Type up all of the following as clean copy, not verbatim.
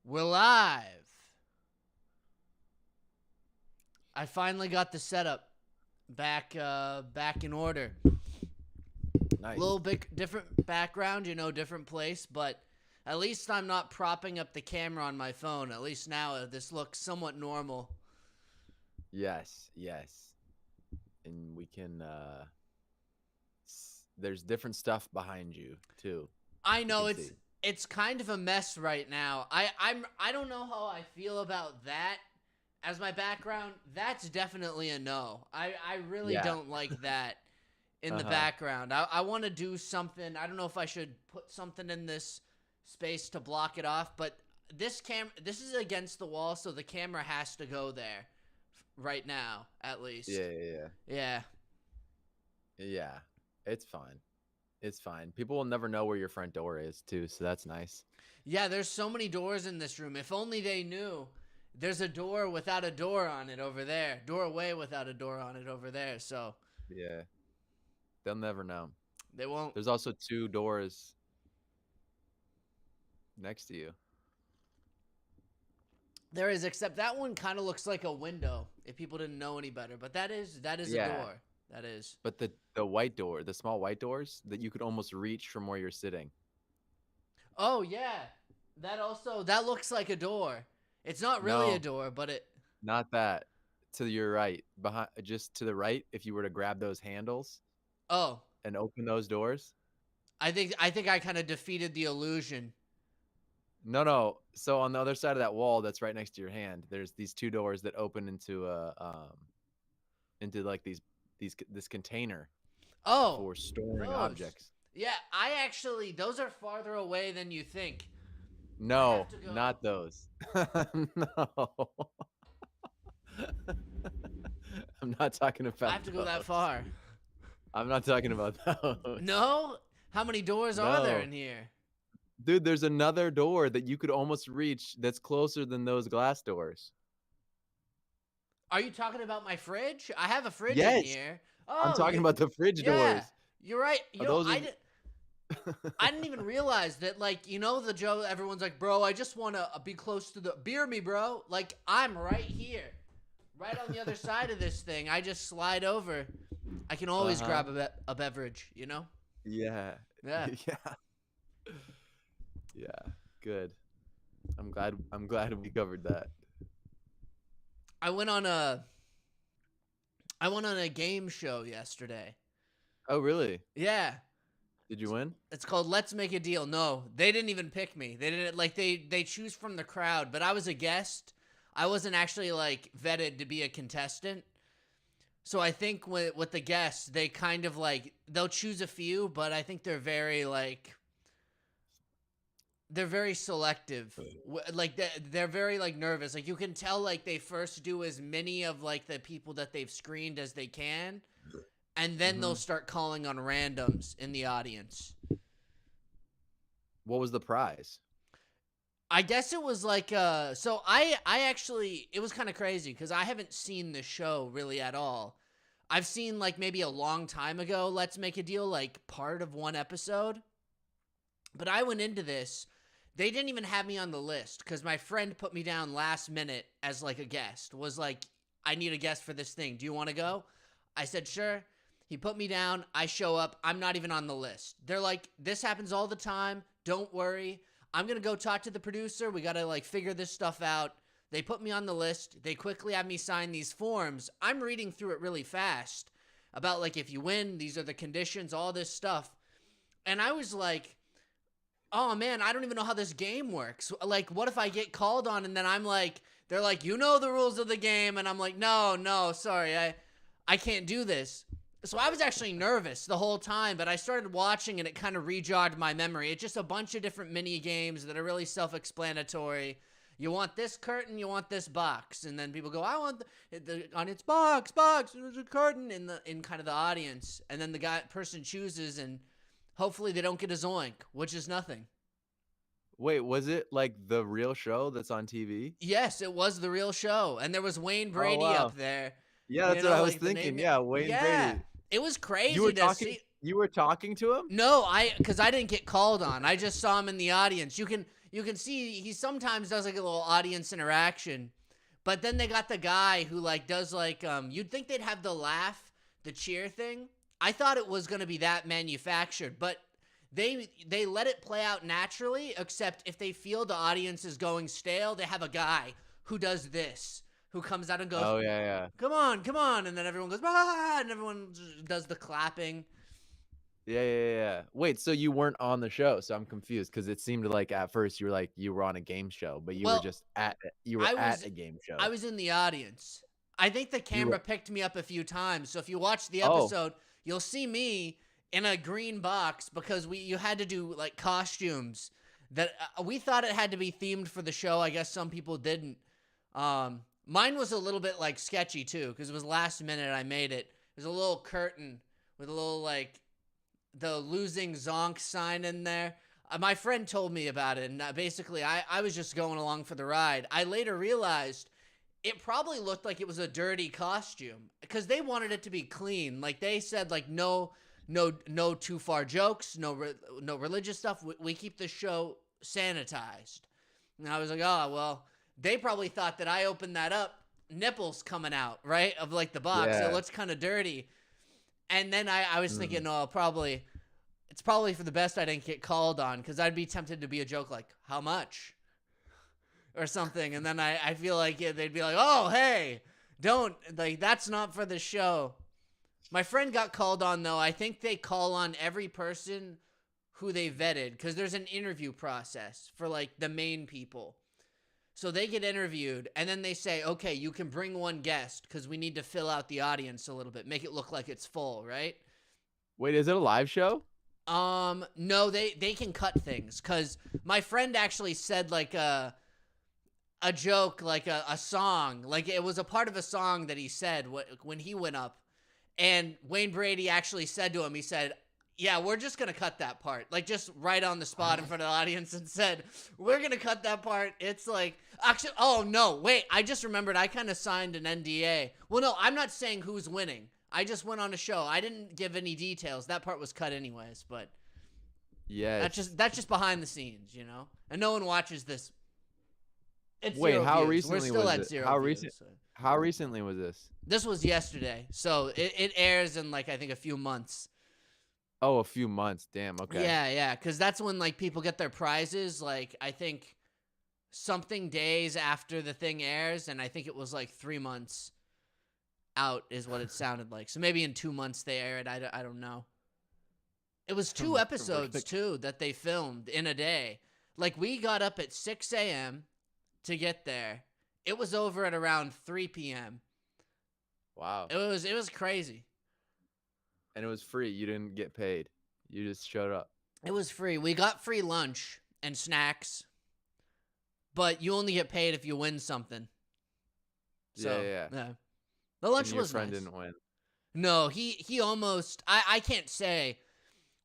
We're live. I finally got the setup back in order. Nice. Little bit different background, different place, but at least I'm not propping up the camera on my phone. At least now this looks somewhat normal. Yes. And we can there's different stuff behind you too. I We know can it's see. it's kind of a mess right now. I don't know how I feel about that as my background. That's definitely a no. I really Yeah. don't like that in the Uh-huh. background. I want to do something. I don't know if I should put something in this space to block it off, but this is against the wall, so the camera has to go there right now, at least. Yeah. Yeah. Yeah. It's fine. It's fine. People will never know where your front door is too, so that's nice. Yeah, there's so many doors in this room. If only they knew. There's a door without a door on it over there. Doorway without a door on it over there. So Yeah. They'll never know. they won't. There's also two doors next to you. There is, except that one kind of looks like a window. If people didn't know any better, but that is a Yeah. door. That is. But the white door, the small white doors that you could almost reach from where you're sitting. Oh yeah, that looks like a door. It's not really a No, door, but it. not that. To your right. Behind just to the right, if you were to grab those handles Oh, and open those doors. I think I kind of defeated the illusion. No. So on the other side of that wall that's right next to your hand, there's these two doors that open into into like this container Oh, for storing those. objects. Yeah, those are farther away than you think. I have No, to go. not those. No. I'm not talking I about have to go that those. far. I'm not talking about those. No? How many doors are there No. in here? Dude, there's another door that you could almost reach that's closer than those glass doors. Are you talking about my fridge? I have a fridge in Yes. here. I'm Oh, talking about the fridge yeah. doors. You're right. Those I are didn't even realize that, like, the joke, everyone's like, bro, I just want to be close to the beer me, bro. Like, I'm right here, right on the other side of this thing. I just slide over. I can always Uh-huh. grab a beverage. Yeah. Yeah. Yeah. Yeah. Good. I'm glad we covered that. I went on a I went on a game show yesterday. Oh, really? Yeah. Did you win? It's called Let's Make a Deal. No, they didn't even pick me. They didn't like they choose from the crowd, but I was a guest. I wasn't actually like vetted to be a contestant. So I think with the guests, they kind of like they'll choose a few, but I think they're very selective. Like they're very like nervous. Like you can tell like they first do as many of like the people that they've screened as they can, and then they'll Mhm. start calling on randoms in the audience. What was the prize? I guess it was like so I actually it was kind of crazy cuz I haven't seen the show really at all. I've seen like maybe a long time ago Let's Make a Deal like part of one episode. But I went into this they didn't even have me on the list cuz my friend put me down last minute as like a guest. Was like I need a guest for this thing. Do you want to go? I said sure. He put me down. I show up. I'm not even on the list. They're like, this happens all the time. Don't worry. I'm going to go talk to the producer. We got to like figure this stuff out. They put me on the list. They quickly have me sign these forms. I'm reading through it really fast about like if you win, these are the conditions, all this stuff. And I was like, oh man, I don't even know how this game works. Like, what if I get called on and then I'm like, they're like, you know the rules of the game. And I'm like, no, sorry. I can't do this. So I was actually nervous the whole time, but I started watching and it kind of rejogged my memory. It's just a bunch of different mini games that are really self-explanatory. You want this curtain, you want this box, and then people go, "I want the on its box, there's a curtain in kind of the audience," and then the person chooses, and hopefully they don't get a zoink, which is nothing. Wait, was it like the real show that's on TV? Yes, it was the real show, and there was Wayne Oh, Brady wow. up there. Yeah, that's what I was Like the thinking. name. Yeah, Wayne Yeah, Brady. it was You crazy were to talking see. you were talking to him? No, because I didn't get called on. I just saw him in the audience. you can see he sometimes does like a little audience interaction, but then they got the guy who like does like you'd think they'd have the laugh, the cheer thing. I thought it was gonna be that manufactured, but they let it play out naturally, except if they feel the audience is going stale, they have a guy who does this, who comes out and goes, Oh yeah. come on, and then everyone goes, ah, and everyone does the clapping. Yeah. Wait, so you weren't on the show? So I'm confused because it seemed like at first you were on a game show, but you were Well, just at a game show. I was in the audience. I think the camera picked me up a few times. So if you watch the Oh. episode, you'll see me in a green box because you had to do like costumes that we thought it had to be themed for the show. I guess some people didn't. Mine was a little bit like sketchy too because it was last minute. I made it. There's a little curtain with a little like the losing zonk sign in there. My friend told me about it, and basically I was just going along for the ride. I later realized it probably looked like it was a dirty costume because they wanted it to be clean. Like they said, like no too far jokes, no religious stuff. We keep the show sanitized. And I was like, oh well, they probably thought that I opened that up, nipples coming out right of like the box. Yeah. It looks kind of dirty. And then I was thinking, no, it's probably for the best I didn't get called on because I'd be tempted to be a joke like, how much? Or something. And then I feel like they'd be like, oh, hey, don't, like, that's not for the show. My friend got called on, though. I think they call on every person who they vetted because there's an interview process for, like, the main people. So they get interviewed, and then they say, okay, you can bring one guest because we need to fill out the audience a little bit, make it look like it's full, right? Wait, is it a live show? No, they can cut things because my friend actually said like a joke, like a song, like it was a part of a song that he said when he went up, and Wayne Brady actually said to him, he said, yeah, we're just going to cut that part. Like, just right on the spot in front of the audience and said, we're going to cut that part. It's like, actually, oh, no, wait, I just remembered I kind of signed an NDA. Well, no, I'm not saying who's winning. I just went on a show. I didn't give any details. That part was cut anyways, but yeah, that's just behind the scenes, you know? And no one watches this. It's Wait, zero how views. recently We're still was at it? zero How views, recent? so. How recently was this? This was yesterday, so it airs in, like, I think a few months. Oh, a few months. Damn. Okay. Yeah, because that's when like people get their prizes. Like I think something days after the thing airs, and I think it was like 3 months out is what it sounded like. So maybe in 2 months they air it. I don't know. It was 2 episodes too that they filmed in a day. Like we got up at 6 a.m. to get there. It was over at around 3 p.m. Wow. It was crazy. And it was free. You didn't get paid. You just showed up. It was free. We got free lunch and snacks, but you only get paid if you win something. So, Yeah. The lunch and your was friend nice. didn't win. No, he almost. I can't say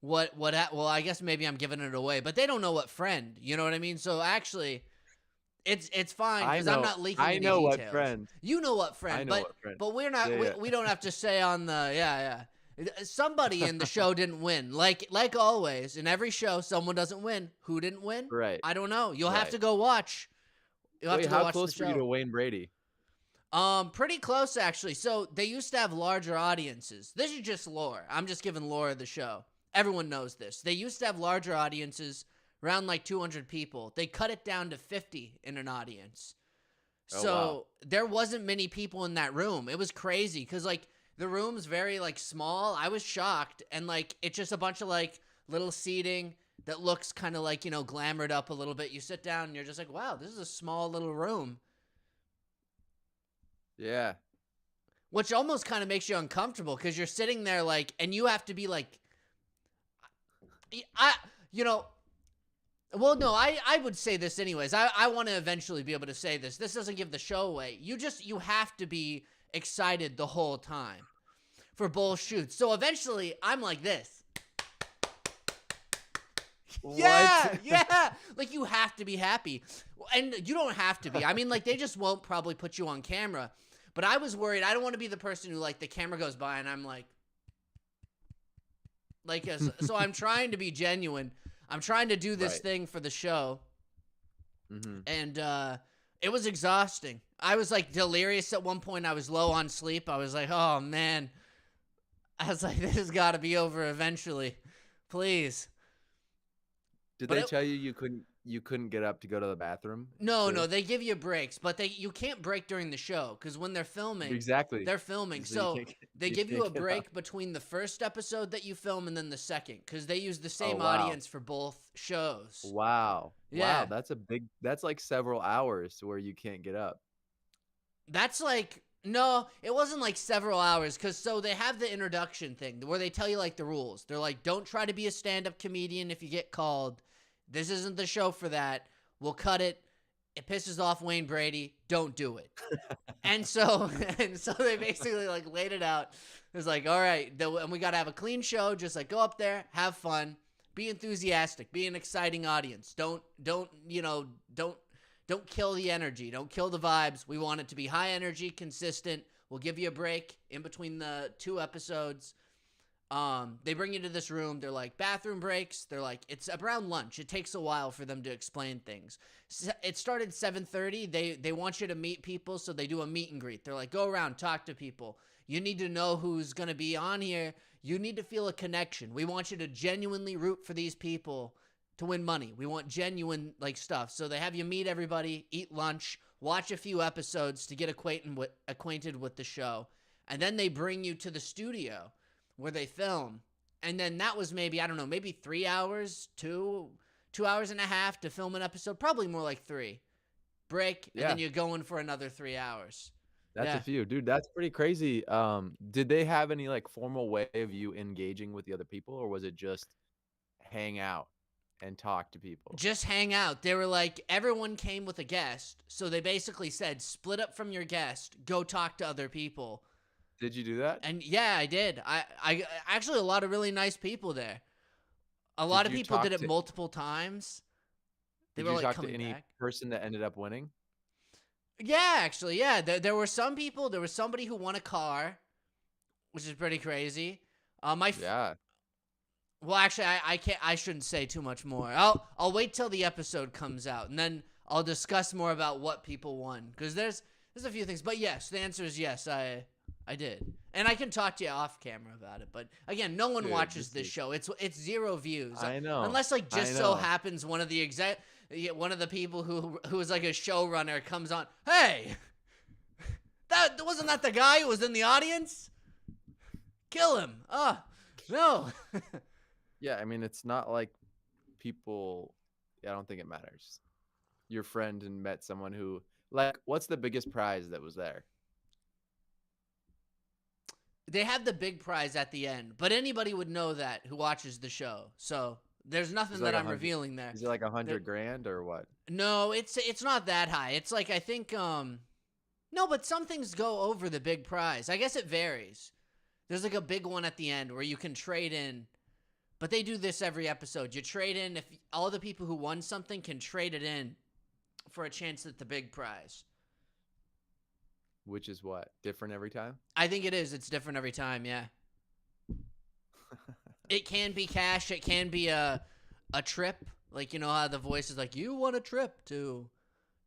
what. Well, I guess maybe I'm giving it away, but they don't know what friend. You know what I mean? So actually, it's fine because I'm not leaking. I know details. what friend. You know what friend? I know what friend. But we're not. Yeah. We don't have to say on the. Yeah. Somebody in the show didn't win. Like always, in every show, someone doesn't win. Who didn't win? Right. I don't know. You'll have to go watch. You'll have Wait, to go how watch close the were you show. to Wayne Brady? Pretty close actually. So they used to have larger audiences. This is just lore. I'm just giving lore of the show. Everyone knows this. They used to have larger audiences, around like 200 people. They cut it down to 50 in an audience. Oh, So wow. there wasn't many people in that room. It was crazy because like the room's very like small. I was shocked, and like it's just a bunch of like little seating that looks kind of like, you know, glamored up a little bit. You sit down and you're just like, wow, this is a small little room. Yeah. Which almost kind of makes you uncomfortable because you're sitting there like, and you have to be like, well, no, I would say this anyways. I want to eventually be able to say this. This doesn't give the show away. You have to be excited the whole time for both shoots. So eventually I'm like this. Yeah, What? yeah. Like you have to be happy. And you don't have to be. I mean, like they just won't probably put you on camera. But I was worried. I don't want to be the person who like the camera goes by and I'm like so I'm trying to be genuine. I'm trying to do this Right. thing for the show. Mm-hmm. and it was exhausting. I was like delirious at one point. I was low on sleep. I was like, oh man. I was like, this has got to be over eventually, please. Did But they tell you you couldn't get up to go to the bathroom no, too? no, they give you breaks, but you can't break during the show because when they're filming, Exactly. they're filming. So you So can't they you give you can't a get up. break between the first episode that you film and then the second because they use the Oh same wow. audience for both shows. Wow. Wow, Yeah, that's like several hours where you can't get up. that's like no, it wasn't like several hours because so they have the introduction thing where they tell you like the rules. They're like, don't try to be a stand-up comedian if you get called. This isn't the show for that. We'll cut it. It pisses off Wayne Brady. Don't do it. And so and so they basically like laid it out. It was like, all right, and we got to have a clean show. Just like go up there, have fun, be enthusiastic, be an exciting audience. Don't don't kill the energy. Don't kill the vibes. We want it to be high energy, consistent. We'll give you a break in between the two episodes. They bring you to this room. They're like bathroom breaks. They're like it's around lunch. It takes a while for them to explain things. It started 7:30. They want you to meet people, so they do a meet and greet. They're like go around, talk to people. You need to know who's gonna be on here. You need to feel a connection. We want you to genuinely root for these people to win money. We want genuine like stuff. So they have you meet everybody, eat lunch, watch a few episodes to get acquainted with the show, and then they bring you to the studio where they film. And then that was maybe, I don't know, maybe 3 hours, 2 hours and a half to film an episode, probably more like 3. Break, and Yeah. then you're going for another 3 hours. That's Yeah. a few. Dude, that's pretty crazy. Did they have any like formal way of you engaging with the other people, or was it just hang out and talk to people? Just hang out. They were like, everyone came with a guest. So they basically said, split up from your guest, go talk to other people. Did you do that? And yeah, I did. I actually a lot of really nice people there. A lot Did of you people did talk it to multiple times. They Did were you like talk to coming any back. person that ended up winning? Yeah, actually, yeah. There were some people. There was somebody who won a car, which is pretty crazy. Yeah. Well, actually, I can't. I shouldn't say too much more. I'll wait till the episode comes out, and then I'll discuss more about what people won because there's a few things. But yes, the answer is yes. I did, and I can talk to you off camera about it. But again, no one Dude, watches this show. It's 0 views. I know. Unless like I just so know. happens one of the people who was like a showrunner comes on. Hey, that wasn't that the guy who was in the audience? Kill him. Oh no. Yeah, I mean, it's not like people. I don't think it matters. Your friend and met someone who, like, what's the biggest prize that was there? They have the big prize at the end, but anybody would know that who watches the show. So there's nothing Is it that like I'm 100 revealing there. Is it like 100 grand or what? No, it's not that high. It's like I think no, but some things go over the big prize. I guess it varies. There's like a big one at the end where you can trade in, but they do this every episode. You trade in if all the people who won something can trade it in for a chance at the big prize. Which is what? Different every time? I think it is. It's different every time, yeah. It can be cash. It can be a trip. Like, you know how the voice is like, you want a trip to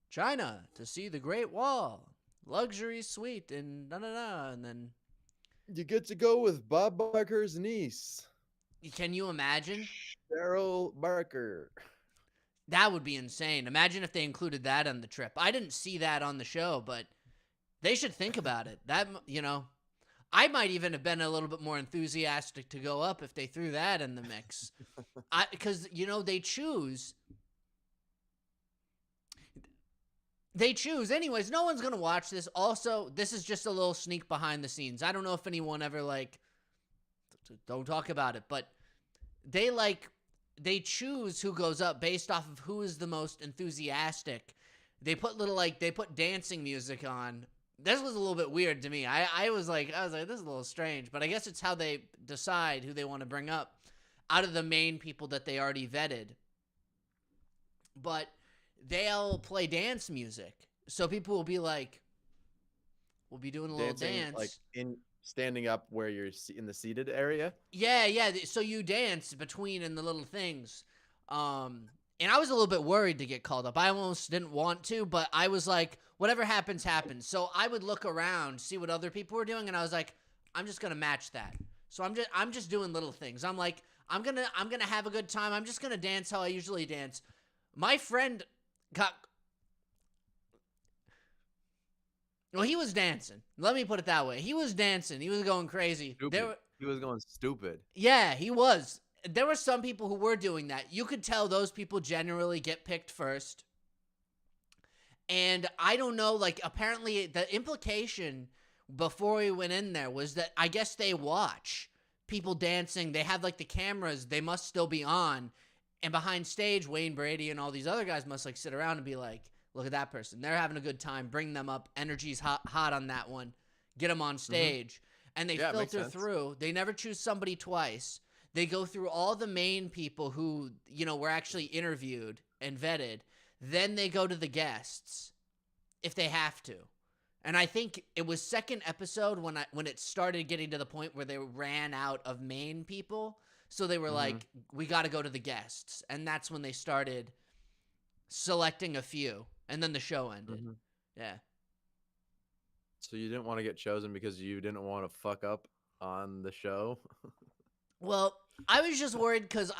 China to see the Great Wall. Luxury suite and da-da-da. And then, You get to go with Bob Barker's niece, can you imagine? Cheryl Barker. That would be insane. Imagine if they included that on the trip. I didn't see that on the show, but they should think about it. That, you know, I might even have been a little bit more enthusiastic to go up if they threw that in the mix. Because, you know, they choose. Anyways, no one's going to watch this. Also, this is just a little sneak behind the scenes. I don't know if anyone ever, like, don't talk about it, but they choose who goes up based off of who is the most enthusiastic. They put they put dancing music on. This was a little bit weird to me. I was like, this is a little strange, but I guess it's how they decide who they want to bring up out of the main people that they already vetted. But they'll play dance music. So people will be like, we'll be doing a little Dancing, dance. like in standing up where you're in the seated area. Yeah. So you dance between in the little things. And I was a little bit worried to get called up. I almost didn't want to, but I was like, whatever happens, happens. So I would look around, see what other people were doing, and I was like, I'm just gonna match that. So I'm just doing little things. I'm like, I'm gonna have a good time. I'm just gonna dance how I usually dance. My friend got well, he was dancing. Let me put it that way. He was dancing. He was going crazy. Stupid. He was going stupid. Yeah, he was. There were some people who were doing that. You could tell those people generally get picked first. And I don't know, like, apparently the implication before we went in there was that I guess they watch people dancing. They have, like, the cameras. They must still be on. And behind stage, Wayne Brady and all these other guys must, like, sit around and be like, look at that person. They're having a good time. Bring them up. Energy's hot on that one. Get them on stage. And they filter through. They never choose somebody twice. They go through all the main people who, you know, were actually interviewed and vetted. Then they go to the guests if they have to. And I think it was second episode when it started getting to the point where they ran out of main people. So they were like, we got to go to the guests. And that's when they started selecting a few. And then the show ended. Yeah. So you didn't want to get chosen because you didn't want to fuck up on the show? Well, I was just worried because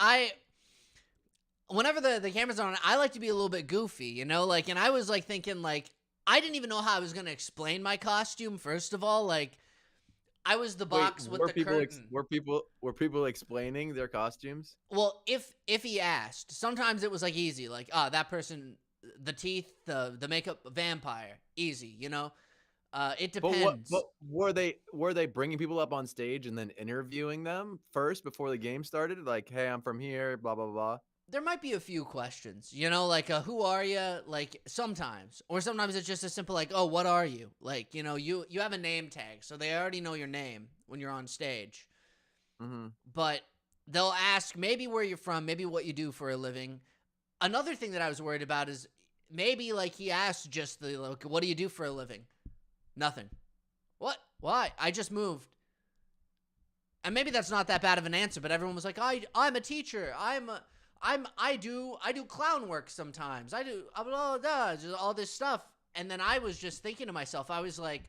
whenever the camera's on, I like to be a little bit goofy, you know? Like, and I was, like, thinking, like, I didn't even know how I was going to explain my costume, first of all. Like, I was the box with the curtain. Were people explaining their costumes? Well, if he asked, sometimes it was, like, easy. Like, that person, the teeth, the makeup, vampire. Easy, you know? It depends. But were they bringing people up on stage and then interviewing them first before the game started? Like, hey, I'm from here, blah blah blah. There might be a few questions, you know, like who are you? Like sometimes, or sometimes it's just as simple like, oh, what are you? Like, you know, you have a name tag, so they already know your name when you're on stage. But they'll ask maybe where you're from, maybe what you do for a living. Another thing that I was worried about is maybe like he asked just like, what do you do for a living? Nothing. What? Why? I just moved. And maybe that's not that bad of an answer, but everyone was like, I'm a teacher. I do clown work sometimes. I do blah, blah, blah, just all this stuff. And then I was just thinking to myself, I was like,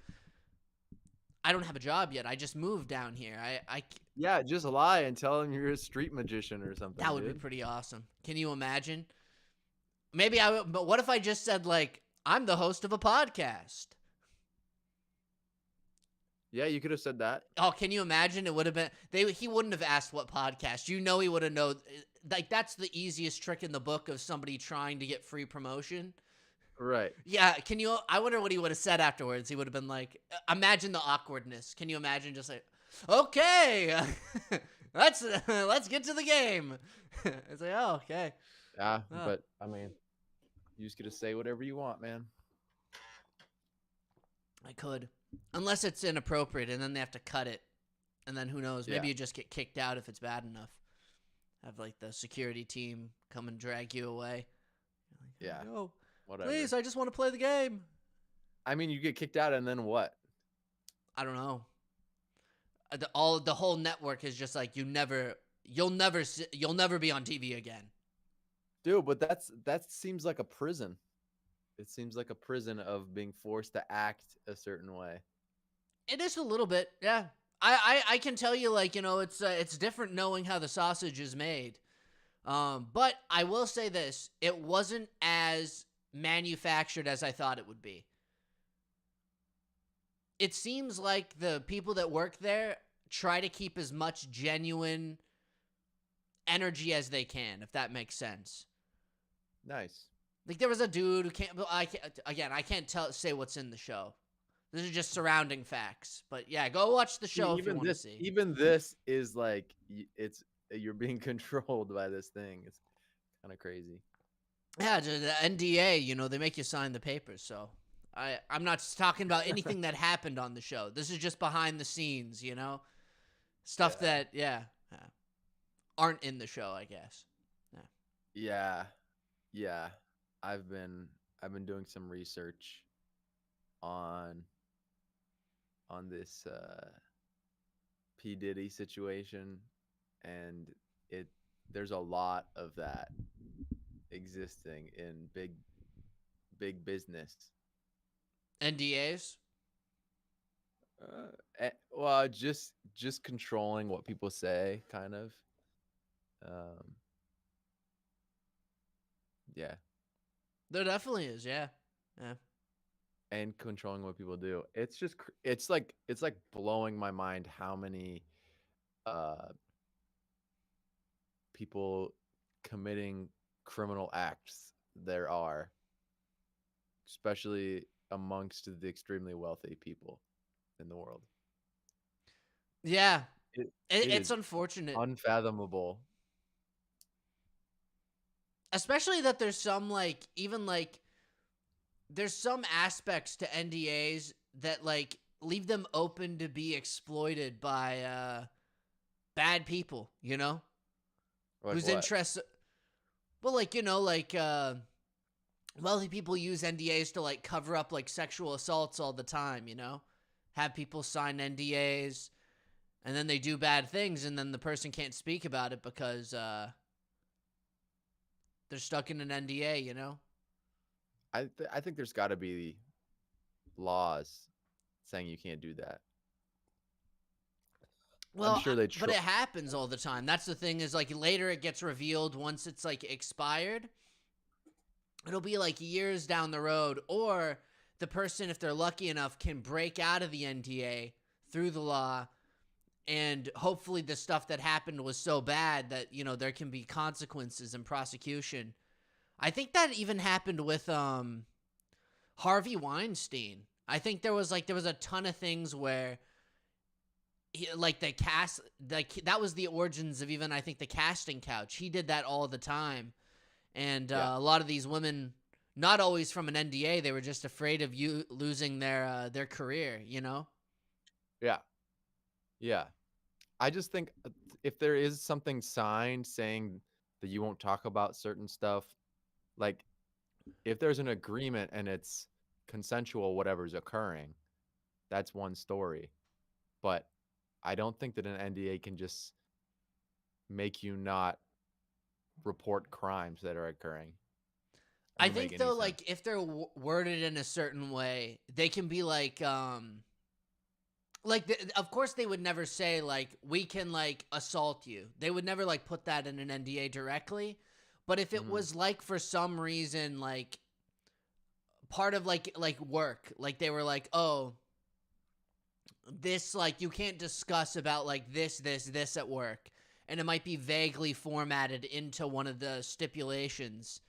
I don't have a job yet. I just moved down here. Yeah, just lie and tell them you're a street magician or something. That would be pretty awesome. Can you imagine? Maybe but what if I just said like, I'm the host of a podcast? Yeah, you could have said that. Oh, can you imagine? It would have been he wouldn't have asked what podcast. You know, he would have known. Like that's the easiest trick in the book of somebody trying to get free promotion. Right. Yeah. Can you? I wonder what he would have said afterwards. He would have been like, imagine the awkwardness. Can you imagine just like, okay, let's get to the game. It's like, oh, okay. Yeah, but I mean, you just get to say whatever you want, man. I could. Unless it's inappropriate, and then they have to cut it. And then who knows? Maybe you just get kicked out if it's bad enough. Have, like, the security team come and drag you away. Like, yeah. Oh, whatever. Please, I just want to play the game. I mean, you get kicked out, and then what? I don't know. The whole network is just like, you'll never be on TV again. Dude, but that seems like a prison. It seems like a prison of being forced to act a certain way. It is a little bit, yeah. I can tell you, like, you know, it's different knowing how the sausage is made. But I will say this: it wasn't as manufactured as I thought it would be. It seems like the people that work there try to keep as much genuine energy as they can, if that makes sense. Nice. Like there was a dude who I can't say what's in the show. This is just surrounding facts. But yeah, go watch the show if you want to see. Even this is like you're being controlled by this thing. It's kind of crazy. Yeah, the NDA, you know, they make you sign the papers. So I'm not talking about anything that happened on the show. This is just behind the scenes, you know, stuff that aren't in the show, I guess. Yeah. I've been doing some research on this P. Diddy situation, and there's a lot of that, existing in big business. NDAs. Well, just controlling what people say, kind of. Um, yeah, There definitely is. Yeah. Yeah. and controlling what people do. It's just it's like blowing my mind how many uh people committing criminal acts there are, especially amongst the extremely wealthy people in the world. Yeah. It It, it it's is unfortunate, unfathomable. especially that there's some like even like there's some aspects to NDAs that like leave them open to be exploited by bad people, you know? Like Whose what? interests well like like wealthy people use NDAs to like cover up like sexual assaults all the time, you know? Have people sign NDAs and then they do bad things and then the person can't speak about it because they're stuck in an NDA, you know? I think there's got to be laws saying you can't do that. I'm Well, sure they but try. it happens all the time. That's the thing is like later it gets revealed once it's like expired. It'll be like years down the road, or the person, if they're lucky enough, can break out of the NDA through the law, and hopefully the stuff that happened was so bad that there can be consequences and prosecution. I think that even happened with Harvey Weinstein. I think there was a ton of things where like the cast, like that was the origins of even I think the casting couch. He did that all the time, and Yeah, a lot of these women, not always from an NDA, they were just afraid of you losing their career. You know? yeah, yeah. I just think if there is something signed saying that you won't talk about certain stuff, like if there's an agreement and it's consensual, whatever's occurring, that's one story. But I don't think that an NDA can just make you not report crimes that are occurring. That I doesn't make think any though, sense. like if they're worded in a certain way, they can be like of course they would never say like we can like assault you. They would never like put that in an NDA directly. But if it Hmm. was like for some reason like part of like work, like they were like, "Oh, this like you can't discuss about like this at work." And it might be vaguely formatted into one of the stipulations.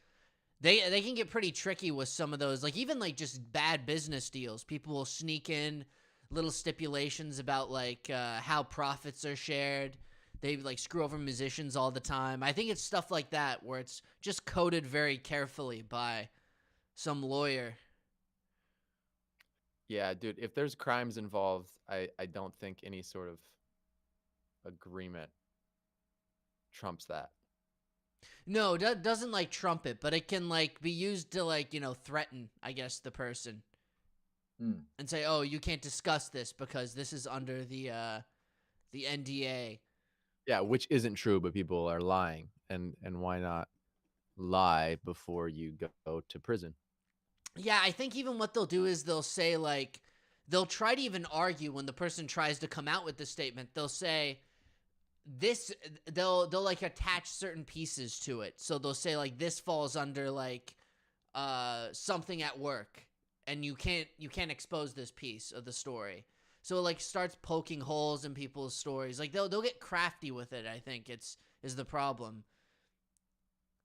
They can get pretty tricky with some of those, like even like just bad business deals. People will sneak in little stipulations about like how profits are shared. They like screw over musicians all the time. I think it's stuff like that where it's just coded very carefully by some lawyer. Yeah, dude, if there's crimes involved, I don't think any sort of agreement trumps that. No, doesn't like trumpet, but it can like be used to like threaten, I guess, the person Mm. and say, "Oh, you can't discuss this because this is under the NDA." Yeah, which isn't true, but people are lying. And why not lie before you go to prison? Yeah, I think even what they'll do is they'll say like they'll try to even argue when the person tries to come out with the statement. They'll say this they'll like attach certain pieces to it. So they'll say like this falls under like something at work and you can't expose this piece of the story. So it like starts poking holes in people's stories. Like they'll get crafty with it, I think is the problem.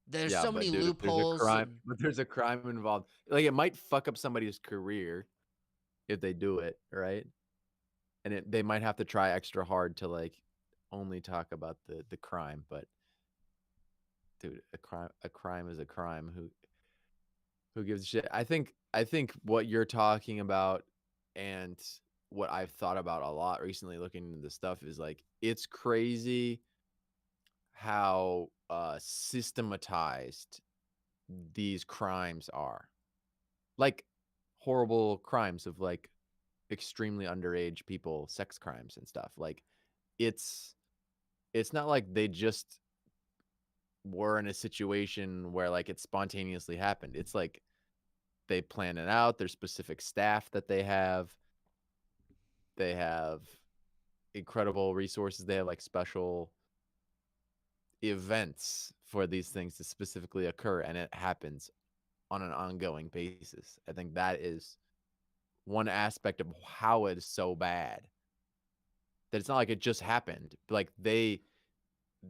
There's Yeah, so many but dude, if there's a loopholes crime, and but there's a crime involved. Like it might fuck up somebody's career if they do it, right? And they might have to try extra hard to like only talk about the crime, but dude, a crime is a crime. Who gives a shit? I think what you're talking about and what I've thought about a lot recently looking into this stuff is like it's crazy how systematized these crimes are. Like horrible crimes of like extremely underage people, sex crimes and stuff. Like it's it's not like they just were in a situation where like it spontaneously happened. It's like they plan it out. There's specific staff that they have. They have incredible resources. They have like special events for these things to specifically occur, and it happens on an ongoing basis. I think that is one aspect of how it is so bad. That it's not like it just happened. Like they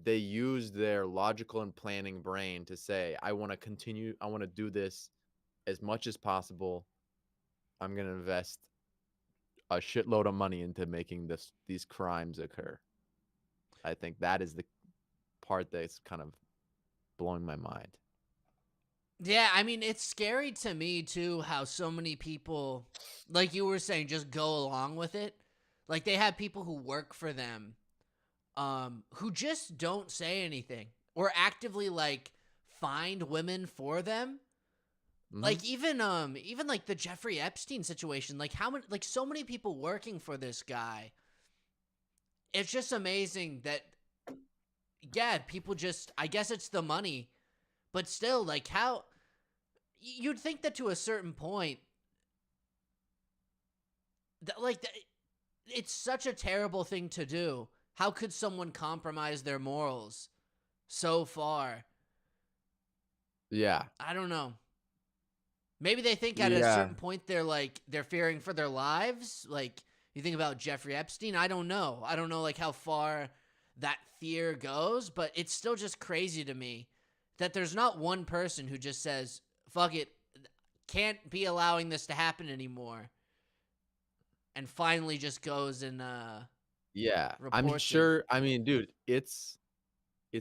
used their logical and planning brain to say, I want to continue, I want to do this as much as possible. I'm going to invest a shitload of money into making these crimes occur. I think that is the part that's kind of blowing my mind. Yeah, I mean, it's scary to me too how so many people, like you were saying, just go along with it. Like they have people who work for them, who just don't say anything or actively like find women for them. Mhm. Like even like the Jeffrey Epstein situation, like how many, like so many people working for this guy. It's just amazing that, yeah, people just, I guess it's the money, but still, like how you'd think that to a certain point that like it's such a terrible thing to do. How could someone compromise their morals so far? Yeah. I don't know. Maybe they think at a Yeah. certain point they're fearing for their lives. Like you think about Jeffrey Epstein. I don't know. I don't know like how far that fear goes, but it's still just crazy to me that there's not one person who just says, "Fuck it, can't be allowing this to happen anymore," and finally just goes and Yeah. I'm reports it. sure, I mean, dude, it's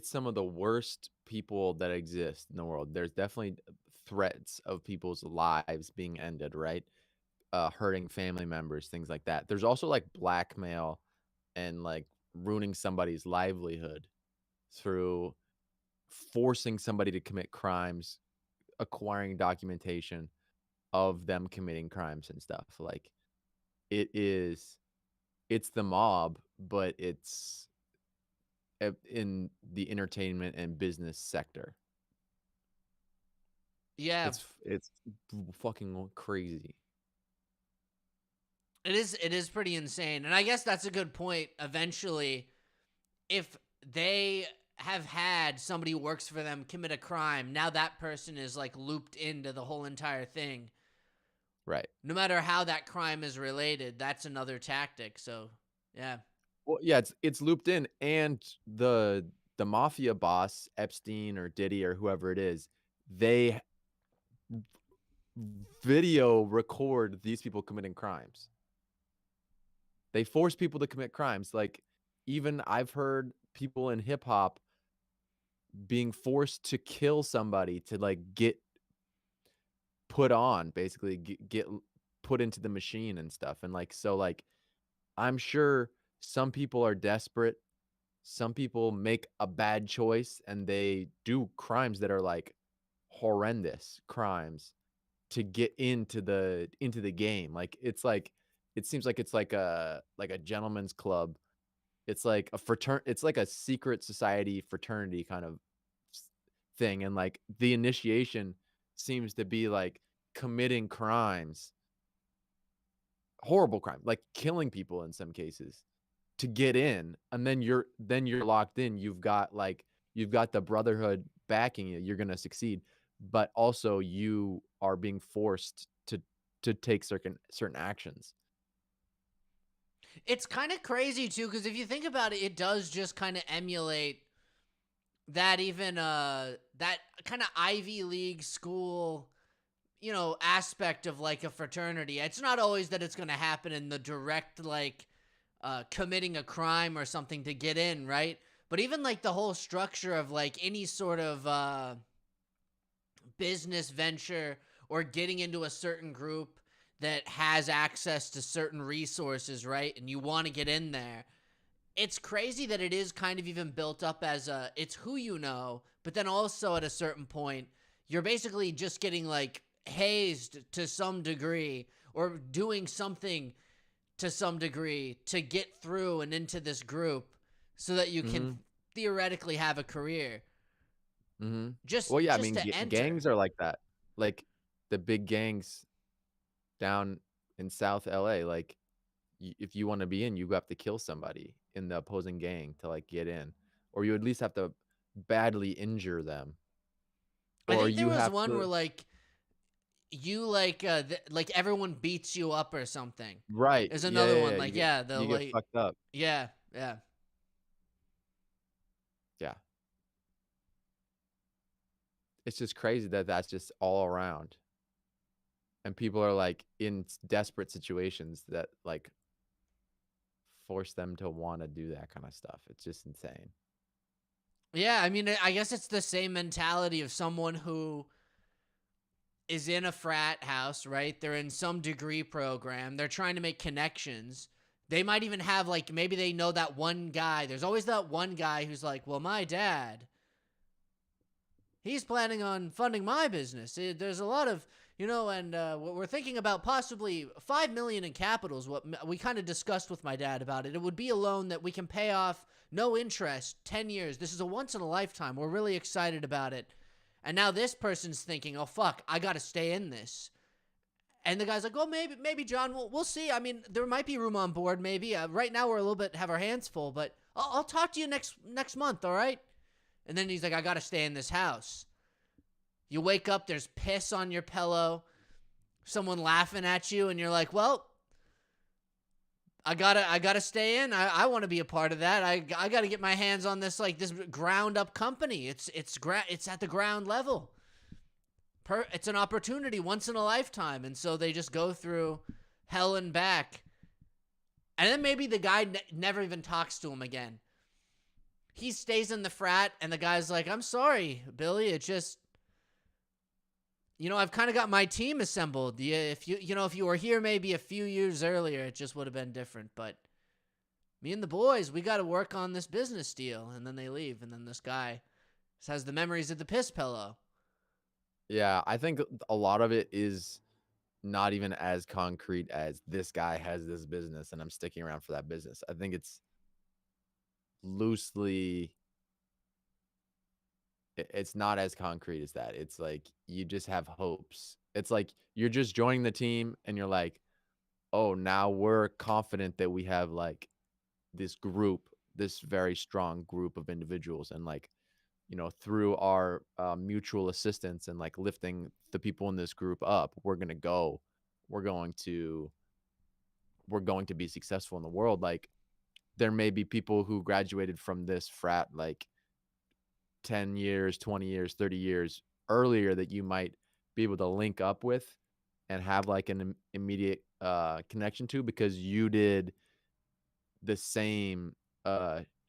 some of the worst people that exist in the world. There's definitely threats of people's lives being ended, right? Hurting family members, things like that. There's also like blackmail and like ruining somebody's livelihood through forcing somebody to commit crimes, acquiring documentation of them committing crimes and stuff. Like it is, it's the mob, but it's in the entertainment and business sector. Yeah, It's fucking crazy. it is pretty insane. And I guess that's a good point. Eventually, if they have had somebody who works for them commit a crime, now that person is like looped into the whole entire thing. Right. No matter how that crime is related, that's another tactic. So, yeah. Well, yeah, it's looped in, and the mafia boss, Epstein or Diddy or whoever it is, they video record these people committing crimes. They force people to commit crimes. Like even I've heard people in hip hop being forced to kill somebody to like get put on, basically get put into the machine and stuff. And like so like I'm sure some people are desperate. Some people make a bad choice and they do crimes that are like horrendous crimes to get into the game. Like it's like it seems like it's like a gentleman's club. It's like a it's like a secret society fraternity kind of thing, and like the initiation seems to be like committing crimes, horrible crime, like killing people in some cases to get in, and then you're locked in. You've got the brotherhood backing you. You're going to succeed, but also you are being forced to take certain actions. It's kind of crazy too cuz if you think about it, it does just kind of emulate that even that kind of Ivy League school, aspect of like a fraternity. It's not always that it's going to happen in the direct like committing a crime or something to get in, right? But even like the whole structure of like any sort of business venture or getting into a certain group that has access to certain resources, right? And you want to get in there. It's crazy that it is kind of even built up as it's who you know, but then also at a certain point, you're basically just getting like hazed to some degree or doing something to some degree to get through and into this group so that you can Mhm. theoretically have a career. Mhm. just Well, yeah, I just mean, to enter. gangs are like that. Like, the big gangs down in South LA, like, if you wanna be in, you have to kill somebody in the opposing gang to, like, get in, or you at least have to badly injure them, I or think there you was have one where to. like you like like everyone beats you up or something. Right. There's Yeah, another yeah, one yeah, like yeah, the you get like fucked up. yeah, yeah. Yeah. It's just crazy that that's just all around, and people are, like, in desperate situations that, like, force them to wanna do that kinda stuff. It's just insane. Yeah, I mean I guess it's the same mentality of someone who is in a frat house, right? They're in some degree program. They're trying to make connections. They might even have like maybe they know that one guy. There's always that one guy who's like, "Well, my dad, he's planning on funding my business. There's a lot of, and what we're thinking about possibly 5 million in capital is what we kind of discussed with my dad about it. It would be a loan that we can pay off no interest, 10 years. This is a once in a lifetime. We're really excited about it." And now this person's thinking, "Oh fuck, I got to stay in this." And the guy's like, "Oh, maybe John, we'll see. I mean, there might be room on board. Maybe right now we're a little bit have our hands full, but I'll talk to you next month. All right." And then he's like, "I got to stay in this house." You wake up, there's piss on your pillow, someone laughing at you, and you're like, "Well, I gotta stay in. I want to be a part of that. I gotta get my hands on this like this ground up company. It's at the ground level. It's an opportunity once in a lifetime." And so they just go through hell and back. And then maybe the guy never even talks to him again. He stays in the frat, and the guy's like, "I'm sorry, Billy. It just, I've kind of got my team assembled. If you were here maybe a few years earlier, it just would have been different. But me and the boys, we got to work on this business deal." And then they leave, and then this guy has the memories of the piss pillow. Yeah, I think a lot of it is not even as concrete as this guy has this business and I'm sticking around for that business. I think it's loosely it's not as concrete as that. It's like you just have hopes. It's like you're just joining the team and you're like, "Oh, now we're confident that we have like this group, this very strong group of individuals and like through our mutual assistance and like lifting the people in this group up, we're going to we're going to be successful in the world." Like there may be people who graduated from this frat like 10 years, 20 years, 30 years earlier that you might be able to link up with and have like an immediate connection to because you did the same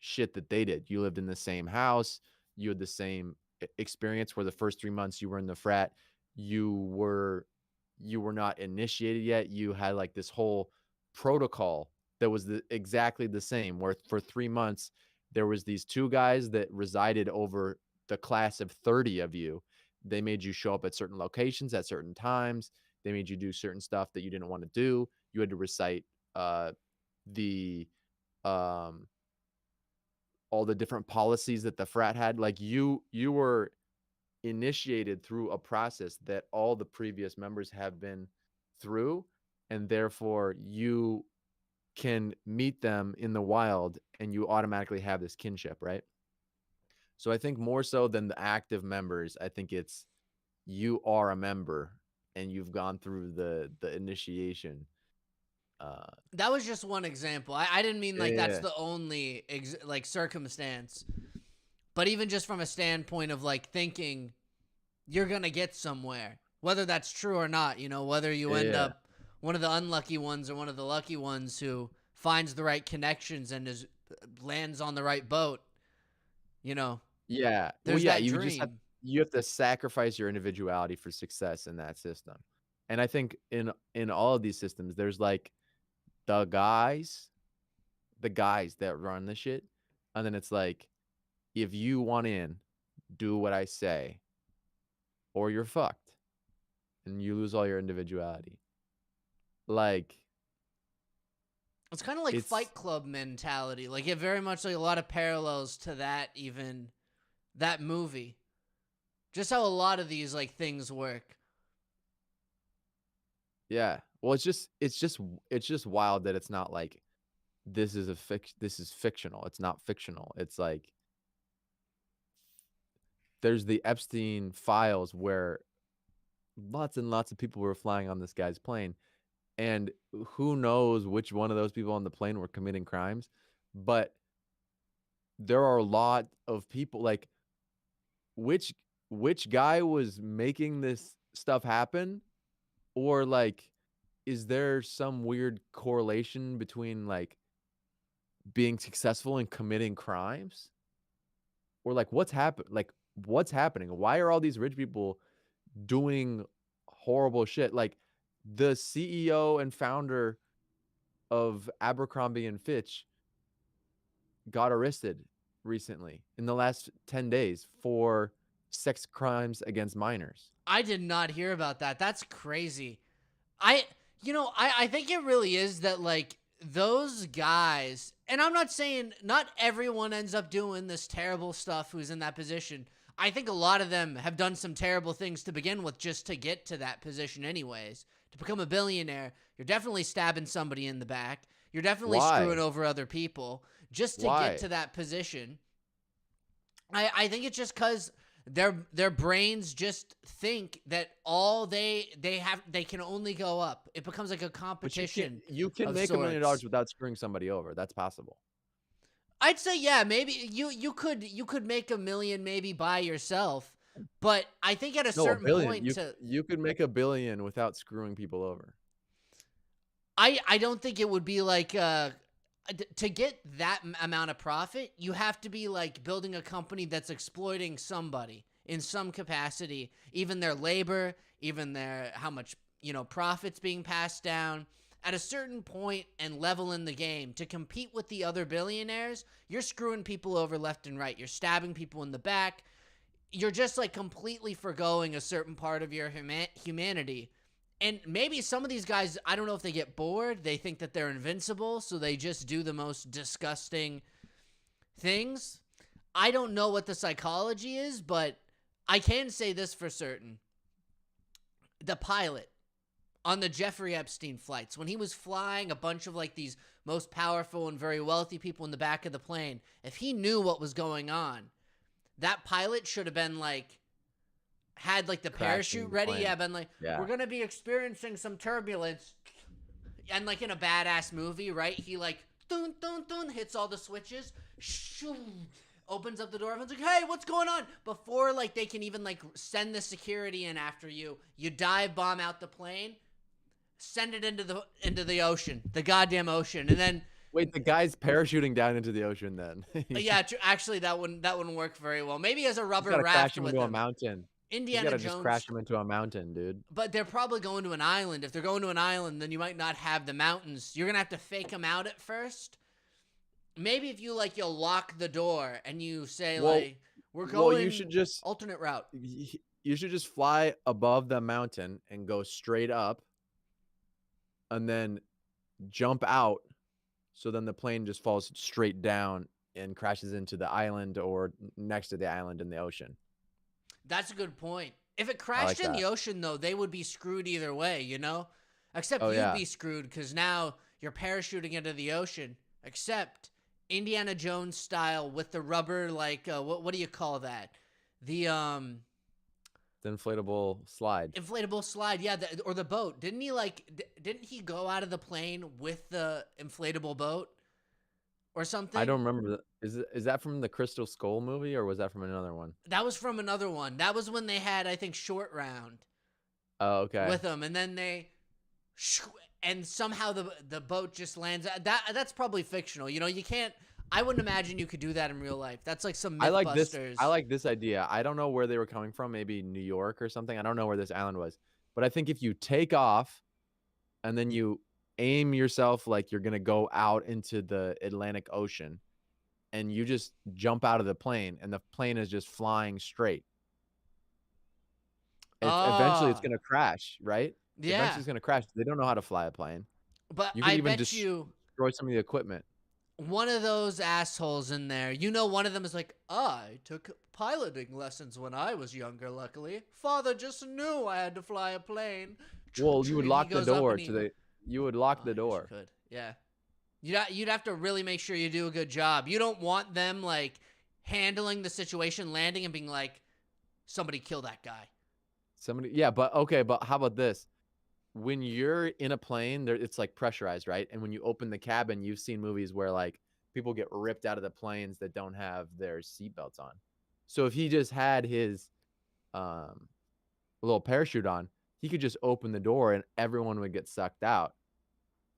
shit that they did. You lived in the same house, you had the same experience where the first 3 months you were in the frat, you were you were not initiated yet. You had like this whole protocol that was exactly the same where for 3 months there was these two guys that resided over the class of 30 of you. They made you show up at certain locations at certain times. They made you do certain stuff that you didn't want to do. You had to recite the um all the different policies that the frat had. Like you were initiated through a process that all the previous members have been through, and therefore you can meet them in the wild and you automatically have this kinship, right? So I think more so than the active members, I think it's you are a member and you've gone through the initiation. uh That was just one example. I didn't mean like that's yeah, the only like circumstance, but even just from a standpoint of like thinking you're gonna get somewhere, whether that's true or not. Whether you end yeah, up one of the unlucky ones or one of the lucky ones who finds the right connections and is lands on the right boat. You know, yeah. Well, there's yeah, that dream. you have to sacrifice your individuality for success in that system. And I think in all of these systems, there's like the guys, the guys that run the shit, and then it's like, if you want in, do what I say, or you're fucked, and you lose all your individuality. Like It's kind of like it's Fight Club mentality. Like it very much like a lot of parallels to that even that movie. Just how a lot of these like things work. Yeah. Well, it's just wild that it's not like this is fictional. It's not fictional. It's like there's the Epstein files where lots and lots of people were flying on this guy's plane, and who knows which one of those people on the plane were committing crimes, but there are a lot of people like which which guy was making this stuff happen, or like is there some weird correlation between like being successful in committing crimes, or like what's happening? Why are all these rich people doing horrible shit? Like the CEO and founder of Abercrombie and Fitch got arrested recently in the last 10 days for sex crimes against minors. I did not hear about that. That's crazy. I I think it really is that like those guys, and I'm not saying not everyone ends up doing this terrible stuff who's in that position. I think a lot of them have done some terrible things to begin with just to get to that position anyways. To become a billionaire, you're definitely stabbing somebody in the back. You're definitely screwing Why? over other people just to get Why? to that position. I think it's just because their brains just think that all they can only go up. It becomes like a But competition you can of make $1 million sorts. without screwing somebody over. That's possible. I'd say yeah, maybe you could make 1 million maybe by yourself, but I think at a No, a certain billion. point to You could make 1 billion without screwing people over. I don't think it would be like to get that amount of profit, you have to be like building a company that's exploiting somebody in some capacity, even their labor, even their how much, profits being passed down. At a certain point and level in the game to compete with the other billionaires, you're screwing people over left and right. You're stabbing people in the back. You're just like completely forgoing a certain part of your humanity. And maybe some of these guys, I don't know if they get bored. They think that they're invincible, so they just do the most disgusting things. I don't know what the psychology is, but I can say this for certain. The pilot on the Jeffrey Epstein flights, when he was flying a bunch of like these most powerful and very wealthy people in the back of the plane, if he knew what was going on, that pilot should have been like, had like the parachute Crashing the ready. plane. Yeah, been like, Yeah. we're gonna be experiencing some turbulence, and like in a badass movie, right? He like dun dun dun hits all the switches, shoo, opens up the door. Everyone's like, "Hey, what's going on?" Before like they can even like send the security in after you, you dive bomb out the plane, send it into the ocean, the goddamn ocean, and then Wait, the guy's parachuting down into the ocean then. yeah, actually that wouldn't work very well. Maybe as a He's rubber gotta crash raft him with into a him, mountain. He's Indiana gotta just crash Jones. him into a mountain, dude. But they're probably going to an island. If they're going to an island, then you might not have the mountains. You're gonna have to fake them out at first. Maybe if you like, you'll lock the door and you say Well, like, "We're well, you going should just alternate route." you should just fly above the mountain and go straight up, and then jump out. So then the plane just falls straight down and crashes into the island or next to the island in the ocean. That's a good point. If it I like crashed in that. the ocean, though, they would be screwed either way, you know? Except Oh you'd yeah. be screwed because now you're parachuting into the ocean. Except Indiana Jones style with the rubber, like, what do you call that? The The inflatable slide. inflatable slide, yeah, or the boat. Didn't he like? Didn't he go out of the plane with the inflatable boat or I something? don't remember is that from the Crystal Skull movie or was that from another one? That was from another one. That was when they had, I think, Short Round Oh, okay. with them, and then they, and somehow the boat just lands. That's probably fictional. You can't. I wouldn't imagine you could do that in real life. That's like some I like this MythBusters. I like this idea. I don't know where they were coming from, maybe New York or something. I don't know where this island was. But I think if you take off and then you aim yourself like you're gonna go out into the Atlantic Ocean and you just jump out of the plane and the plane is just flying straight. Eventually it's Oh, gonna crash, right? Eventually yeah, it's gonna crash. They don't know how to fly a plane. but You could I even bet you. destroy some of the equipment. one of those assholes in there. You know, one of them is like, I took piloting lessons when I was younger, luckily. Father just knew I had to fly a plane. Well, you would He lock the goes up door and to he. the. You would lock Oh, the I guess you door. could. Yeah. You'd have to really make sure you do a good job. You don't want them, like, handling the situation, landing, and being like, somebody kill that guy. Somebody, yeah, but okay, but how about this? When you're in a plane, there it's like pressurized, right? And when you open the cabin, you've seen movies where like people get ripped out of the planes that don't have their seatbelts on. So if he just had his um little parachute on, he could just open the door and everyone would get sucked out,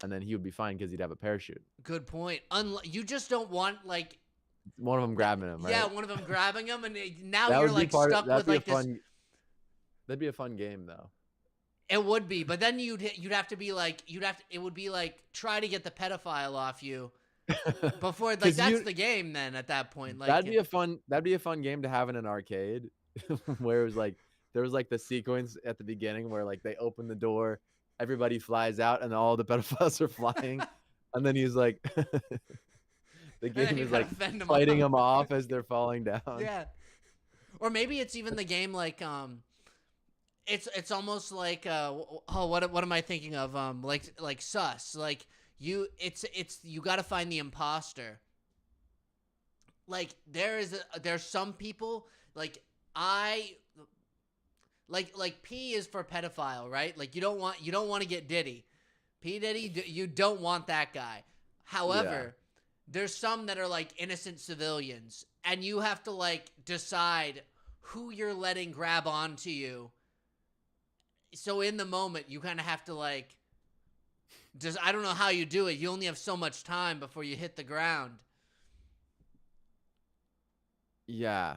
and then he would be fine because he'd have a parachute. Good point. You just don't want, like, One of them grabbing him, yeah, right? one of them grabbing him, and now That you're, would be like, part of. stuck That'd with, be a like, this. fun. That'd be a fun game though. It would be, but then you'd have to be like, it would be like, try to get the pedophile off you before, like, 'Cause that's the game then at that point. Like, that'd be a fun game to have in an arcade where it was like there was like the sequence at the beginning where like they open the door, everybody flies out, and all the pedophiles are flying, and then he's like the and then game you is gotta like fend 'em fighting off. them off as they're falling down. Yeah. Or maybe it's even the game like it's almost like what am I thinking of, like Sus, like it's you got to find the imposter. Like there's some people like I like P is for pedophile, right? Like you don't want to get Diddy. P Diddy, you don't want that guy. However, there's some that are like innocent civilians, and you have to like decide who you're letting grab onto you. So in the moment, you kind of have to like just I don't know how you do it. You only have so much time before you hit the ground. Yeah.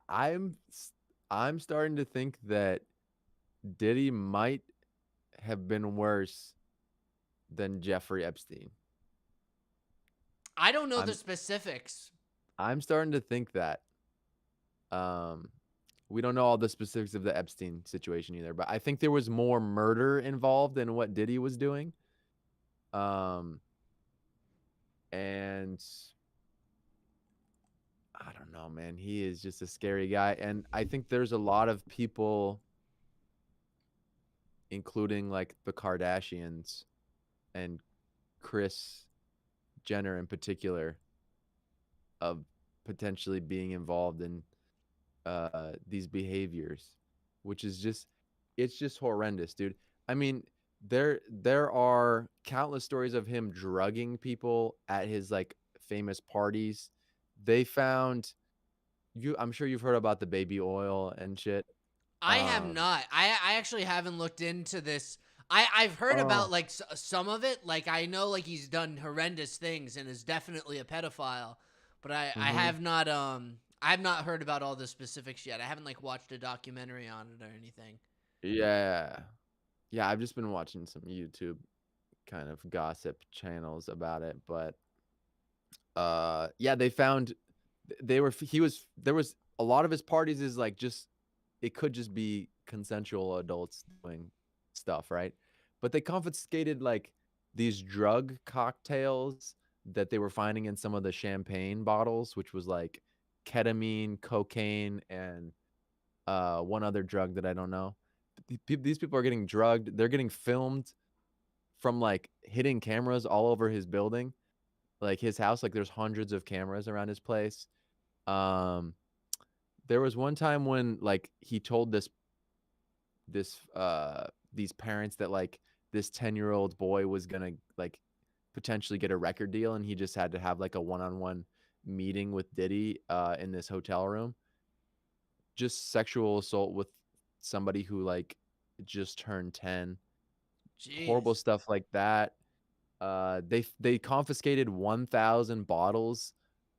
I'm I'm starting to think that Diddy might have been worse than Jeffrey Epstein. I don't know the I'm specifics. I'm starting to think that. Um, we don't know all the specifics of the Epstein situation either, but I think there was more murder involved than what Diddy was doing. Um, and I don't know, man. He is just a scary guy, and I think there's a lot of people, including like the Kardashians and Kris Jenner in particular, of potentially being involved in these behaviors, which is just it's just horrendous, dude. I mean, there are countless stories of him drugging people at his like famous parties. They found I'm sure you've heard about the baby oil and shit. I have Um not. I actually haven't looked into this. I've heard about oh, like some of it. Like I know like he's done horrendous things and is definitely a pedophile, but I mhm. have not heard about all the specifics yet. I haven't like watched a documentary on it or anything. Yeah. Yeah, I've just been watching some YouTube kind of gossip channels about it, but yeah, they found they were he was there was a lot of his parties is like just it could just be consensual adults doing stuff, right? But they confiscated like these drug cocktails that they were finding in some of the champagne bottles, which was like ketamine, cocaine, and one other drug that I don't know. These people are getting drugged. They're getting filmed from like hitting cameras all over his building, like his house. Like there's hundreds of cameras around his place. Um, there was one time when like he told these parents that like this 10-year-old boy was gonna like potentially get a record deal, and he just had to have like a one-on-one meeting with Diddy in this hotel room. Just sexual assault with somebody who like just turned 10. Horrible Jeez. stuff like that. They confiscated 1,000 bottles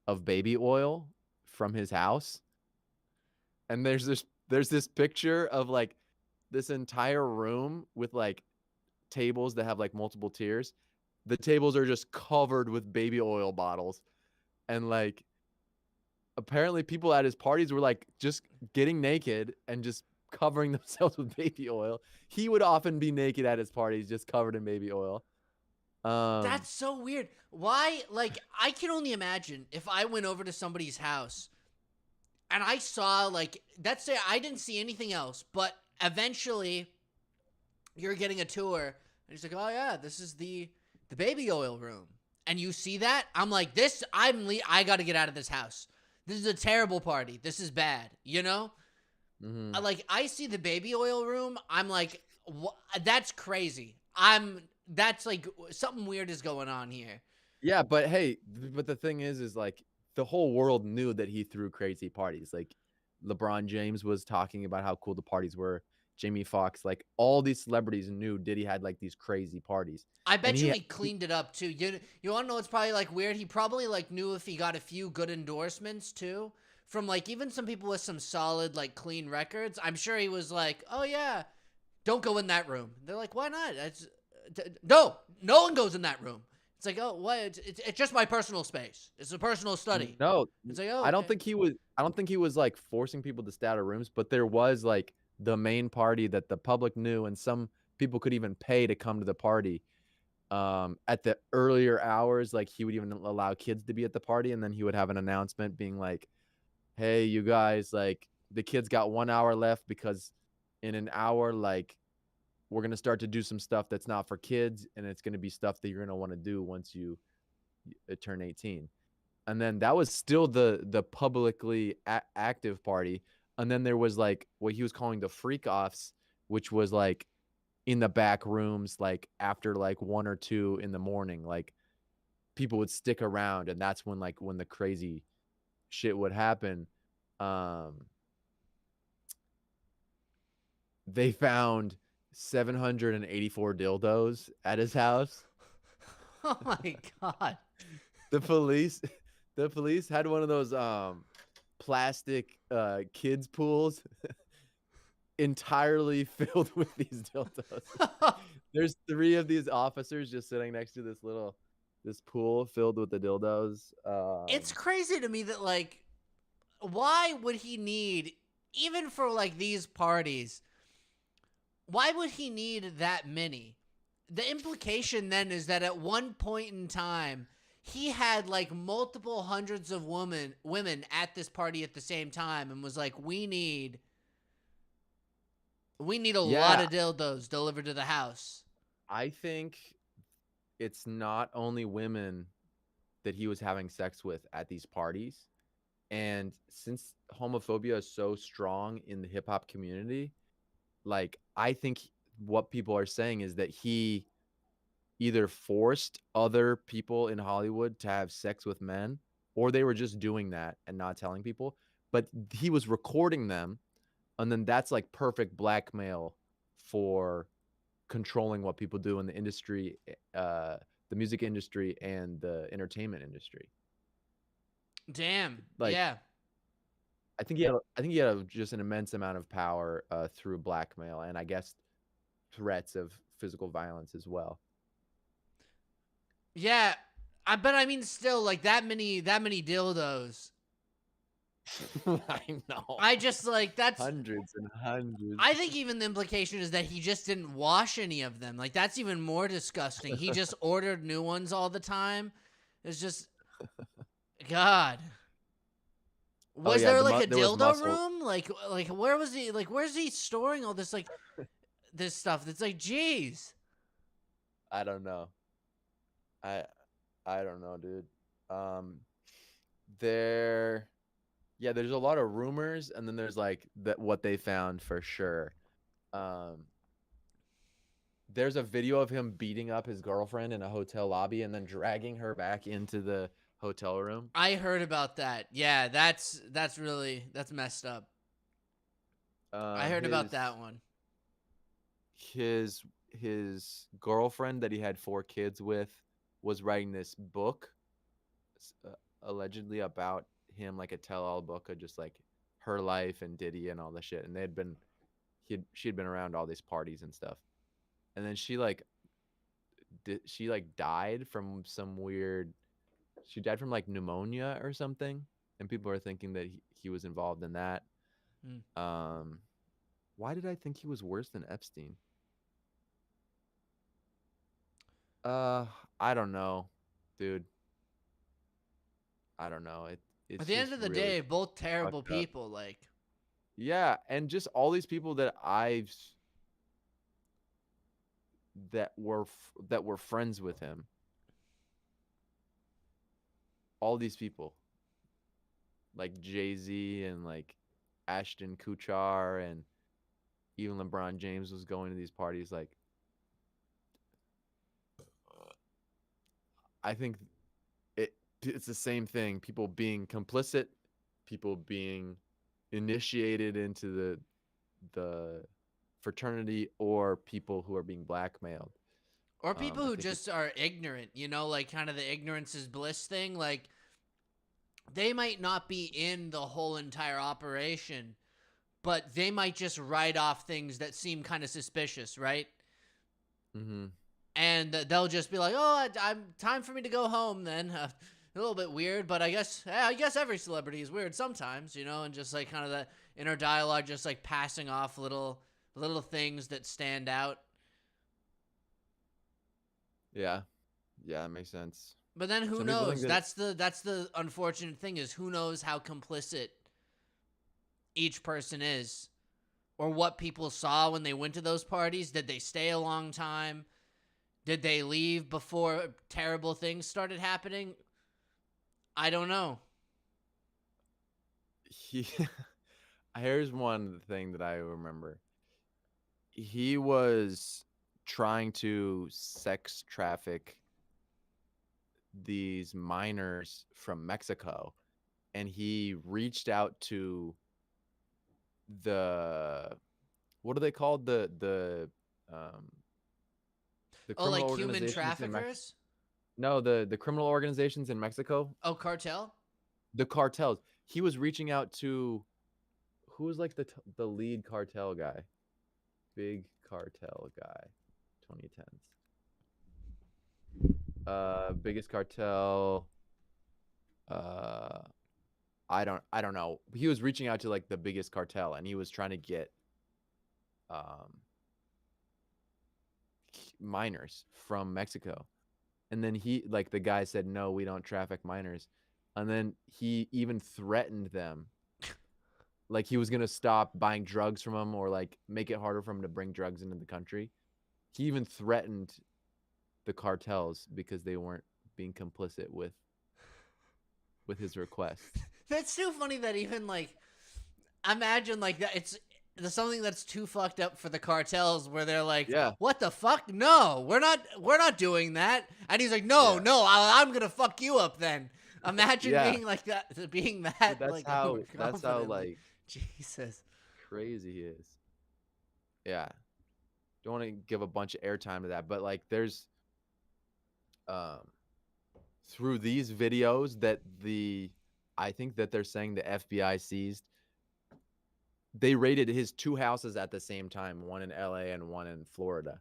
of baby oil from his house, and there's this picture of like this entire room with like tables that have like multiple tiers. The tables are just covered with baby oil bottles, and like apparently people at his parties were like just getting naked and just covering themselves with baby oil. He would often be naked at his parties, just covered in baby oil. Um, That's so weird. Why? Like, I can only imagine if I went over to somebody's house and I saw, like, let's say I didn't see anything else, but eventually you're getting a tour and he's like, oh yeah, this is the baby oil room, and you see that, I'm like, I got to get out of this house. This is a terrible party. This is bad. You know, mhm. like I see the baby oil room, I'm like, that's crazy. That's like something weird is going on here. Yeah, but hey, but the thing is like the whole world knew that he threw crazy parties. Like LeBron James was talking about how cool the parties were. Jamie Foxx, like all these celebrities knew Diddy had like these crazy parties, I and bet you he cleaned it up too. You want to know what's probably like weird? He probably like knew if he got a few good endorsements too from like even some people with some solid like clean records. I'm sure he was like, "Oh yeah, don't go in that room." They're like, "Why not?" No, no one goes in that room. It's like, "Oh, what? It's just my personal space. It's a personal study." no, It's like, "Oh, I don't okay." think he was. I don't think he was like forcing people to stay out of rooms, but there was like the main party that the public knew, and some people could even pay to come to the party. At the earlier hours, like he would even allow kids to be at the party, and then he would have an announcement being like, hey, you guys, like the kids got 1 hour left because in an hour, like we're gonna start to do some stuff that's not for kids, and it's gonna be stuff that you're gonna want to do once you turn 18. And then that was still the publicly active party, and then there was like what he was calling the freak offs, which was like in the back rooms, like after like 1 or 2 in the morning, like people would stick around, and that's when the crazy shit would happen. Um, they found 784 dildos at his house. Oh my god. The police, the police had one of those plastic kids pools entirely filled with these dildos. There's 3 of these officers just sitting next to this pool filled with the dildos. It's crazy to me that like why would he need even for like these parties, why would he need that many? The implication then is that at one point in time, he had like multiple hundreds of women at this party at the same time and was like, we need a lot Yeah, of dildos delivered to the house. I think it's not only women that he was having sex with at these parties. And since homophobia is so strong in the hip hop community, like I think what people are saying is that he either forced other people in Hollywood to have sex with men, or they were just doing that and not telling people. But he was recording them, and then that's like perfect blackmail for controlling what people do in the industry, the music industry and the entertainment industry. Damn. Like Yeah. I think he had just an immense amount of power through blackmail and I guess threats of physical violence as well. Yeah. But I mean still like that many dildos. I know. I just like that's Hundreds and hundreds. I think even the implication is that he just didn't wash any of them. Like that's even more disgusting. He just ordered new ones all the time. It's just God. Oh Was yeah, there like a there was dildo muscle. room? Like where was he? Like where's he storing all this like this stuff? That's like, geez. I don't know. I I don't know, dude. Um, there, yeah, there's a lot of rumors, and then there's like that what they found for sure. Um, there's a video of him beating up his girlfriend in a hotel lobby and then dragging her back into the hotel room. I heard about that. Yeah, that's messed up. I heard about His that one. his his girlfriend that he had 4 kids with was writing this book, allegedly about him, like a tell-all book of just like her life and Diddy and all the shit. And she had been around all these parties and stuff. And then she like died from some weird. She died from like pneumonia or something, and people are thinking that he was involved in that. Hmm. Um, why did I think he was worse than Epstein? Uh, I don't know, dude. I don't know. At It's the end just of the really day, both terrible fucked up. people. Like, Yeah, and just all these people that that were friends with him. All these people, like Jay-Z and like Ashton Kutcher, and even LeBron James was going to these parties. Like, I think it's the same thing. People being complicit, people being initiated into the fraternity, or people who are being blackmailed. or people I who think it's just are ignorant, like kind of the ignorance is bliss thing. Like, they might not be in the whole entire operation, but they might just write off things that seem kind of suspicious, right? mm-hmm. And they'll just be like, "Oh, I'm time for me to go home." Then a little bit weird, but I guess every celebrity is weird sometimes, and just like kind of the inner dialogue, just like passing off little things that stand out. Yeah, that makes sense. But then who Some people think knows? that That's the unfortunate thing, is who knows how complicit each person is, or what people saw when they went to those parties. Did they stay a long time? Did they leave before terrible things started happening? I don't know. he here's one thing that I remember. He was trying to sex traffic these minors from Mexico, and he reached out to the what are they called, um the Oh, criminal like human organizations in Mexico. traffickers? No, the criminal organizations in Mexico, Oh, cartel? the cartels. He was reaching out to, who was like the lead cartel guy, big cartel guy, 2010s. Biggest cartel. Uh, I don't know. He was reaching out to like the biggest cartel, and he was trying to get um minors from Mexico. And then like the guy said, no, we don't traffic minors. And then he even threatened them, like he was gonna stop buying drugs from them, or like make it harder for him to bring drugs into the country. He even threatened the cartels because they weren't being complicit with his request. That's too funny that even like, imagine like that it's something that's too fucked up for the cartels, where they're like, Yeah. "What the fuck? No, we're not doing that." And he's like, "No, Yeah. no, I'm gonna fuck you up then." Imagine Yeah. being like that, being Dude, that that's like how overconfident. Like, like Jesus. crazy he is. Yeah. Don't want to give a bunch of airtime to that, but like there's um through these videos that I think that they're saying the FBI seized, they raided his two houses at the same time, one in LA and one in Florida.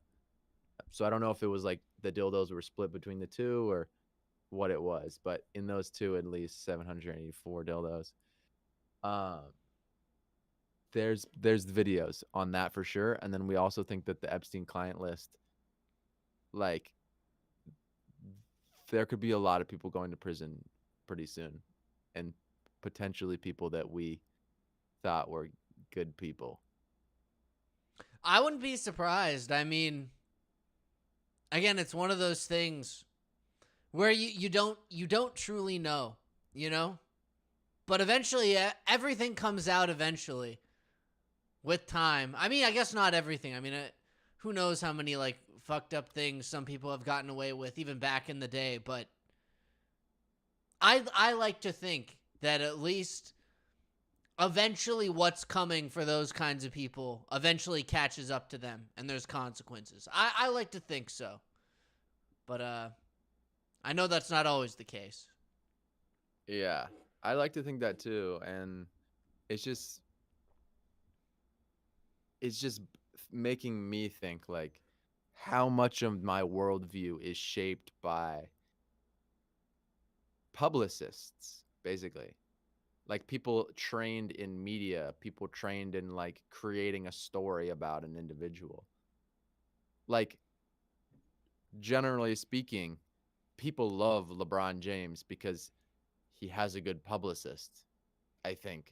So I don't know if it was like the dildos were split between the two or what it was, but in those two, at least 784 dildos. Um, there's videos on that for sure, and then we also think that the Epstein client list, like, there could be a lot of people going to prison pretty soon, and potentially people that we thought were good people. I wouldn't be surprised. I mean, again, it's one of those things where you don't truly know, But eventually, everything comes out eventually with time. I mean, I guess not everything. I mean, who knows how many like fucked up things some people have gotten away with even back in the day, but I like to think that at least eventually what's coming for those kinds of people eventually catches up to them and there's consequences. I like to think so. But I know that's not always the case. Yeah, I like to think that too, and it's just making me think like how much of my worldview is shaped by publicists, basically. Like people trained in media, people trained in like creating a story about an individual. Like, generally speaking, people love LeBron James because he has a good publicist, I think.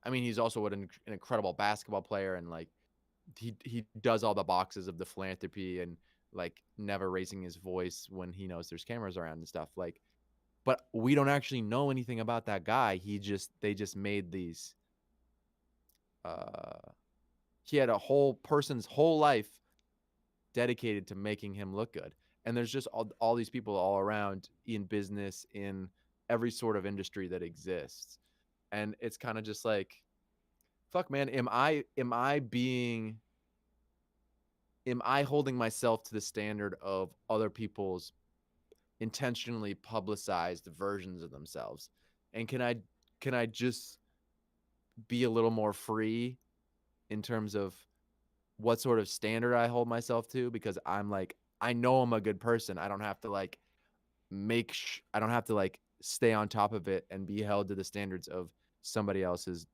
I mean, he's also an incredible basketball player, and like he does all the boxes of the philanthropy and like never raising his voice when he knows there's cameras around and stuff. Like, but we don't actually know anything about that guy. They just made these uh he had a whole person's whole life dedicated to making him look good. And there's just all these people all around in business, in every sort of industry that exists. And it's kind of just like, fuck man, am I holding myself to the standard of other people's intentionally publicized versions of themselves? And can I just be a little more free in terms of what sort of standard I hold myself to? Because I'm like, I know I'm a good person. I don't have to like I don't have to like stay on top of it and be held to the standards of somebody else's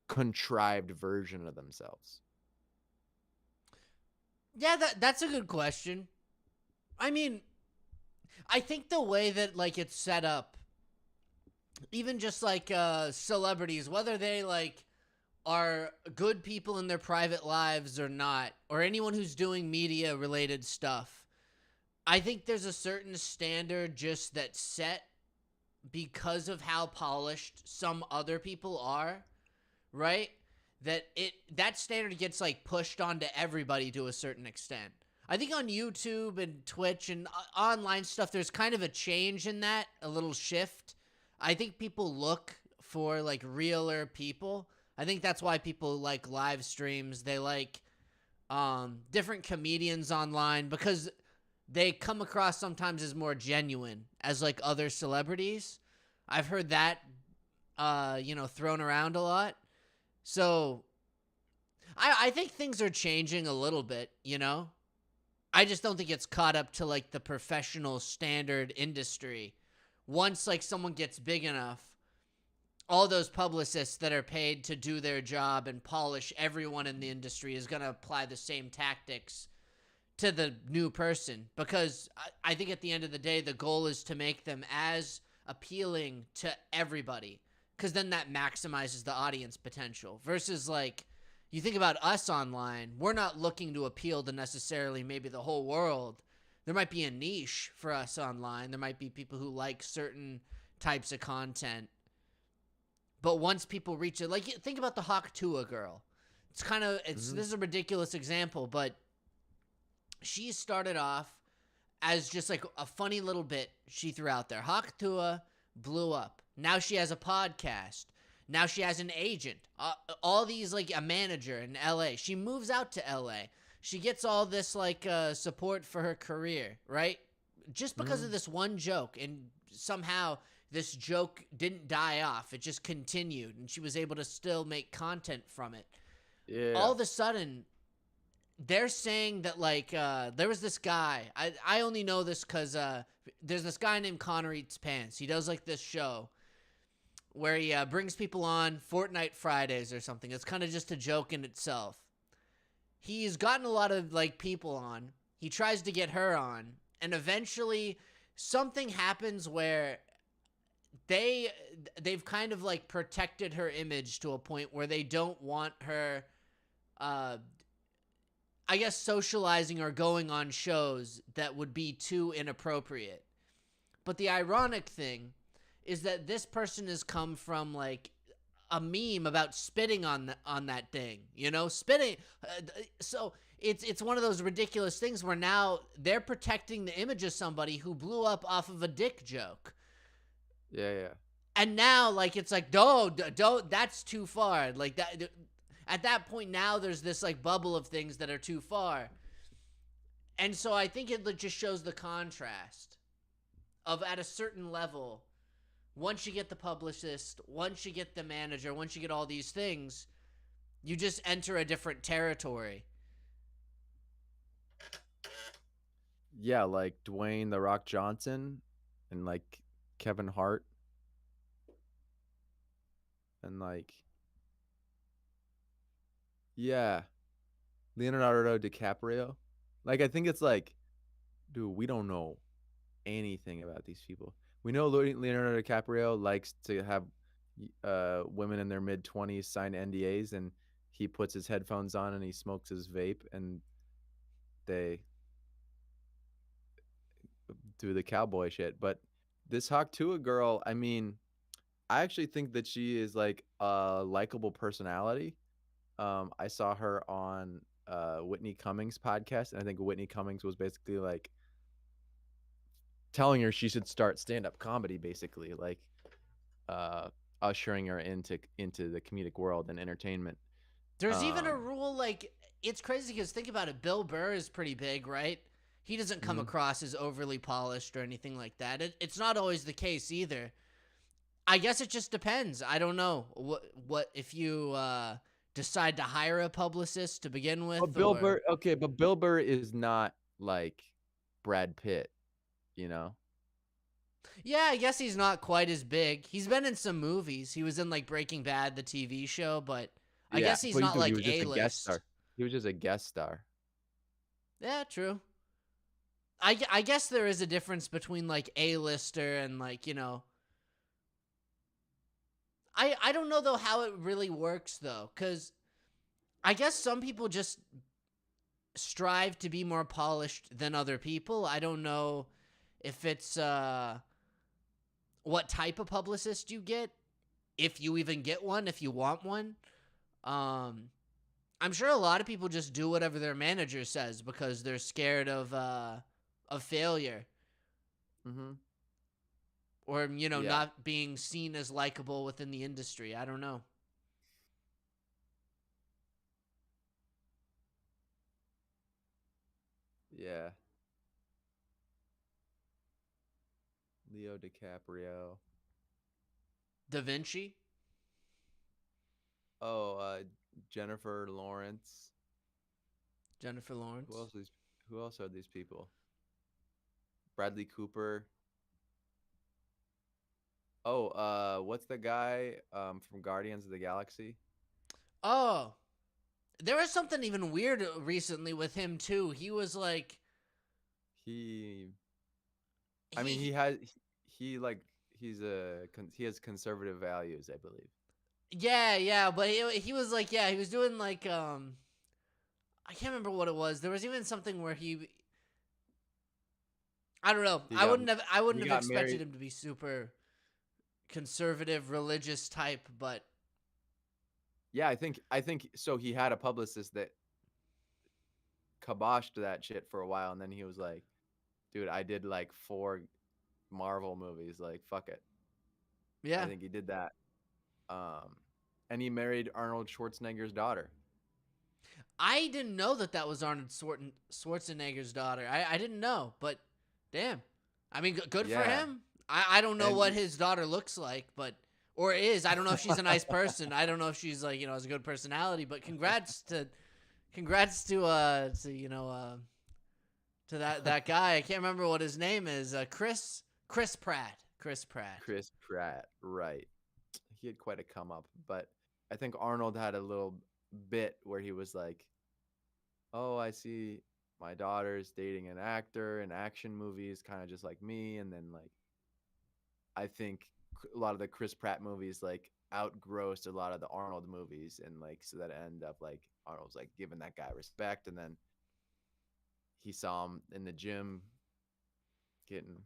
contrived version of themselves. Yeah, that's a good question. I mean, I think the way that like it's set up, even just like celebrities, whether they like are good people in their private lives or not, or anyone who's doing media related stuff, I think there's a certain standard just that's set because of how polished some other people are, right? That standard gets like pushed onto everybody to a certain extent. I think on YouTube and Twitch and online stuff, there's kind of a change in that, a little shift. I think people look for like realer people. I think that's why people like live streams. They like different comedians online because they come across sometimes as more genuine as like other celebrities. I've heard that thrown around a lot. So I think things are changing a little bit, you know? I just don't think it's caught up to like the professional standard industry. Once like someone gets big enough, all those publicists that are paid to do their job and polish everyone in the industry is going to apply the same tactics to the new person, because I think at the end of the day, the goal is to make them as appealing to everybody, because then that maximizes the audience potential versus like you think about us online, we're not looking to appeal to necessarily maybe the whole world. There might be a niche for us online. There might be people who like certain types of content. But once people reach it, like think about the Hawk Tuah girl. This is a ridiculous example, but she started off as just like a funny little bit she threw out there. Hawk Tuah blew up. Now she has a podcast. Now she has an agent. All these, like a manager in LA. She moves out to LA. She gets all this like support for her career, right? Just because of this one joke, and somehow this joke didn't die off. It just continued, and she was able to still make content from it. Yeah. All of a sudden, they're saying that like there was this guy. I only know this because there's this guy named Connor Eats Pants. He does like this show where he brings people on Fortnite Fridays or something. It's kind of just a joke in itself. He's gotten a lot of like people on. He tries to get her on, and eventually something happens where they've kind of like protected her image to a point where they don't want her I guess socializing or going on shows that would be too inappropriate. But the ironic thing is that this person has come from like a meme about spitting on that thing, you know, spitting. So it's one of those ridiculous things where now they're protecting the image of somebody who blew up off of a dick joke. Yeah. And now like it's like don't that's too far. Like that at that point now there's this like bubble of things that are too far. And so I think it just shows the contrast of at a certain level, once you get the publicist, once you get the manager, once you get all these things, you just enter a different territory. Yeah, like Dwayne The Rock Johnson and like Kevin Hart and like yeah, Leonardo DiCaprio. Like I think it's like, dude, we don't know anything about these people. We know Leonardo DiCaprio likes to have women in their mid-20s sign NDAs, and he puts his headphones on and he smokes his vape, and they do the cowboy shit. But this Haktua girl, I mean, I actually think that she is like a likable personality. I saw her on Whitney Cummings' podcast, and I think Whitney Cummings was basically like telling her she should start stand-up comedy, basically, like uh, ushering her into the comedic world and entertainment. There's even a Um, rule like it's crazy because think about it. Bill Burr is pretty big, right? He doesn't come mhm. across as overly polished or anything like that. It's not always the case either. I guess it just depends. I don't know what if you decide to hire a publicist to begin But with, Bill or Burr, okay, but Bill Burr is not like Brad Pitt, you know? yeah, I guess he's not quite as big. He's been in some movies. He was in like Breaking Bad, the TV show, but I Yeah, guess he's but not dude, he like was just A a guest list. star. He was just a guest star. Yeah, true. I guess there is a difference between like A-lister and like, I don't know though how it really works though, cuz I guess some people just strive to be more polished than other people. I don't know if it's what type of publicist you get, if you even get one, if you want one. Um I'm sure a lot of people just do whatever their manager says because they're scared of failure. Mhm. Or Yeah. not being seen as likable within the industry. I don't know. Yeah. Leo DiCaprio. Da Vinci. Oh, Jennifer Lawrence. Jennifer Who Lawrence. else is who else are these people? Bradley Cooper. Oh, what's the guy from Guardians of the Galaxy? Oh, there was something even weird recently with him too. He was like He I mean, he he like he has conservative values, I believe. yeah, but he was like he was doing like I can't remember what it was. There was even something where I don't know. He got I he wouldn't have got expected married. him to be super conservative religious type, but Yeah, I think so. He had a publicist that kiboshed that shit for a while, and then he was like, "Dude, I did like 4 Marvel movies. Like, fuck it." I yeah. think he did that. Um, and he married Arnold Schwarzenegger's daughter. I didn't know that that was Arnold Schwarzenegger's daughter. I didn't know, but damn. I mean, good for Yeah, him. I don't know and what his daughter looks like, but or is. I don't know if she's a nice person. I don't know if she's like has a good personality. But congrats to that guy. I can't remember what his name is. Chris Pratt. Chris Pratt. Chris Pratt, right? He had quite a come up, but I think Arnold had a little bit where he was like, "Oh, I see my daughter's dating an actor in action movies, kind of just like me," and then like I think a lot of the Chris Pratt movies like outgrossed a lot of the Arnold movies, and like so that end up like Arnold's like giving that guy respect, and then he saw him in the gym getting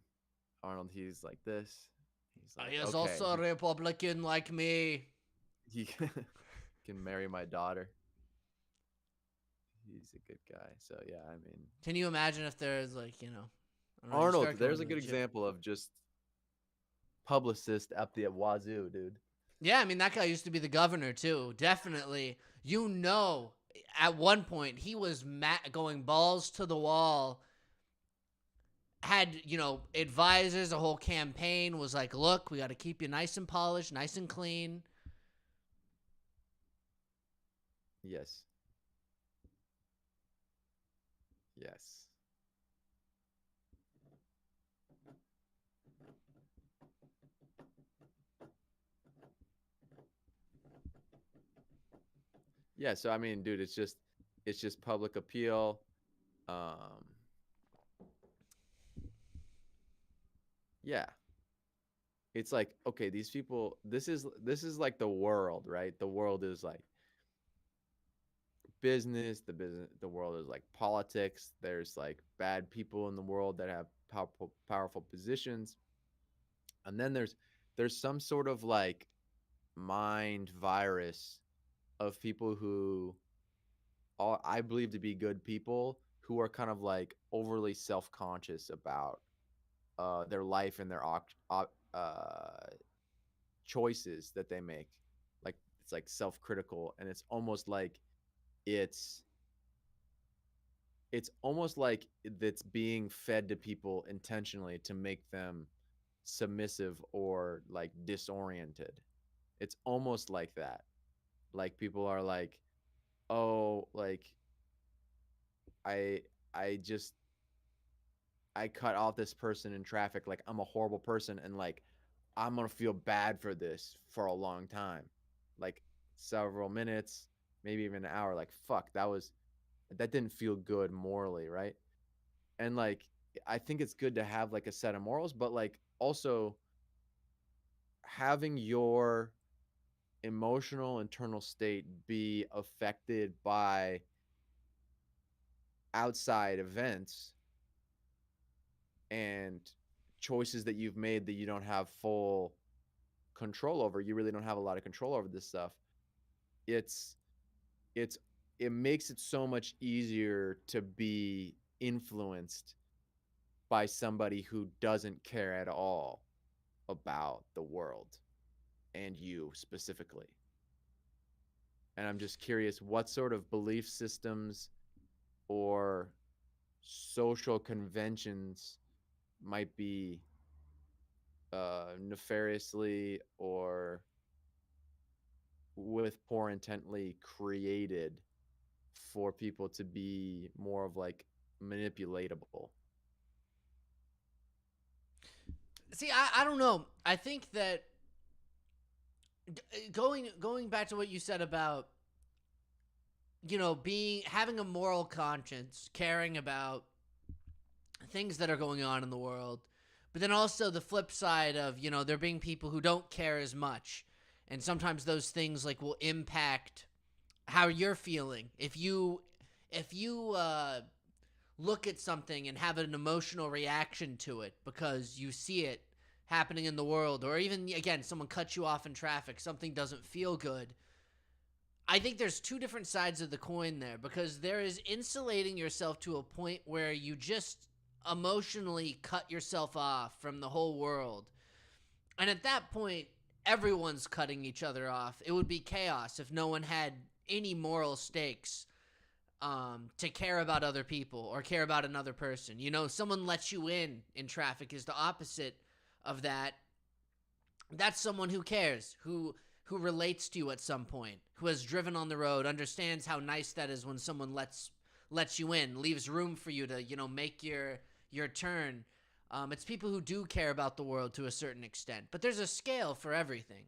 Arnold. He's like this. He's like, He is okay, also a Republican like me. he can marry my daughter. He's a good guy. So yeah, I mean Can you imagine if there's like I don't know, you Arnold. start going There's to a the good gym. example of just publicist up the wazoo, dude. Yeah, I mean that guy used to be the governor too. Definitely, at one point he was going balls to the wall. Had advisors, a whole campaign was like, "Look, we got to keep you nice and polished, nice and clean." Yes. Yes. Yeah, so I mean, dude, it's just public appeal. Um yeah, it's like, okay, these people, this is like the world, right? The world is like the world is like politics. There's like bad people in the world that have powerful positions, and then there's some sort of like mind virus of people who all I believe to be good people who are kind of like overly self-conscious about their life and their choices that they make. Like it's like self-critical, and it's it's almost like it's being fed to people intentionally to make them submissive or like disoriented. It's almost like that. Like people are like, oh, like I I just I cut off this person in traffic, like I'm a horrible person, and like I'm gonna feel bad for this for a long time, like several minutes, maybe even an hour. Like fuck, that didn't feel good morally, right? And like I think it's good to have like a set of morals, but like also having your emotional internal state be affected by outside events and choices that you've made that you don't have full control over. You really don't have a lot of control over this stuff. It's it's it makes it so much easier to be influenced by somebody who doesn't care at all about the world and you specifically. And I'm just curious what sort of belief systems or social conventions might be nefariously or with poor intently created for people to be more of like manipulatable. See, I don't know. I think that going back to what you said about, being having a moral conscience, caring about things that are going on in the world, but then also the flip side of, there being people who don't care as much, and sometimes those things like will impact how you're feeling. If you look at something and have an emotional reaction to it because you see it happening in the world, or even again someone cuts you off in traffic, something doesn't feel good. I think there's two different sides of the coin there, because there is insulating yourself to a point where you just emotionally cut yourself off from the whole world. And at that point, everyone's cutting each other off. It would be chaos if no one had any moral stakes to care about other people or care about another person. Someone lets you in traffic is the opposite of that. That's someone who cares, who relates to you at some point, who has driven on the road, understands how nice that is when someone lets you in, leaves room for you to make your turn. It's people who do care about the world to a certain extent, but there's a scale for everything.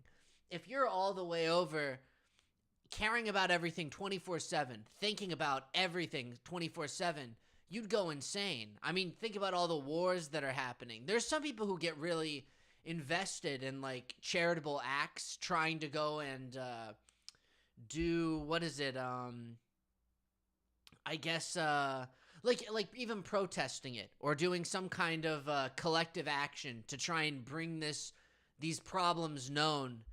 If you're all the way over caring about everything 24/7, thinking about everything 24/7, you'd go insane. I mean, think about all the wars that are happening. There's some people who get really invested in like charitable acts, trying to go and do, what is it? I guess like even protesting it or doing some kind of collective action to try and bring these problems known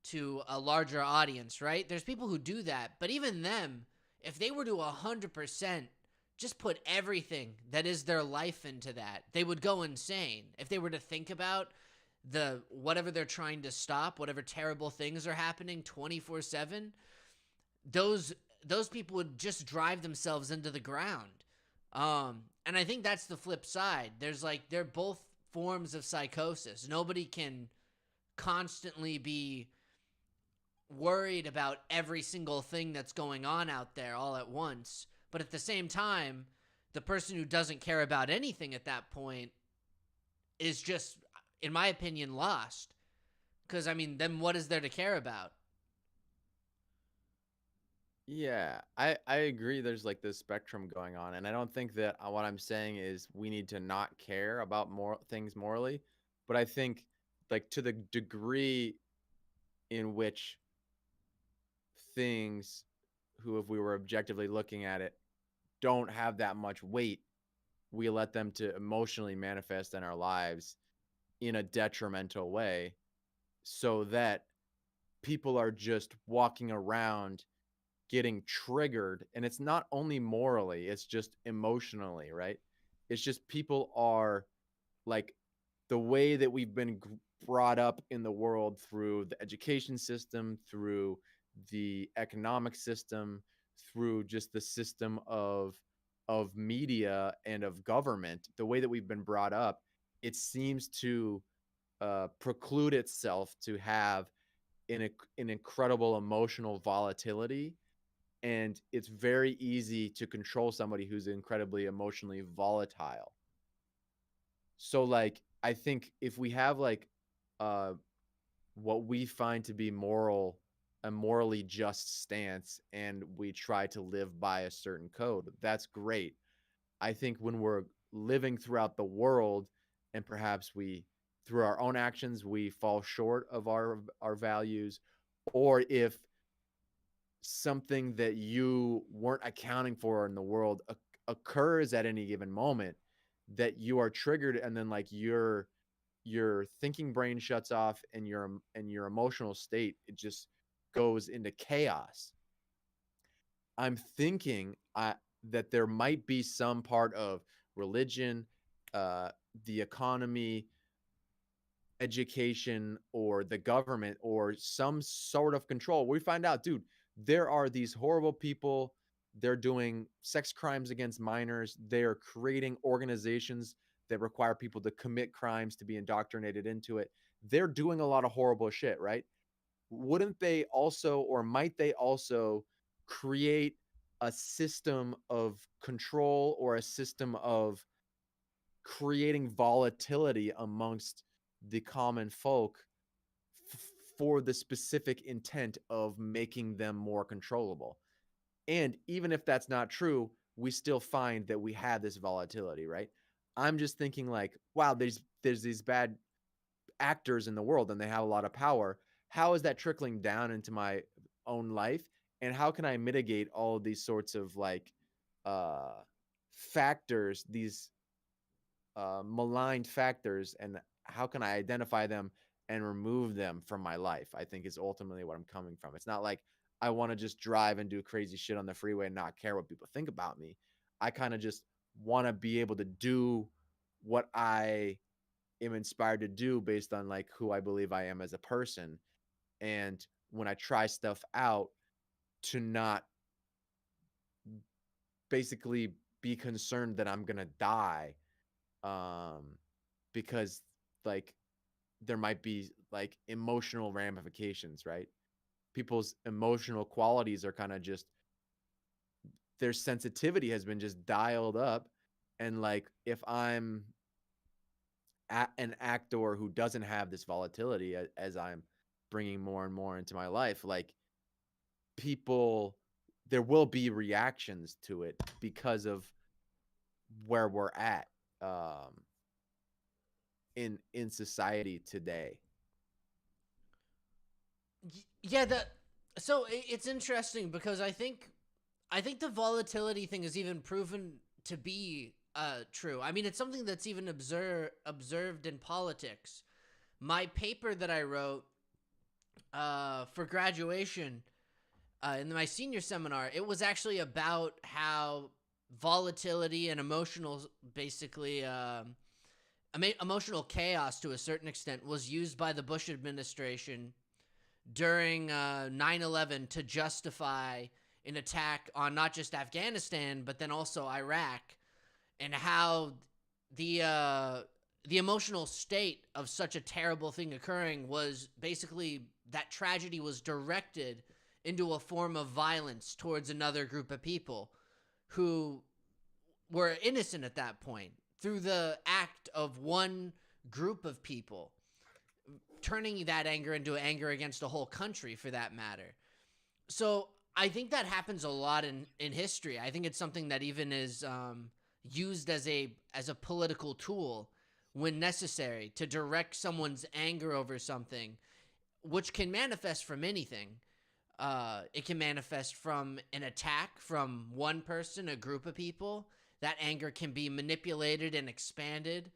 to a larger audience, right? There's people who do that, but even them, if they were to 100% just put everything that is their life into that, they would go insane. If they were to think about whatever they're trying to stop, whatever terrible things are happening 24/7, those people would just drive themselves into the ground. And I think that's the flip side. They're both forms of psychosis. Nobody can constantly be worried about every single thing that's going on out there all at once. But at the same time, the person who doesn't care about anything at that point is just, in my opinion, lost. Because, I mean, then what is there to care about? Yeah, I agree there's like this spectrum going on, and I don't think that what I'm saying is we need to not care about more things morally. But I think like to the degree in which things who, if we were objectively looking at it, don't have that much weight, we let them to emotionally manifest in our lives in a detrimental way, so that people are just walking around getting triggered. And it's not only morally, it's just emotionally, right? It's just people are like, the way that we've been brought up in the world through the education system, through the economic system, through just the system of media and of government, the way that we've been brought up, it seems to preclude itself to have an incredible emotional volatility. And it's very easy to control somebody who's incredibly emotionally volatile. So like I think if we have like uh what we find to be a morally just stance, and we try to live by a certain code, that's great. I think when we're living throughout the world, and perhaps we, through our own actions, we fall short of our values, or if something that you weren't accounting for in the world occurs at any given moment, that you are triggered, and then like your thinking brain shuts off, and your emotional state, it just goes into chaos. I'm thinking that there might be some part of religion, uh, the economy, education, or the government, or some sort of control. We find out, dude, there are these horrible people. They're doing sex crimes against minors. They are creating organizations that require people to commit crimes to be indoctrinated into it. They're doing a lot of horrible shit, right? Wouldn't they also, or might they also create a system of control, or a system of creating volatility amongst the common folk f- for the specific intent of making them more controllable? And even if that's not true, we still find that we have this volatility, right? I'm just thinking like, wow, there's these bad actors in the world, and they have a lot of power. How is that trickling down into my own life? And how can I mitigate all of these sorts of like uh factors, these maligned factors, and how can I identify them and remove them from my life? I think is ultimately what I'm coming from. It's not like I want to just drive and do crazy shit on the freeway and not care what people think about me. I kind of just want to be able to do what I am inspired to do based on like who I believe I am as a person. And when I try stuff out, to not basically be concerned that I'm going to die, um because like there might be like emotional ramifications, right? People's emotional qualities are kind of just, their sensitivity has been just dialed up. And like if I'm an actor who doesn't have this volatility, as I'm bringing more and more into my life, like people, there will be reactions to it because of where we're at in society today. Yeah, it's interesting because I think the volatility thing is even proven to be true. I mean, it's something that's even observed in politics. My paper that I wrote for graduation in my senior seminar, it was actually about how volatility and basically emotional chaos to a certain extent was used by the Bush administration during 9/11 to justify an attack on not just Afghanistan but then also Iraq, and how the emotional state of such a terrible thing occurring was basically that tragedy was directed into a form of violence towards another group of people who were innocent at that point through the act of one group of people turning that anger into anger against a whole country for that matter. So I think that happens a lot in history. I think it's something that even is used as a political tool when necessary to direct someone's anger over something, which can manifest from anything. It can manifest from an attack from one person, a group of people. That anger can be manipulated and expanded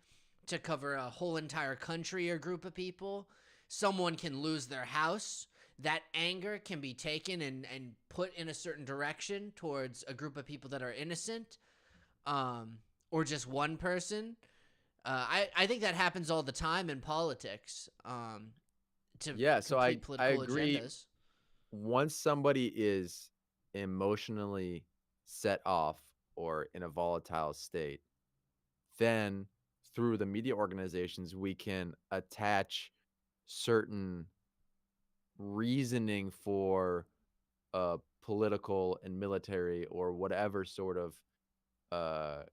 to cover a whole entire country or group of people. Someone can lose their house. That anger can be taken and put in a certain direction towards a group of people that are innocent, or just one person. I think that happens all the time in politics, to Yeah, so complete I political agree. agendas. Once somebody is emotionally set off or in a volatile state, then through the media organizations, we can attach certain reasoning for political and military or whatever sort of uh,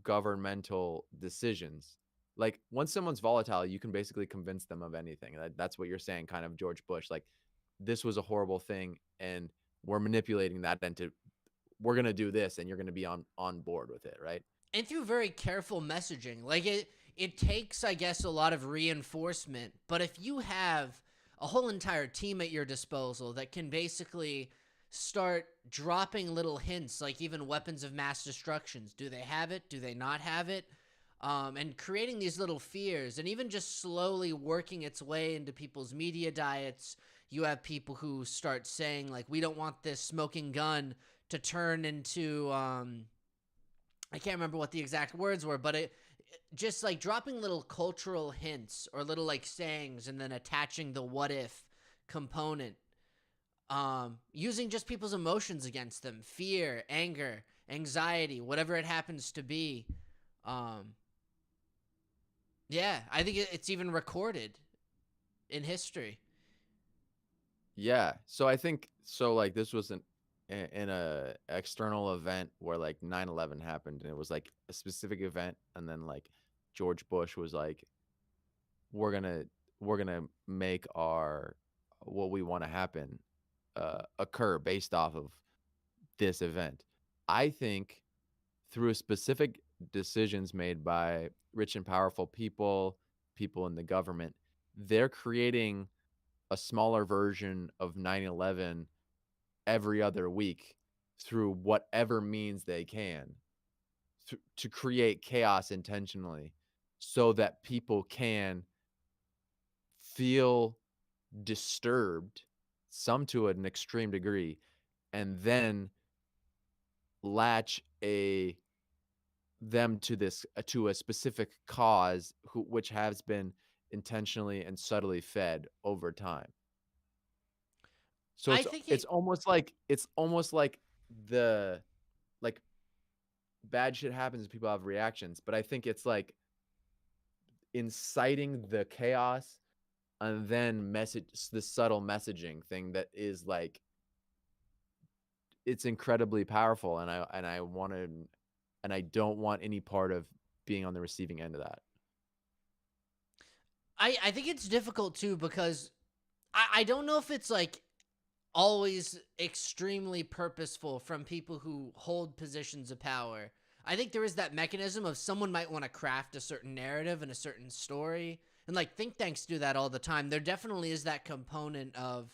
governmental decisions. Like once someone's volatile, you can basically convince them of anything. That's what you're saying, kind of George Bush. Like this was a horrible thing, and we're manipulating that into we're gonna do this, and you're gonna be on board with it, right? And through very careful messaging. Like it takes, I guess, a lot of reinforcement, but if you have a whole entire team at your disposal that can basically start dropping little hints, like even weapons of mass destructions, do they have it, do they not have it, and creating these little fears, and even just slowly working its way into people's media diets. You have people who start saying, like, we don't want this smoking gun to turn into I can't remember what the exact words were, but it just like dropping little cultural hints or little like sayings and then attaching the what if component, using just people's emotions against them, fear, anger, anxiety, whatever it happens to be. um yeah, I think it's even recorded in history. Yeah. So I think so. Like this was in a external event where like 9/11 happened, and it was like a specific event, and then like George Bush was like, we're gonna we're gonna make our what we want to happen occur based off of this event. I think through specific decisions made by rich and powerful people, people in the government, they're creating a smaller version of 9/11 every other week through whatever means they can to create chaos intentionally so that people can feel disturbed, some to an extreme degree, and then latch a them to this to a specific cause which has been intentionally and subtly fed over time. So I think it's it almost like the like bad shit happens and people have reactions, but I think it's like inciting the chaos and then message the subtle messaging thing that is like it's incredibly powerful, and I wanted and I don't want any part of being on the receiving end of that. I think it's difficult too, because I don't know if it's like always extremely purposeful from people who hold positions of power. I think there is that mechanism of someone might want to craft a certain narrative and a certain story. And like think tanks do that all the time. There definitely is that component of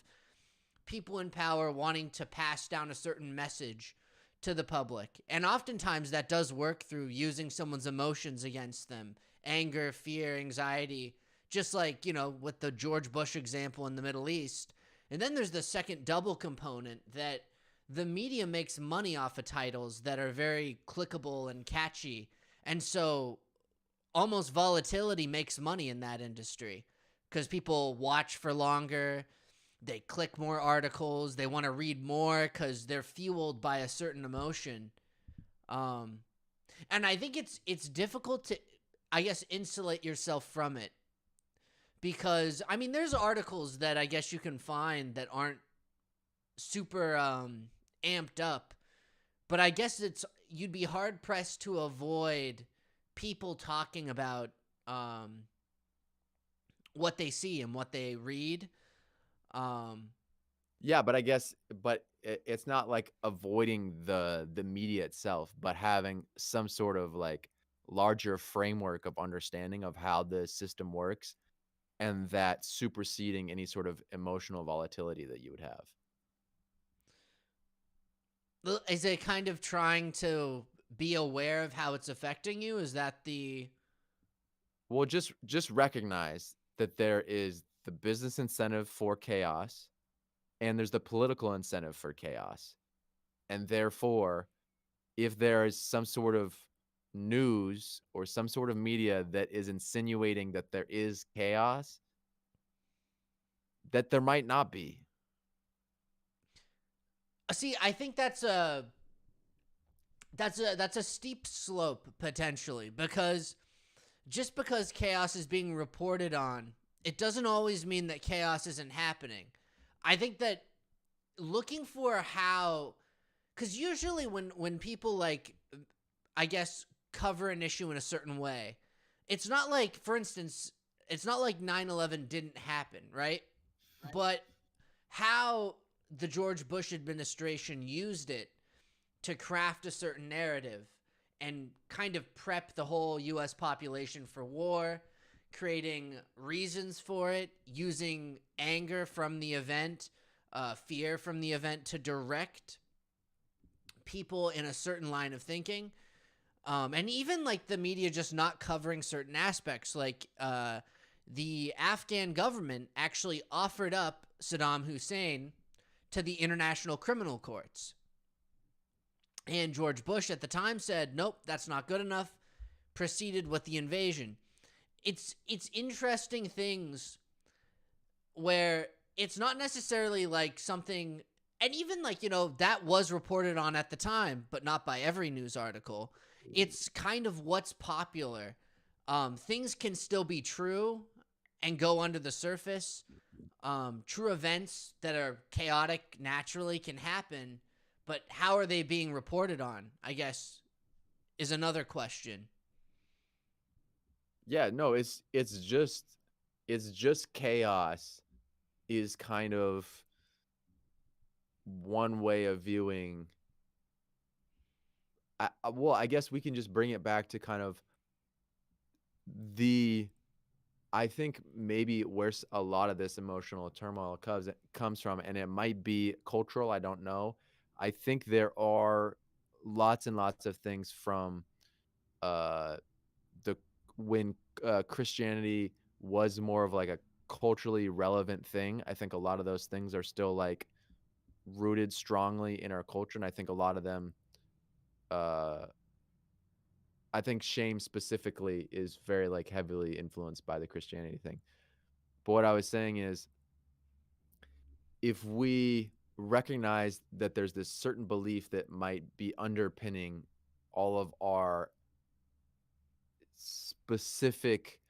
people in power wanting to pass down a certain message to the public. And oftentimes that does work through using someone's emotions against them, anger, fear, anxiety, just like, with the George Bush example in the Middle East. And then there's the second double component that the media makes money off of titles that are very clickable and catchy. And so almost volatility makes money in that industry because people watch for longer, they click more articles, they want to read more because they're fueled by a certain emotion. Um, and I think it's difficult to, I guess, insulate yourself from it, because I mean, there's articles that I guess you can find that aren't super amped up, but I guess you'd be hard pressed to avoid people talking about what they see and what they read. Um, Yeah, but I guess it's not like avoiding the media itself, but having some sort of like larger framework of understanding of how the system works, and that superseding any sort of emotional volatility that you would have. Is it kind of trying to be aware of how it's affecting you? Is that the Well, just recognize that there is the business incentive for chaos and there's the political incentive for chaos. And therefore, if there is some sort of news or some sort of media that is insinuating that there is chaos, that there might not be. See, I think that's a steep slope potentially, because just because chaos is being reported on, it doesn't always mean that chaos isn't happening. I think that looking for how, because usually when people, like, I guess, cover an issue in a certain way, it's not like, for instance, it's not like 9/11 didn't happen, right? But how the George Bush administration used it to craft a certain narrative and kind of prep the whole US population for war, creating reasons for it, using anger from the event, fear from the event to direct people in a certain line of thinking. And even like the media just not covering certain aspects, like the Afghan government actually offered up Saddam Hussein to the international criminal courts. And George Bush at the time said, nope, that's not good enough, proceeded with the invasion. It's interesting things where it's not necessarily like something, and even like, that was reported on at the time, but not by every news article. It's kind of what's popular. Things can still be true and go under the surface. True events that are chaotic naturally can happen, but how are they being reported on, I guess, is another question. Yeah, no, it's just chaos is kind of one way of viewing. Well, I guess we can just bring it back to kind of the I think maybe where a lot of this emotional turmoil comes from, and it might be cultural. I don't know. I think there are lots and lots of things from uh, the when Christianity was more of like a culturally relevant thing. I think a lot of those things are still like rooted strongly in our culture, and I think a lot of them. Uh, I think shame specifically is very like heavily influenced by the Christianity thing. But what I was saying is, if we recognize that there's this certain belief that might be underpinning all of our specific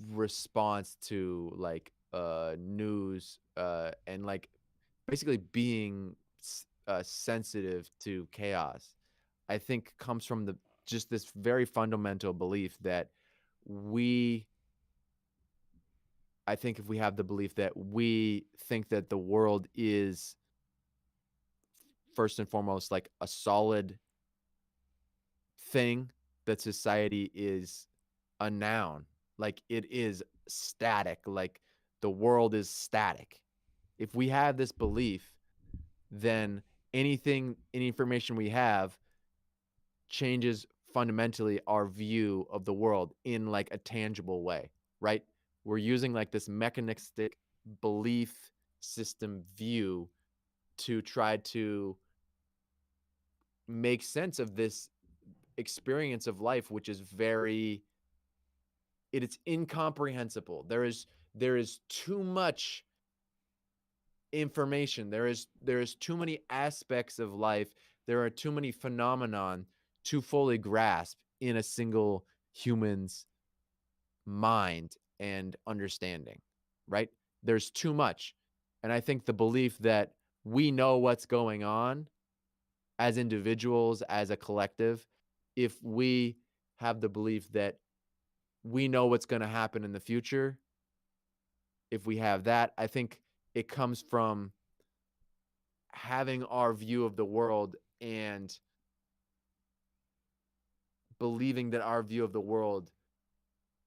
response to like news and like basically being sensitive to chaos, I think comes from the just this very fundamental belief that we I think if we have the belief that we think that the world is first and foremost like a solid thing, that society is a noun, like it is static, like the world is static. If we have this belief, then any information we have changes fundamentally our view of the world in like a tangible way, right? We're using like this mechanistic belief system view to try to make sense of this experience of life, which is very it's incomprehensible. There is too much information. There is too many aspects of life. There are too many phenomenon to fully grasp in a single human's mind and understanding, right? There's too much. And I think the belief that we know what's going on as individuals, as a collective, if we have the belief that we know what's going to happen in the future, if we have that, I think it comes from having our view of the world and believing that our view of the world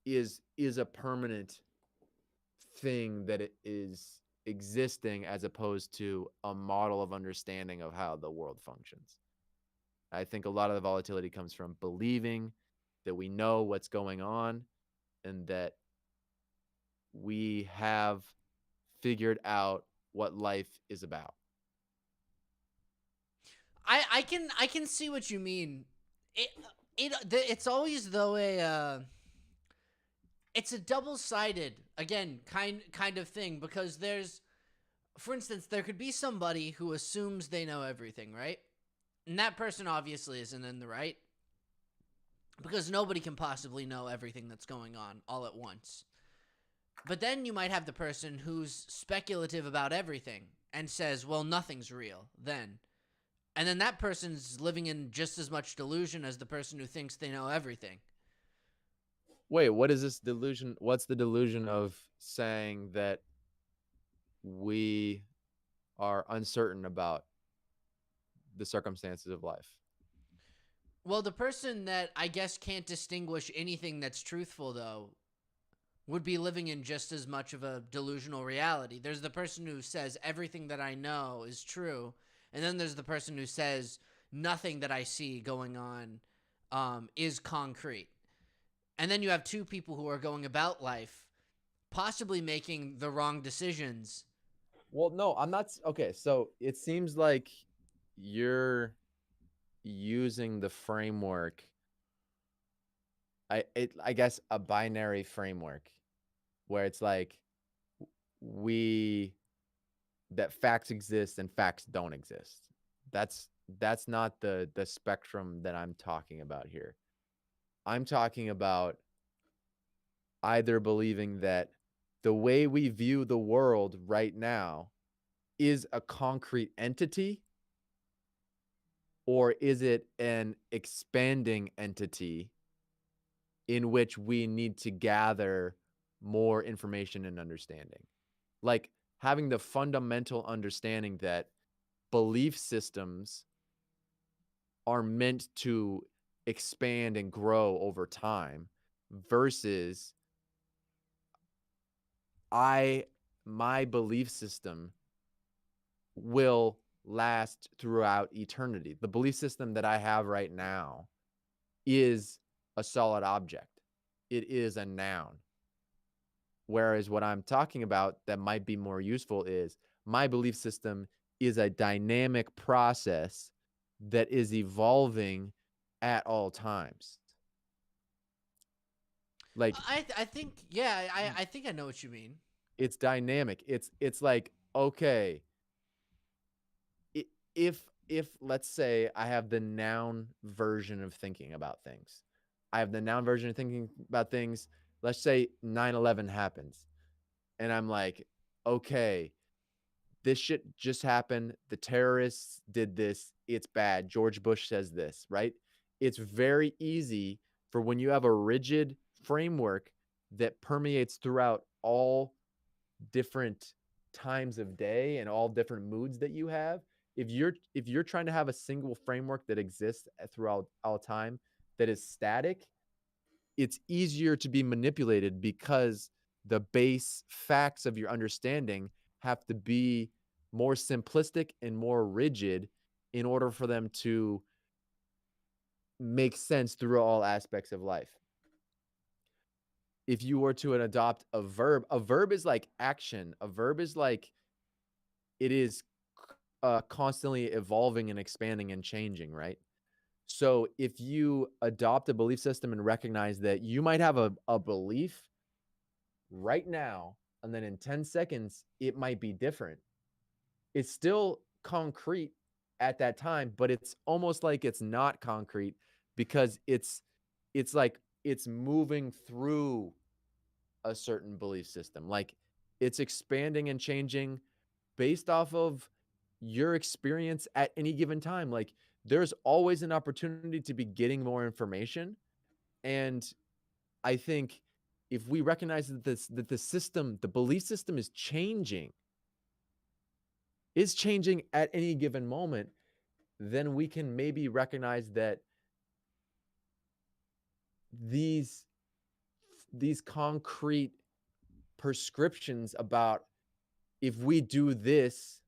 is a permanent thing, that it is existing, as opposed to a model of understanding of how the world functions. I think a lot of the volatility comes from believing that we know what's going on and that we have figured out what life is about. I can see what you mean. It's always though it's a double-sided, again, kind of thing, because there's, for instance, there could be somebody who assumes they know everything, right? And that person obviously isn't in the right, because nobody can possibly know everything that's going on all at once. But then you might have the person who's speculative about everything and says, well, nothing's real then. And then that person's living in just as much delusion as the person who thinks they know everything. Wait, what is this delusion? What's the delusion of saying that we are uncertain about the circumstances of life? Well, the person that I guess can't distinguish anything that's truthful, though, would be living in just as much of a delusional reality. There's the person who says everything that I know is true, and then there's the person who says nothing that I see going on is concrete. And then you have two people who are going about life possibly making the wrong decisions. Well, no, I'm not. Okay, so it seems like you're using the framework, I guess a binary framework, where it's like we that facts exist and facts don't exist. That's not the spectrum that I'm talking about here. I'm talking about either believing that the way we view the world right now is a concrete entity, or is it an expanding entity in which we need to gather more information and understanding. Like having the fundamental understanding that belief systems are meant to expand and grow over time, versus my belief system will last throughout eternity. The belief system that I have right now is a solid object. It is a noun. Whereas what I'm talking about that might be more useful is my belief system is a dynamic process that is evolving at all times. Like I think, yeah, I think I know what you mean. it's dynamic. It's like, okay, if let's say I have the noun version of thinking about things. I have the noun version of thinking about things. Let's say 9/11 happens. And I'm like, okay, this shit just happened. The terrorists did this. It's bad. George Bush says this, right? It's very easy for when you have a rigid framework that permeates throughout all different times of day and all different moods that you have. If you're trying to have a single framework that exists throughout all time that is static, it's easier to be manipulated because the base facts of your understanding have to be more simplistic and more rigid in order for them to make sense through all aspects of life. If you were to adopt a verb is like action. A verb is like it is constantly evolving and expanding and changing, right? So if you adopt a belief system and recognize that you might have a belief right now, and then in 10 seconds, it might be different. It's still concrete at that time, but it's almost like it's not concrete because it's like it's moving through a certain belief system. Like it's expanding and changing based off of your experience at any given time. Like there's always an opportunity to be getting more information. And I think if we recognize that the system, the belief system is changing at any given moment, then we can maybe recognize that these concrete prescriptions about, if we do this,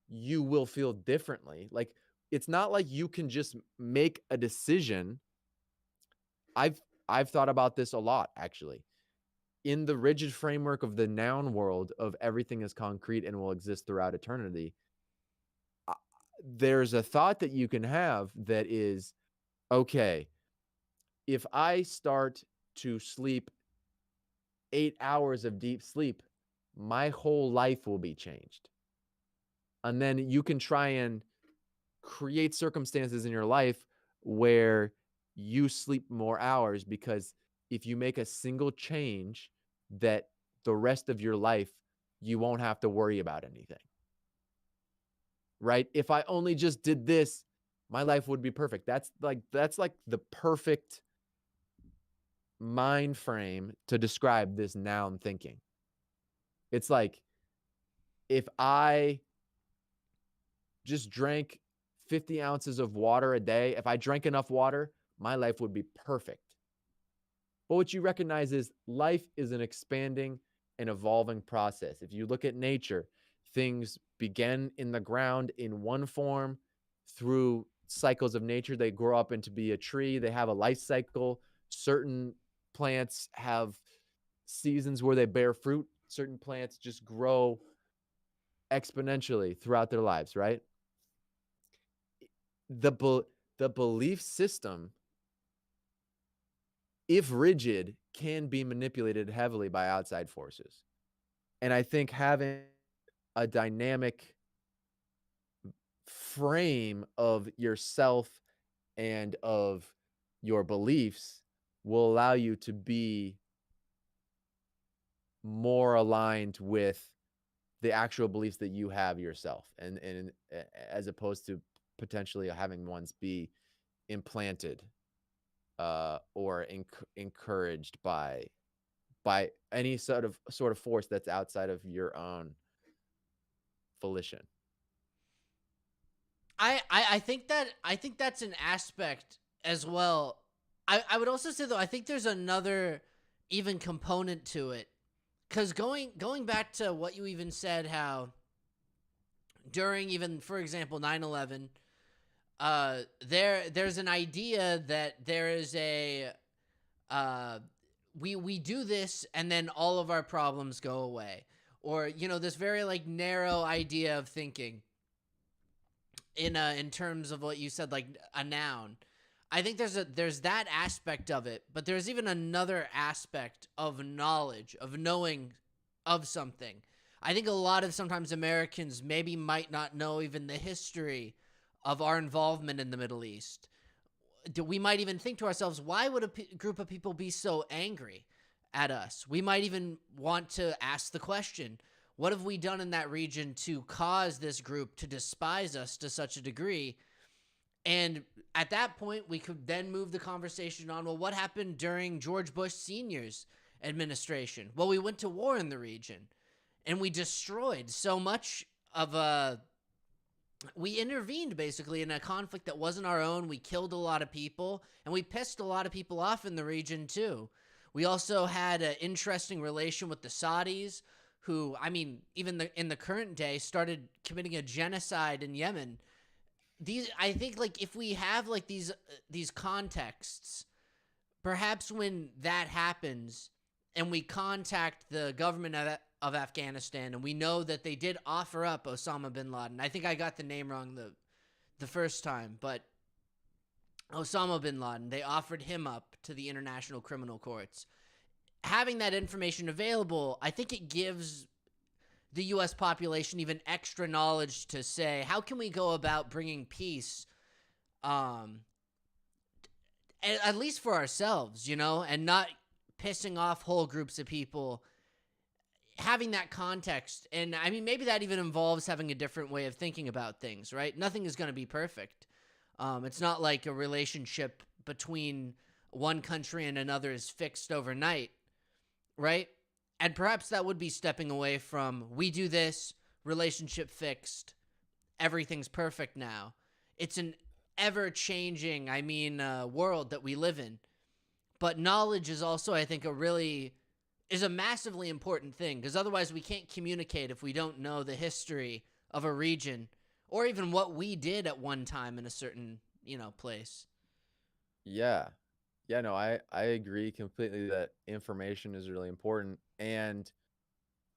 you will feel differently. Like, it's not like you can just make a decision. I've thought about this a lot, actually. In the rigid framework of the noun world of everything is concrete and will exist throughout eternity, there's a thought that you can have that is, okay, if I start to sleep 8 hours of deep sleep, my whole life will be changed. And then you can try and create circumstances in your life where you sleep more hours, because if you make a single change, that the rest of your life you won't have to worry about anything. Right? If I only just did this, my life would be perfect. That's like the perfect mind frame to describe this noun thinking. It's like, if I just drank 50 ounces of water a day, if I drank enough water, my life would be perfect. But what you recognize is life is an expanding and evolving process. If you look at nature, things begin in the ground in one form. Through cycles of nature, they grow up into be a tree. They have a life cycle. Certain plants have seasons where they bear fruit. Certain plants just grow exponentially throughout their lives, right? The belief system, if rigid, can be manipulated heavily by outside forces. And I think having a dynamic frame of yourself and of your beliefs will allow you to be more aligned with the actual beliefs that you have yourself, and as opposed to potentially having ones be implanted or encouraged by any sort of force that's outside of your own volition. I think that's an aspect as well. I would also say, though, I think there's another even component to it, because going back to what you even said, how during, even for example, 9/11, there's an idea that there is a we do this and then all of our problems go away, or this very like narrow idea of thinking in terms of what you said, like a noun. I think there's that aspect of it, but there's even another aspect of knowledge, of knowing of something. I think a lot of sometimes Americans maybe might not know even the history of our involvement in the Middle East. We might even think to ourselves, why would a group of people be so angry at us? We might even want to ask the question, what have we done in that region to cause this group to despise us to such a degree? And at that point, we could then move the conversation on, well, what happened during George Bush Sr.'s administration? Well, we went to war in the region, and we destroyed so much of we intervened basically in a conflict that wasn't our own. We killed a lot of people, and we pissed a lot of people off in the region too. We also had an interesting relation with the Saudis, who, I mean, even in the current day, started committing a genocide in Yemen. I think, like, if we have like these contexts, perhaps when that happens and we contact the government of Afghanistan and we know that they did offer up Osama bin Laden. I think I got the name wrong the first time, but Osama bin Laden, they offered him up to the International Criminal Courts. Having that information available, I think it gives the U.S. population even extra knowledge to say, how can we go about bringing peace, at least for ourselves, and not pissing off whole groups of people. Having that context, and I mean, maybe that even involves having a different way of thinking about things, right? Nothing is going to be perfect. It's not like a relationship between one country and another is fixed overnight, right? And perhaps that would be stepping away from, we do this, relationship fixed, everything's perfect now. It's an ever-changing, world that we live in. but knowledge is also, I think, is a massively important thing, because otherwise we can't communicate if we don't know the history of a region or even what we did at one time in a certain, place. Yeah. Yeah, no, I agree completely that information is really important, and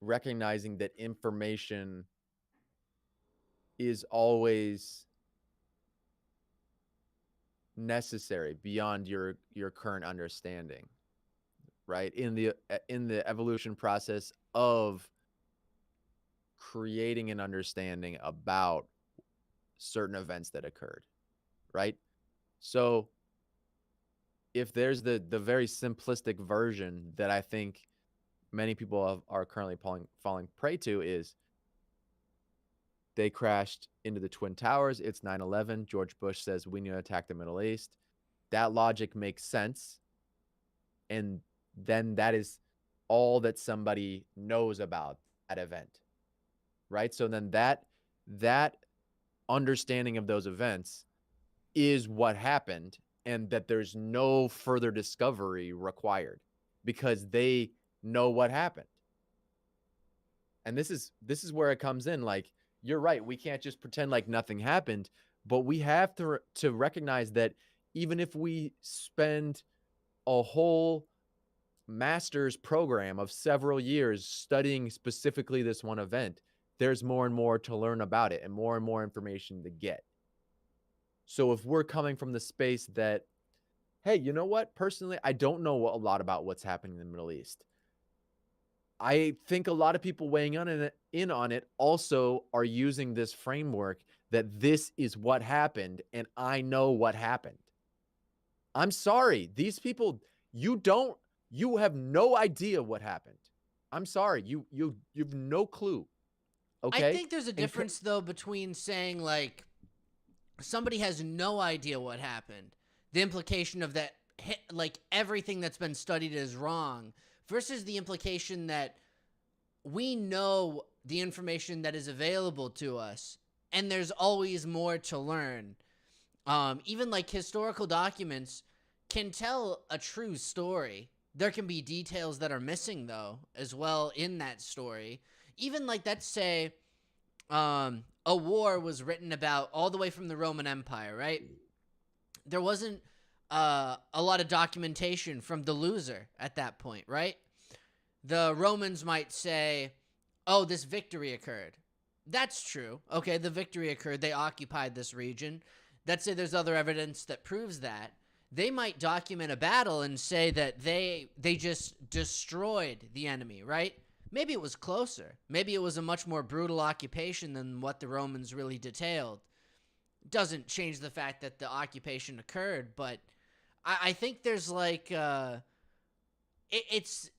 recognizing that information is always necessary beyond your current understanding, right? In the evolution process of creating an understanding about certain events that occurred, right? So if there's the very simplistic version that I think many people are currently falling prey to, is they crashed into the Twin Towers. It's 9/11. George Bush says we need to attack the Middle East. That logic makes sense. And then that is all that somebody knows about that event, right? So then that understanding of those events is what happened, and that there's no further discovery required because they know what happened. And this is where it comes in. Like, you're right, we can't just pretend like nothing happened, but we have to recognize that even if we spend a whole master's program of several years studying specifically this one event, there's more and more to learn about it and more information to get. So if we're coming from the space that, hey, you know what? Personally, I don't know a lot about what's happening in the Middle East. I think a lot of people weighing in on it also are using this framework that this is what happened and I know what happened. I'm sorry. These people, you have no idea what happened. I'm sorry. You've no clue. I Okay? think there's a difference, though, between saying, like, somebody has no idea what happened, the implication of that, like, everything that's been studied is wrong, versus the implication that we know the information that is available to us, and there's always more to learn. Even, like, historical documents can tell a true story. There can be details that are missing, though, as well, in that story. Even, like, let's say a war was written about all the way from the Roman Empire, right? There wasn't a lot of documentation from the loser at that point, right? The Romans might say, oh, this victory occurred. That's true. Okay, the victory occurred. They occupied this region. Let's say there's other evidence that proves that. They might document a battle and say that they just destroyed the enemy, right? Maybe it was closer. Maybe it was a much more brutal occupation than what the Romans really detailed. Doesn't change the fact that the occupation occurred, but I think there's like it's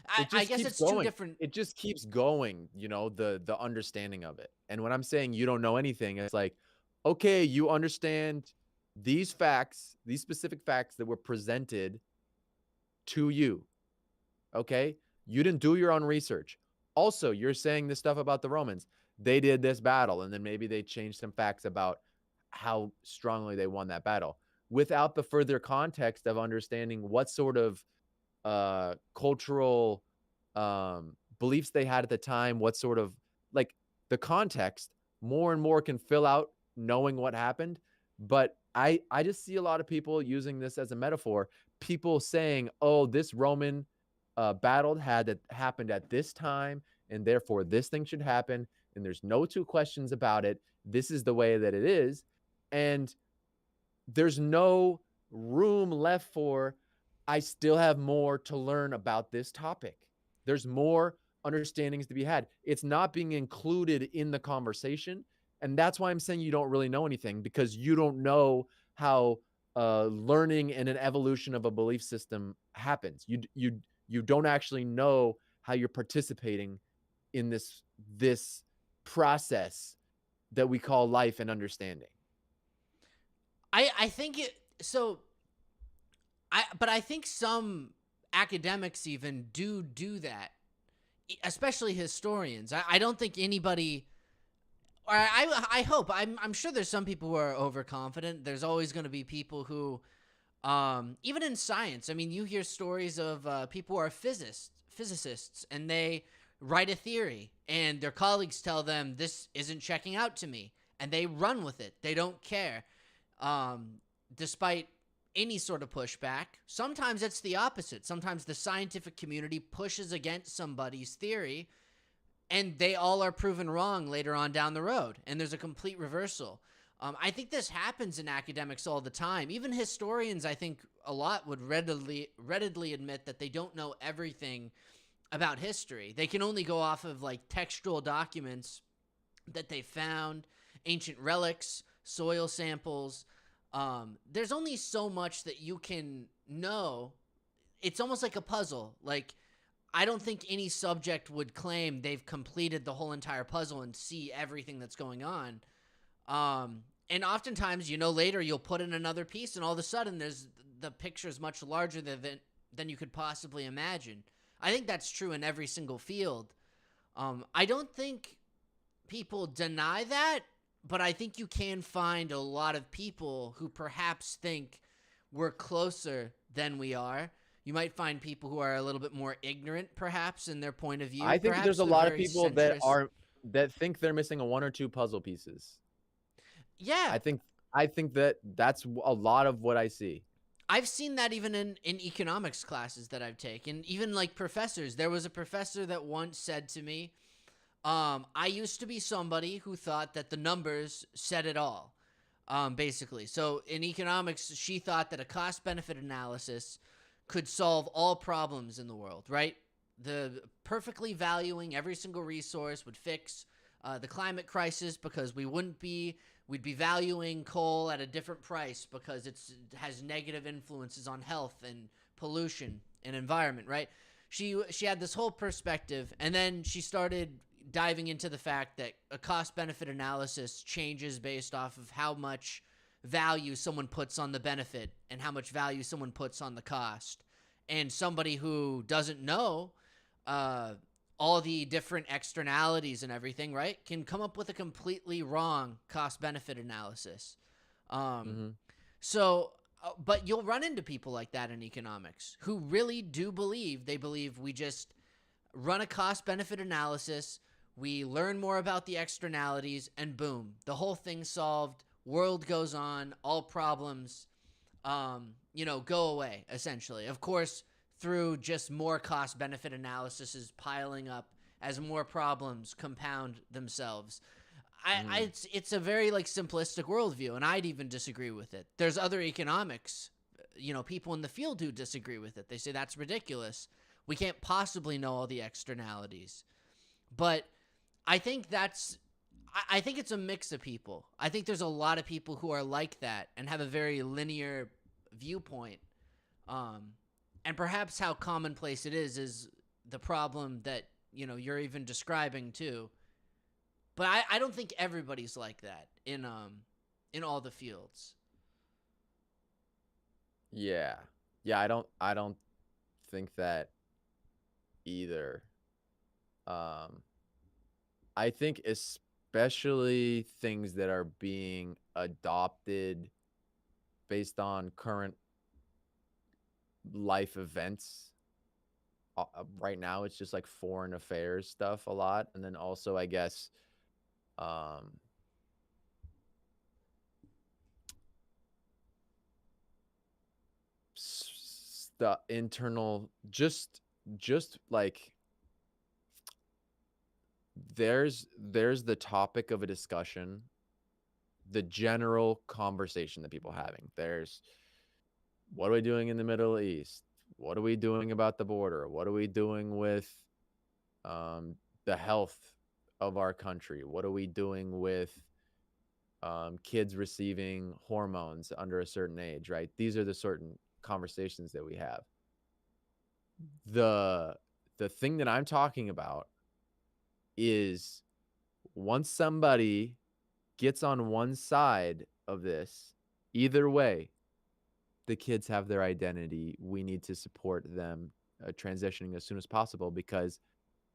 I guess it's going. two different. It just keeps going, the understanding of it. And when I'm saying you don't know anything, it's like, okay, you understand these facts, these specific facts that were presented to you. Okay? You didn't do your own research. Also, you're saying this stuff about the Romans. They did this battle, and then maybe they changed some facts about how strongly they won that battle without the further context of understanding what sort of cultural beliefs they had at the time, what sort of, like, the context more and more can fill out knowing what happened. But I just see a lot of people using this as a metaphor. People saying, oh, this Roman battle happened at this time, and therefore this thing should happen, and there's no two questions about it. This is the way that it is. And there's no room left for, I still have more to learn about this topic. There's more understandings to be had. It's not being included in the conversation. And that's why I'm saying you don't really know anything, because you don't know how learning and an evolution of a belief system happens. You don't actually know how you're participating in this process that we call life and understanding. I think it so. But I think some academics even do that, especially historians. I don't think anybody, or I hope, I'm sure there's some people who are overconfident. There's always going to be people who Even in science, I mean, you hear stories of people who are physicists, and they write a theory, and their colleagues tell them this isn't checking out to me, and they run with it. They don't care, um, despite any sort of pushback. Sometimes it's the opposite. Sometimes the scientific community pushes against somebody's theory, and they all are proven wrong later on down the road, and there's a complete reversal. I think this happens in academics all the time. Even historians, I think, a lot would readily admit that they don't know everything about history. They can only go off of like textual documents that they found, ancient relics, soil samples. There's only so much that you can know. It's almost like a puzzle. Like, I don't think any subject would claim they've completed the whole entire puzzle and see everything that's going on. And oftentimes, later you'll put in another piece, and all of a sudden the picture is much larger than you could possibly imagine. I think that's true in every single field. I don't think people deny that, but I think you can find a lot of people who perhaps think we're closer than we are. You might find people who are a little bit more ignorant, perhaps, in their point of view. I think Perhaps there's a they're lot of very people centrist. that think they're missing one or two puzzle pieces. Yeah, I think that's a lot of what I see. I've seen that even in economics classes that I've taken, even like professors. There was a professor that once said to me, I used to be somebody who thought that the numbers said it all, basically. So in economics, she thought that a cost benefit analysis could solve all problems in the world, right? The perfectly valuing every single resource would fix the climate crisis because we'd be valuing coal at a different price because it has negative influences on health and pollution and environment, right? She had this whole perspective, and then she started diving into the fact that a cost benefit analysis changes based off of how much value someone puts on the benefit and how much value someone puts on the cost. And somebody who doesn't know uh, all the different externalities and everything, right, can come up with a completely wrong cost benefit analysis. Um, Hmm. but you'll run into people like that in economics who really do believe we just run a cost benefit analysis, we learn more about the externalities, and boom, the whole thing's solved. World goes on, all problems, go away, essentially. Of course, through just more cost benefit analysis is piling up as more problems compound themselves. Hmm. It's a very like simplistic worldview, and I'd even disagree with it. There's other economics, people in the field who disagree with it. They say that's ridiculous. We can't possibly know all the externalities. But I think I think it's a mix of people. I think there's a lot of people who are like that and have a very linear viewpoint. Um, and perhaps how commonplace it is the problem that you're even describing too. But I don't think everybody's like that in all the fields. Yeah. Yeah, I don't think that either. Um I think especially things that are being adopted based on current life events. Right now, it's just like foreign affairs stuff a lot, and then also, I guess, um, the internal, just like there's the topic of a discussion, the general conversation that people having. There's what are we doing in the Middle East? What are we doing about the border? What are we doing with um, the health of our country? What are we doing with kids receiving hormones under a certain age? Right? These are the certain conversations that we have. The the thing that I'm talking about is once somebody gets on one side of this, either way, the kids have their identity. We need to support them transitioning as soon as possible because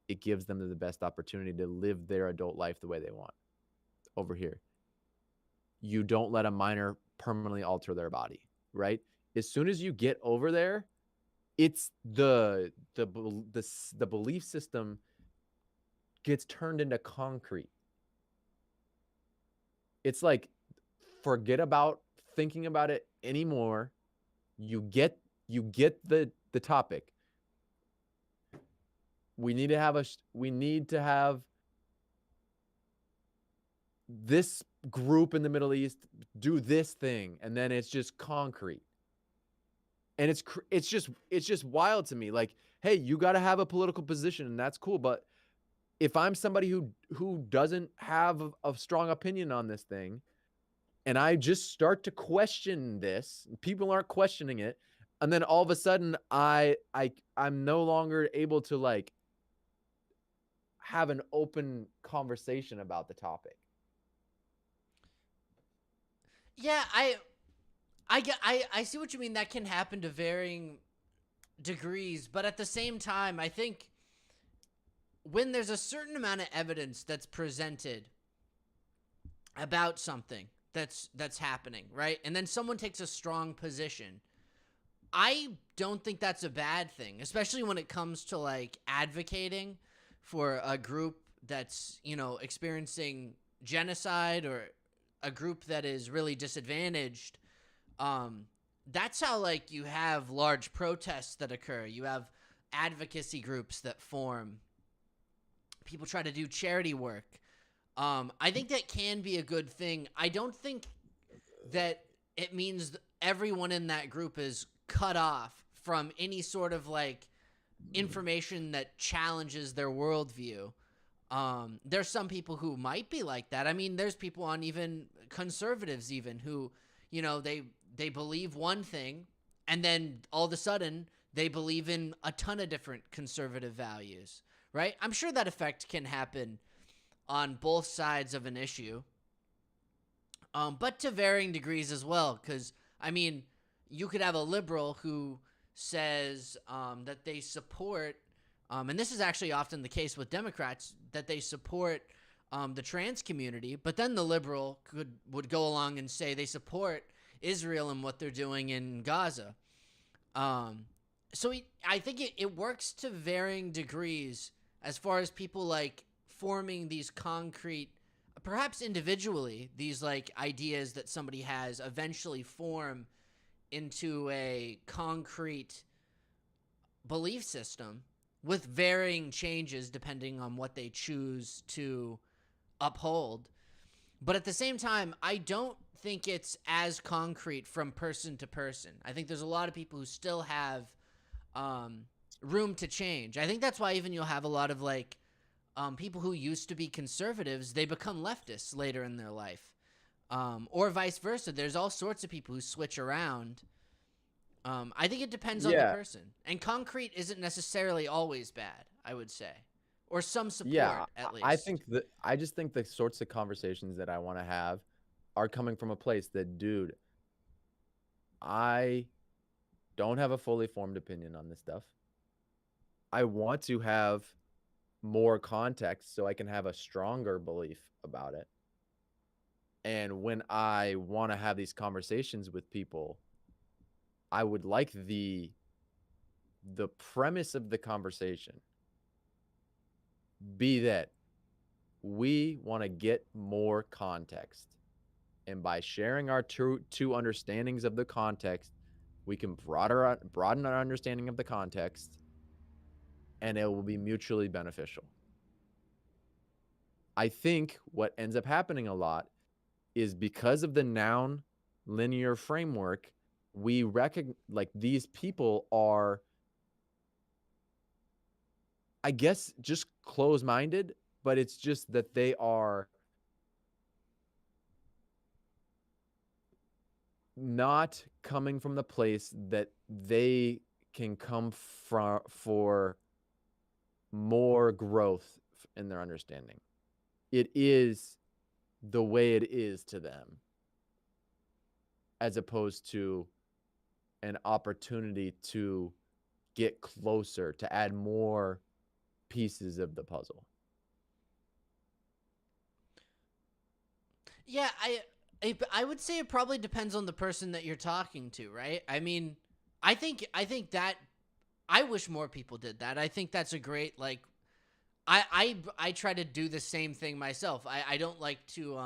it gives them the best opportunity to live their adult life the way they want. Over here, you don't let a minor permanently alter their body, right? As soon as you get over there, it's the belief system gets turned into concrete. It's like, forget about thinking about it anymore. You get the topic. We need to have this group in the Middle East do this thing, and then it's just concrete. And it's just wild to me. Like, hey, you got to have a political position, and that's cool, but if I'm somebody who doesn't have a strong opinion on this thing, and I just start to question this, people aren't questioning it, and then all of a sudden I'm no longer able to like have an open conversation about the topic. Yeah, I see what you mean. That can happen to varying degrees, but at the same time, I think when there's a certain amount of evidence that's presented about something that's happening, right? And then someone takes a strong position. I don't think that's a bad thing, especially when it comes to like advocating for a group that's, experiencing genocide, or a group that is really disadvantaged. That's how like you have large protests that occur. You have advocacy groups that form. People try to do charity work. I think that can be a good thing. I don't think that it means everyone in that group is cut off from any sort of like information that challenges their worldview. There's some people who might be like that. I mean, there's people on even conservatives even who, they believe one thing, and then all of a sudden they believe in a ton of different conservative values, right? I'm sure that effect can happen on both sides of an issue, but to varying degrees as well. Because, I mean, you could have a liberal who says that they support, and this is actually often the case with Democrats, that they support the trans community, but then the liberal would go along and say they support Israel and what they're doing in Gaza. So I think it works to varying degrees as far as people like forming these concrete, perhaps individually, these like ideas that somebody has eventually form into a concrete belief system with varying changes depending on what they choose to uphold. But at the same time, I don't think it's as concrete from person to person. I think there's a lot of people who still have room to change. I think that's why even you'll have a lot of like people who used to be conservatives, they become leftists later in their life, or vice versa. There's all sorts of people who switch around. I think it depends on the person, and concrete isn't necessarily always bad, I would say, or some support at least. I just think the sorts of conversations that I want to have are coming from a place that, dude, I don't have a fully formed opinion on this stuff. I want to have more context so I can have a stronger belief about it. And when I want to have these conversations with people, I would like the premise of the conversation be that we want to get more context. And by sharing our two understandings of the context, we can broaden our understanding of the context, and it will be mutually beneficial. I think what ends up happening a lot is because of the noun linear framework, we recognize like these people are, I guess, just close-minded, but it's just that they are not coming from the place that they can come from for more growth in their understanding. It is the way it is to them, as opposed to an opportunity to get closer, to add more pieces of the puzzle. Yeah, I would say it probably depends on the person that you're talking to, right? I mean, I think that I wish more people did that. I think that's a great like I try to do the same thing myself. I don't like to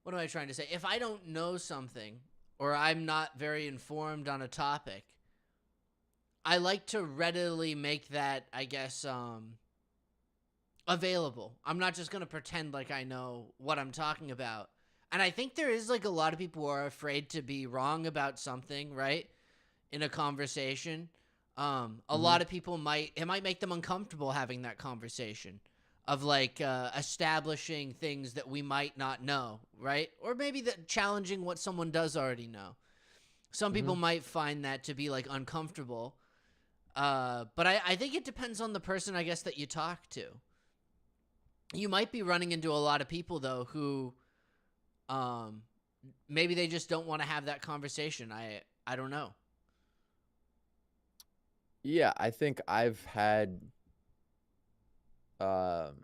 what am I trying to say? If I don't know something or I'm not very informed on a topic, I like to readily make that, I guess, available. I'm not just going to pretend like I know what I'm talking about. And I think there is like a lot of people who are afraid to be wrong about something, right? In a conversation. A Hmm. lot of people it might make them uncomfortable having that conversation of like establishing things that we might not know, right? Or maybe that challenging what someone does already know. Some people Hmm. might find that to be like uncomfortable. But I think it depends on the person, I guess, that you talk to. You might be running into a lot of people though who um maybe they just don't want to have that conversation. I don't know. Yeah, I think I've had um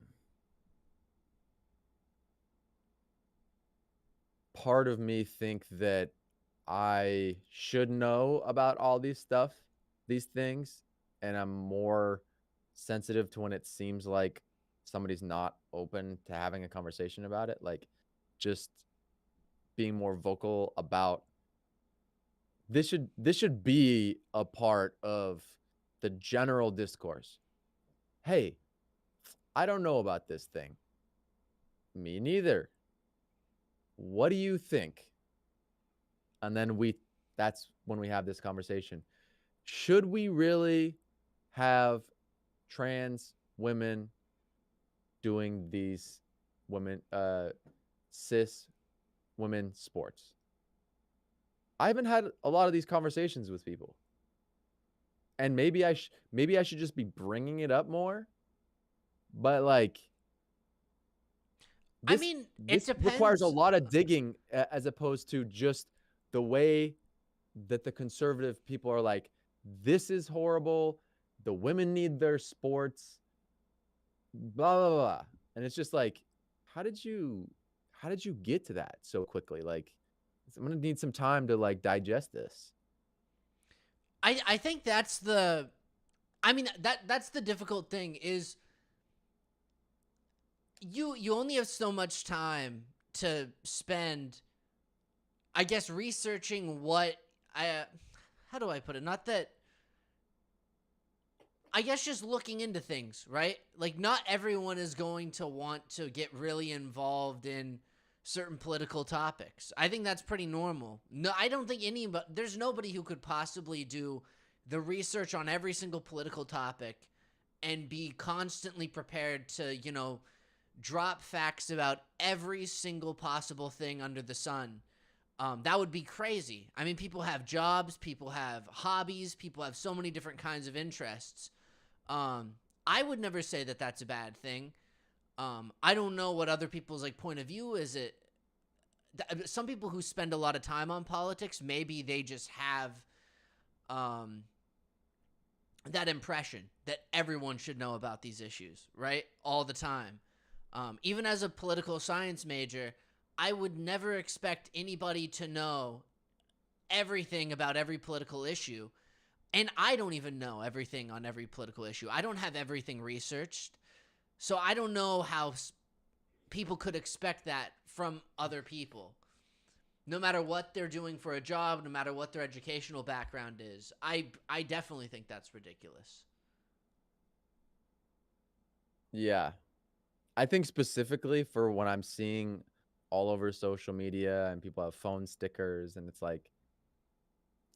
part of me think that I should know about all these things, and I'm more sensitive to when it seems like somebody's not open to having a conversation about it, like just being more vocal about this should be a part of the general discourse. Hey, I don't know about this thing. Me neither. What do you think? And then that's when we have this conversation. Should we really have trans women doing these women cis women sports? I haven't had a lot of these conversations with people. And maybe I should just be bringing it up more, but like I this mean, it this requires a depends. lot of digging as opposed to just the way that the conservative people are like, this is horrible. The women need their sports, blah blah blah. And it's just like, how did you how did you get to that so quickly? Like, I'm gonna need some time to like digest this. I think that's the I mean that's the difficult thing is you only have so much time to spend, I guess, researching what I how do I put it? Not that I guess just looking into things, right? Like not everyone is going to want to get really involved in certain political topics. I think that's pretty normal. No, I don't think there's nobody who could possibly do the research on every single political topic and be constantly prepared to, drop facts about every single possible thing under the sun. That would be crazy. I mean, people have jobs, people have hobbies, people have so many different kinds of interests. Um, I would never say that that's a bad thing. I don't know what other people's like point of view is. Some people who spend a lot of time on politics, maybe they just have um, that impression that everyone should know about these issues, right? All the time. Even as a political science major, I would never expect anybody to know everything about every political issue. And I don't even know everything on every political issue. I don't have everything researched. So I don't know how people could expect that from other people. No matter what they're doing for a job, no matter what their educational background is. I definitely think that's ridiculous. Yeah. I think specifically for when I'm seeing all over social media and people have phone stickers and it's like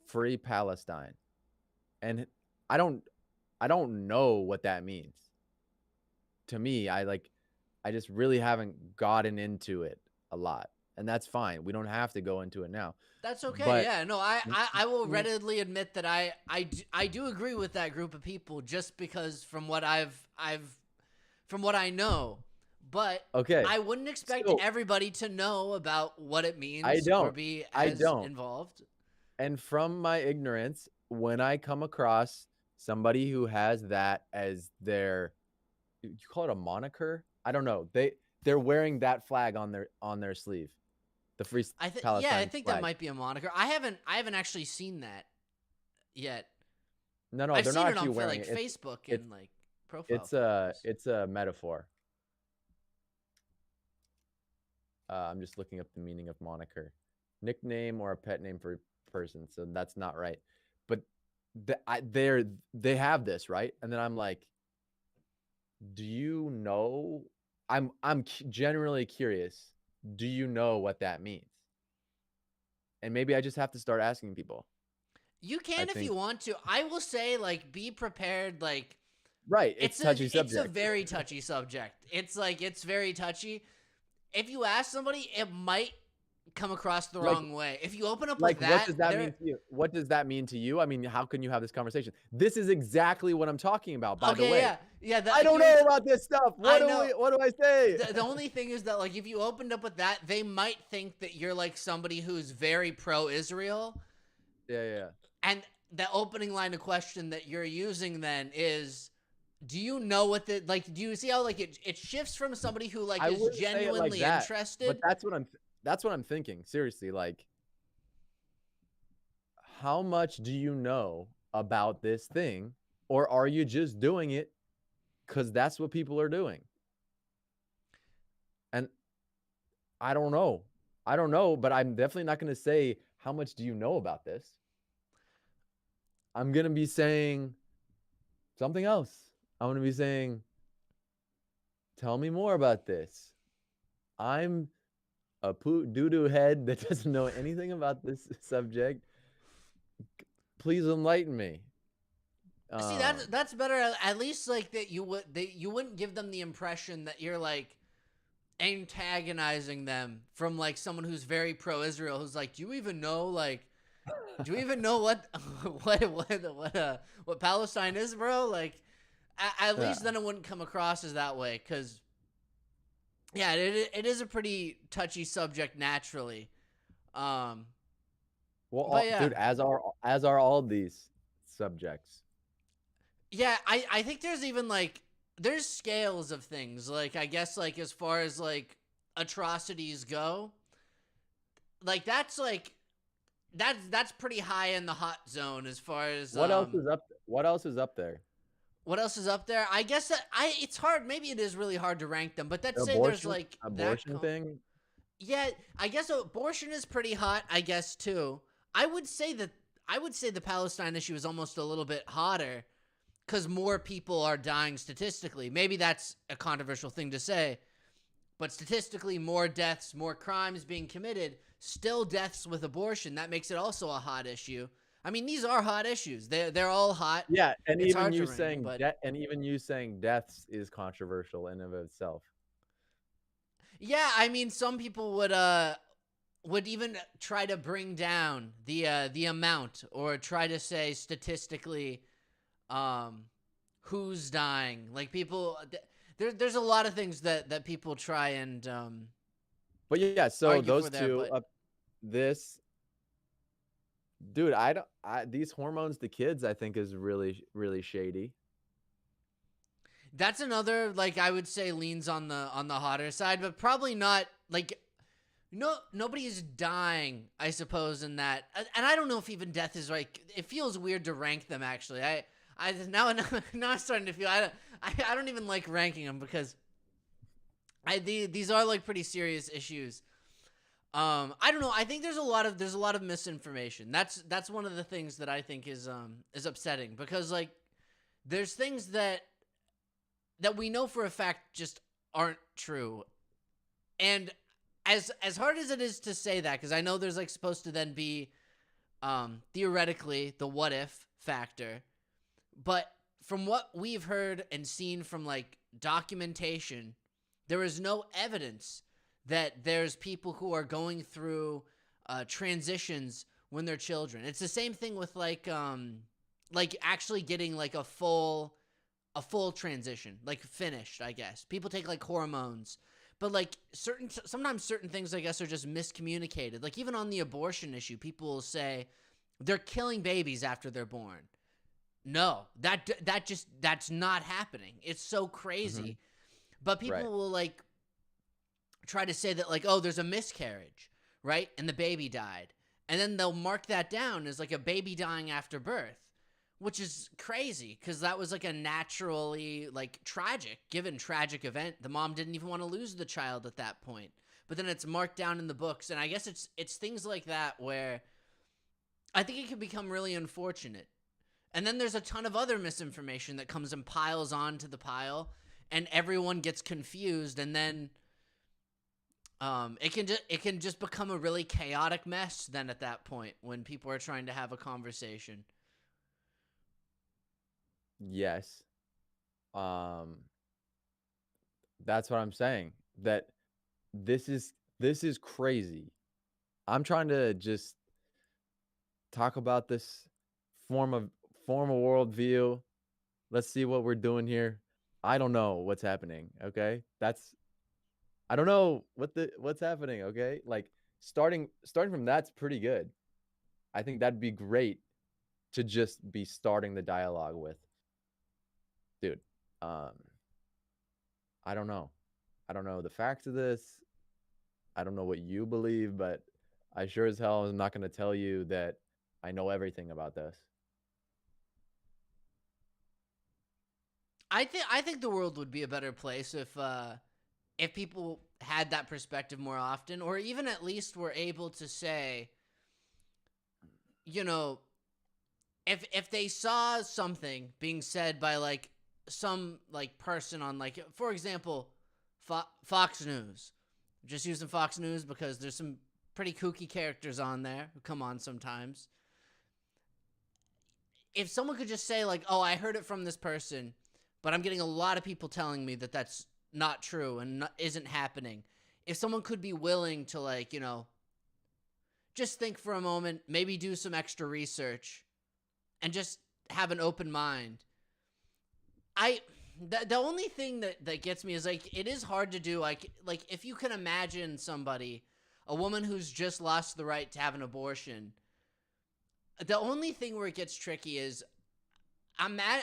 free Palestine. And I don't I don't know what that means. To me, I just really haven't gotten into it a lot. And that's fine. We don't have to go into it now. That's okay. But Yeah, no, I will readily admit that I do agree with that group of people just because from what I know, but okay. I wouldn't expect So, everybody to know about what it I means or don't. be I as don't. involved. And from my ignorance, when I come across somebody who has that as their, you call it a moniker? I don't know. they're wearing that flag on their sleeve, the Free I think yeah, I Palestine think that flag. might be a moniker. I haven't actually seen that yet. No, I've they're not seen it actually on wearing like it. Facebook It's and like profile it's a photos. it's a metaphor. I'm just looking up the meaning of moniker, nickname or a pet name for a person. So that's not right. But they have this right, and then I'm like, do you know? I'm generally curious. Do you know what that means? And maybe I just have to start asking people. You I can if think you want to. I will say like be prepared like right. It's touchy it's a subject. very touchy subject. It's very touchy. If you ask somebody, it might come across the Like wrong way. If you open up Like, with what that, does that they're mean to you? What does that mean to you? I mean, how can you have this conversation? This is exactly what I'm talking about, by the okay, way. yeah. Yeah, I don't know about this stuff. I know. What do I say? The only thing is that like if you opened up with that, they might think that you're like somebody who's very pro Israel. Yeah, yeah. And the opening line of question that you're using then is, do you know what the like? Do you see how like it shifts from somebody who like I is wouldn't say it like genuinely that, but interested? that's what I'm thinking. Seriously, like, how much do you know about this thing, or are you just doing it because that's what people are doing? And I don't know. I don't know, but I'm definitely not going to say how much do you know about this. I'm going to be saying something else. I'm going to be saying, tell me more about this. I'm a doo-doo head that doesn't know anything about this subject. Please enlighten me. See, that's better. At least like that you wouldn't give them the impression that you're like antagonizing them from like someone who's very pro Israel, who's like, do you even know like do you even know what what Palestine is, bro? Like, at Yeah. least then it wouldn't come across as that way, because yeah, it is a pretty touchy subject naturally. Um, but yeah, Dude, as are all these subjects. yeah, I think there's even like there's scales of things. Like I guess like as far as like atrocities go, like that's pretty high in the hot zone as far as What else is up? What else is up there? what else is up there? I guess that it's hard. Maybe it is really hard to rank them, but The let's say there's like abortion thing. yeah, I guess abortion is pretty hot, I guess too. I would say that I would say the Palestine issue is almost a little bit hotter cuz more people are dying statistically. Maybe that's a controversial thing to say, but statistically more deaths, more crimes being committed, still deaths with abortion. That makes it also a hot issue. I mean, these are hot issues. They're all hot. Yeah, and It's even hard to you rank, saying but and even you saying deaths is controversial in of itself. yeah, I mean, some people would even try to bring down the amount or try to say statistically who's dying. Like people there's a lot of things that people try and But yeah, so argue those for there, two but this dude, these hormones to kids I think is really shady. that's another like I would say leans on the hotter side, but probably not like nobody is dying, I suppose, in that. And I don't know if even death is right. It feels weird to rank them. Actually, now I'm starting to feel I don't even like ranking them because these are like pretty serious issues. I don't know. I think there's a lot of misinformation. That's one of the things that I think is upsetting because like there's things that we know for a fact just aren't true, and as hard as it is to say that, because I know there's like supposed to then be theoretically the what if factor, but from what we've heard and seen from like documentation, there is no evidence that there's people who are going through transitions when they're children. It's the same thing with like actually getting like a full transition, like finished, I guess. People take like hormones. But like sometimes certain things I guess are just miscommunicated. Like even on the abortion issue, people will say they're killing babies after they're born. No, that's not happening. It's so crazy. Mm-hmm. But people Right. will like try to say that like, oh, there's a miscarriage, right? And the baby died. And then they'll mark that down as like a baby dying after birth, which is crazy because that was like a naturally like given tragic event. The mom didn't even want to lose the child at that point. But then it's marked down in the books, and I guess it's things like that where I think it can become really unfortunate. And then there's a ton of other misinformation that comes and piles onto the pile, and everyone gets confused, and then it can just become a really chaotic mess then at that point when people are trying to have a conversation. Yes. Um, that's what I'm saying. That this is crazy. I'm trying to just talk about this form of worldview. Let's see what we're doing here. I don't know what's happening. Okay, I don't know what's happening. Okay, like starting from that's pretty good. I think that'd be great to just be starting the dialogue with, dude. I don't know. I don't know the facts of this. I don't know what you believe, but I sure as hell am not going to tell you that I know everything about this. I think the world would be a better place if people had that perspective more often, or even at least were able to say, you know, if they saw something being said by like some like person on like, for example, Fox News. I'm just using Fox News because there's some pretty kooky characters on there who come on sometimes. If someone could just say like, "Oh, I heard it from this person, but I'm getting a lot of people telling me that that's not true and isn't happening." If someone could be willing to like, just think for a moment, maybe do some extra research and just have an open mind. The only thing that gets me is like it is hard to do like if you can imagine somebody, a woman who's just lost the right to have an abortion. The only thing where it gets tricky is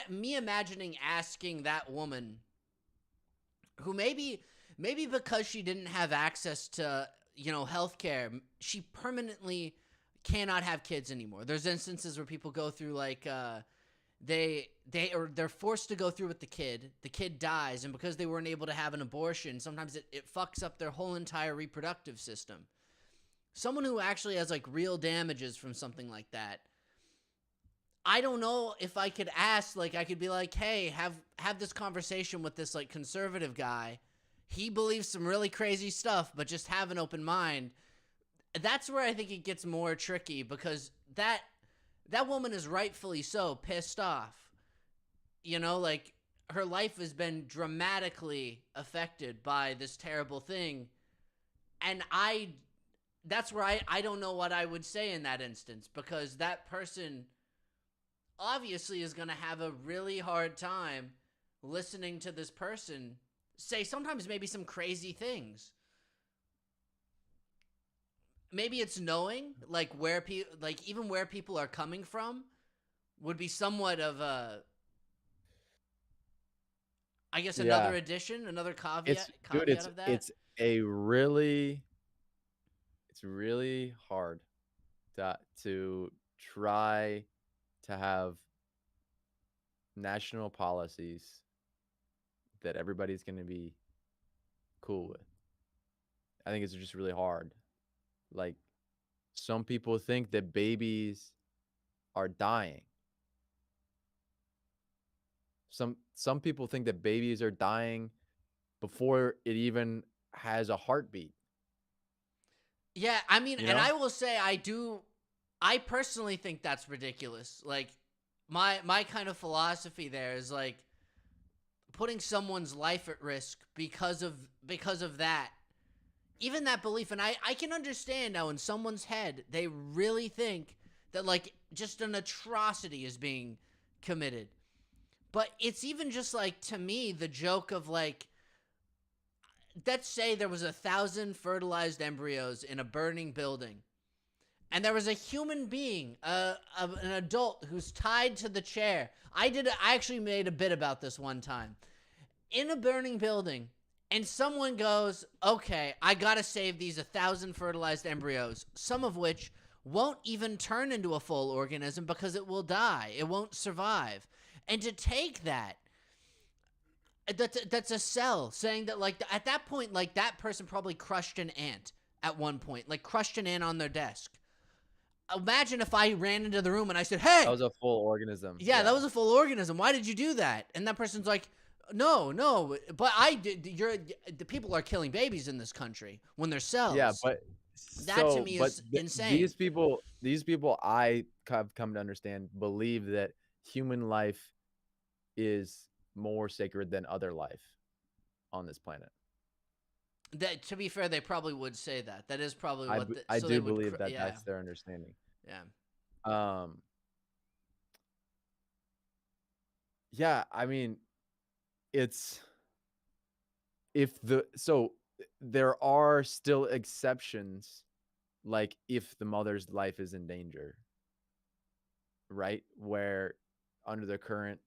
me imagining asking that woman who maybe because she didn't have access to healthcare, she permanently cannot have kids anymore. There's instances where people go through like they're forced to go through with the kid dies, and because they weren't able to have an abortion, sometimes it fucks up their whole entire reproductive system. Someone who actually has like real damages from something like that, I don't know if I could ask, like I could be like, hey, have this conversation with this like conservative guy. He believes some really crazy stuff, but just have an open mind. That's where I think it gets more tricky, because that woman is rightfully so pissed off. Like her life has been dramatically affected by this terrible thing. And that's where I don't know what I would say in that instance, because that person obviously is going to have a really hard time listening to this person say sometimes maybe some crazy things. Maybe it's knowing like where even where people are coming from would be somewhat of a, I guess, another addition, another caveat of that. It's really hard to try to have national policies that everybody's going to be cool with. I think it's just really hard. Like, some people think that babies are dying. Some people think that babies are dying before it even has a heartbeat. Yeah, I mean, and I will say I personally think that's ridiculous. Like my kind of philosophy there is like putting someone's life at risk because of that. Even that belief, and I can understand now in someone's head, they really think that like just an atrocity is being committed. But it's even just like, to me, the joke of like, let's say there was 1,000 fertilized embryos in a burning building, and there was a human being, an adult who's tied to the chair. I actually made a bit about this one time. In a burning building, and someone goes, okay, I gotta save these 1,000 fertilized embryos, some of which won't even turn into a full organism because it will die. It won't survive. And to take that's a cell saying that, like, at that point, like, that person probably crushed an ant at one point, like crushed an ant on their desk. Imagine if I ran into the room and I said, That hey, was a full organism. yeah, that was a full organism. Why did you do that? And that person's like, no, but I did. The people are killing babies in this country when they're cells. Yeah, but that to me is insane. These people I have come to understand believe that human life is more sacred than other life on this planet. That, to be fair, they probably would say that. That is probably I what I so do they would believe that yeah, that's their understanding. yeah. Yeah, I mean, it's if the so there are still exceptions, like if the mother's life is in danger, right? Where under the current,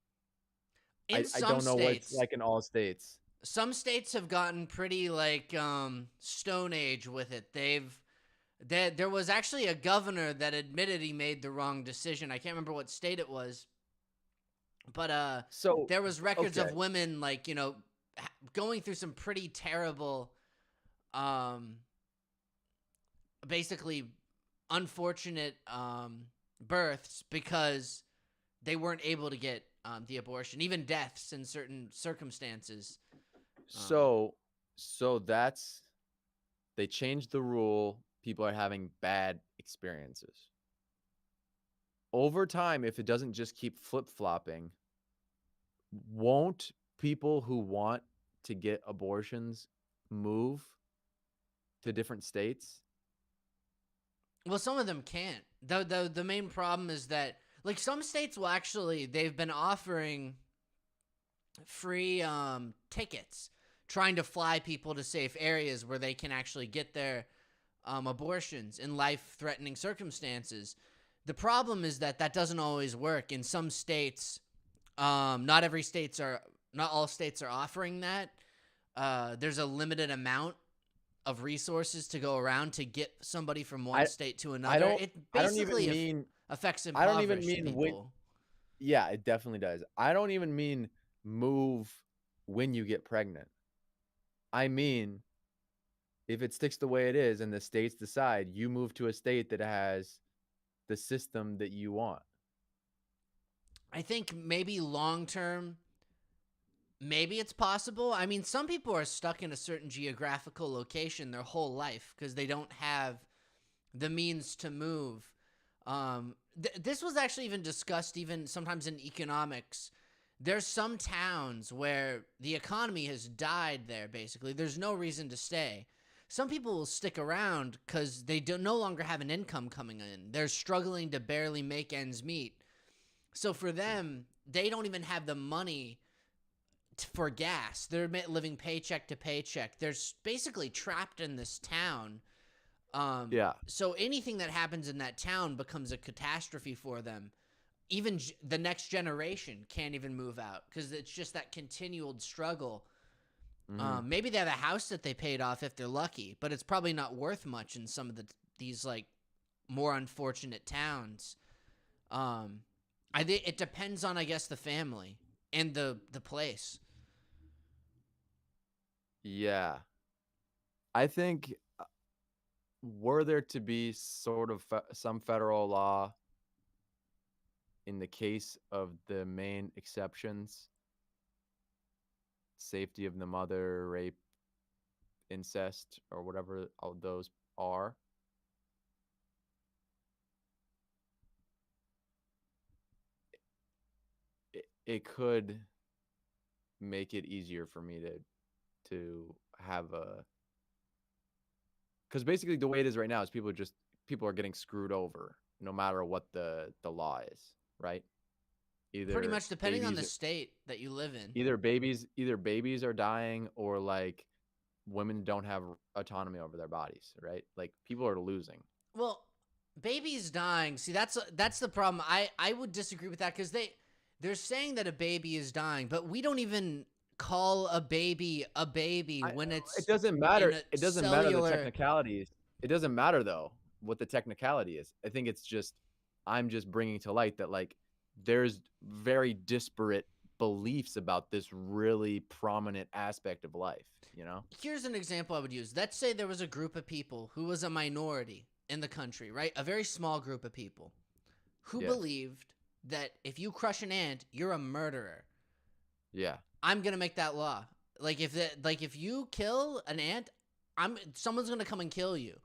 In I some don't know what it's states, like in all states. some states have gotten pretty like Stone Age with it. There was actually a governor that admitted he made the wrong decision. I can't remember what state it was, but So there was records okay, of women, like, going through some pretty terrible, um basically unfortunate births because they weren't able to get the abortion, even deaths in certain circumstances. Um, so that's they changed the rule. People are having bad experiences. Over time, if it doesn't just keep flip-flopping, won't people who want to get abortions move to different states? well, some of them can't. The main problem is that, like, some states will actually, they've been offering free tickets, trying to fly people to safe areas where they can actually get their abortions in life-threatening circumstances. The problem is that that doesn't always work. In some states, not all states are offering that. There's a limited amount of resources to go around to get somebody from one state to another. It I don't even basically mean affects I don't even impoverished mean people. yeah, it definitely does. I don't even mean move when you get pregnant. I mean, if it sticks the way it is and the states decide, you move to a state that has the system that you want. I think maybe long term, maybe it's possible. I mean, some people are stuck in a certain geographical location their whole life because they don't have the means to move. This was actually even discussed, even sometimes in economics. There's some towns where the economy has died there, basically. There's no reason to stay. Some people will stick around because they no longer have an income coming in. They're struggling to barely make ends meet. So for them, they don't even have the money for gas. They're living paycheck to paycheck. They're basically trapped in this town. Yeah. So anything that happens in that town becomes a catastrophe for them. Even the next generation can't even move out because it's just that continual struggle. Maybe they have a house that they paid off if they're lucky, but it's probably not worth much in some of these like more unfortunate towns. I think it depends on, I guess, the family and the place. Yeah. I think were there to be sort of some federal law in the case of the main exceptions, safety of the mother, rape, incest, or whatever all those are, it could make it easier for me to have a, because basically the way it is right now is people are getting screwed over no matter what the law is, right? Pretty Either much depending on the babies state that you live in. either babies are dying, or like women don't have autonomy over their bodies, right? Like people are losing. Well, babies dying. See, that's the problem. I would disagree with that because they're saying that a baby is dying, but we don't even call a baby I when it it's doesn't in matter. a It doesn't matter the cellular. technicalities. It doesn't matter though what the technicality is. I think it's just I'm just bringing to light that like there's very disparate beliefs about this really prominent aspect of life, you know? Here's an example I would use. Let's say there was a group of people who was a minority in the country, right? A very small group of people who Yeah. believed that if you crush an ant, you're a murderer. Yeah. I'm gonna make that law. Like if you kill an ant, someone's gonna come and kill you.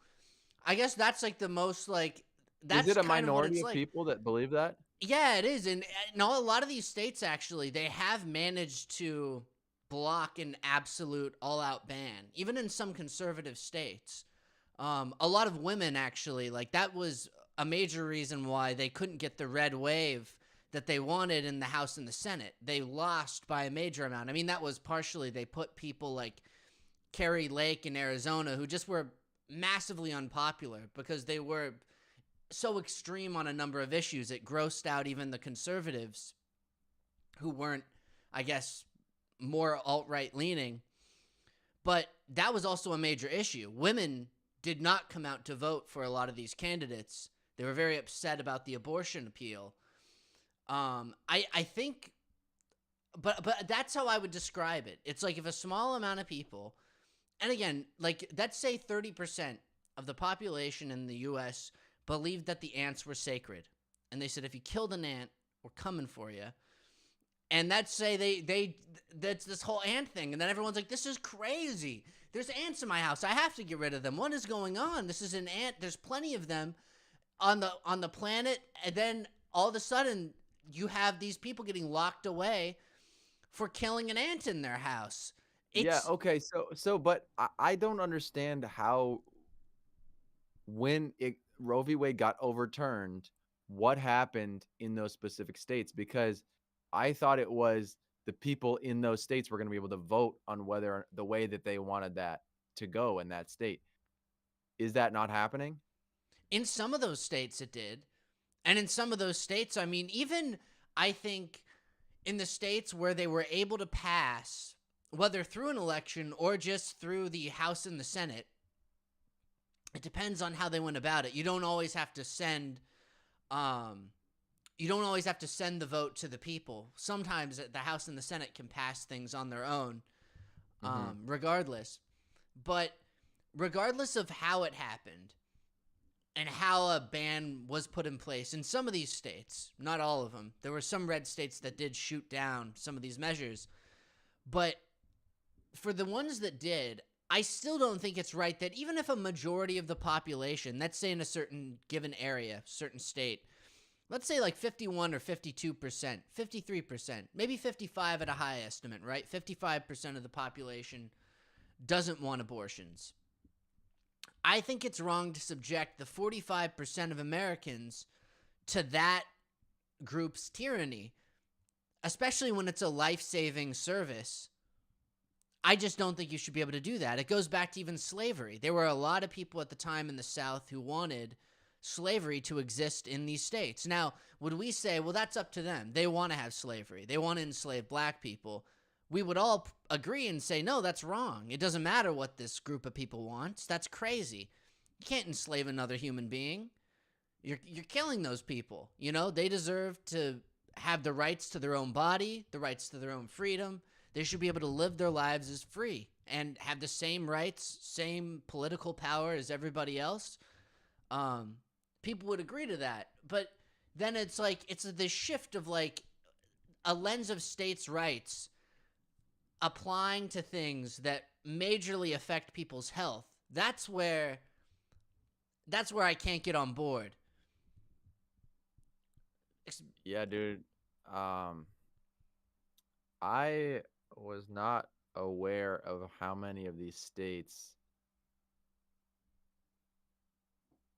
I guess that's like the most like Is that's it a kind of what minority it's of like. people that believe that? Yeah, it is, and no, a lot of these states actually they have managed to block an absolute all-out ban, even in some conservative states. A lot of women actually like that was a major reason why they couldn't get the red wave that they wanted in the House and the Senate. They lost by a major amount. I mean, that was partially they put people like Kerry Lake in Arizona who just were massively unpopular because they were so extreme on a number of issues. It grossed out even the conservatives who weren't, I guess, more alt-right leaning. But that was also a major issue. Women did not come out to vote for a lot of these candidates. They were very upset about the abortion appeal. I think, but that's how I would describe it. It's like if a small amount of people, and again, like let's say 30% of the population in the U.S. believed that the ants were sacred, and they said if you killed an ant, we're coming for you. And that's say they that's this whole ant thing, and then everyone's like, "This is crazy. There's ants in my house. I have to get rid of them. What is going on? This is an ant. There's plenty of them on the planet." And then all of a sudden, you have these people getting locked away for killing an ant in their house. Yeah, It's okay. But I don't understand how when Roe v. Wade got overturned, what happened in those specific states? Because I thought it was the people in those states were going to be able to vote on whether the way that they wanted that to go in that state. Is that not happening? in some of those states it did, and in some of those states, I mean, even I think in the states where they were able to pass, whether through an election or just through the House and the Senate, it depends on how they went about it. Um you don't always have to send the vote to the people. Sometimes the House and the Senate can pass things on their own, Mhm. regardless. But regardless of how it happened and how a ban was put in place in some of these states, not all of them, there were some red states that did shoot down some of these measures. But for the ones that did, I still don't think it's right that even if a majority of the population, let's say in a certain given area, certain state, let's say like 51 or 52%, 53%, maybe 55 at a high estimate, right? 55% of the population doesn't want abortions. I think it's wrong to subject the 45% of Americans to that group's tyranny, especially when it's a life-saving service. I just don't think you should be able to do that. It goes back to even slavery. There were a lot of people at the time in the South who wanted slavery to exist in these states. Now, would we say, well, that's up to them. They want to have slavery. They want to enslave black people. We would all agree and say, no, that's wrong. It doesn't matter what this group of people wants. That's crazy. You can't enslave another human being. You're killing those people. You know, they deserve to have the rights to their own body, the rights to their own freedom. They should be able to live their lives as free and have the same rights, same political power as everybody else. Um, People would agree to that. But then it's like, it's this shift of like a lens of states' rights applying to things that majorly affect people's health. That's where I can't get on board. Yeah, dude. Um, I was not aware of how many of these states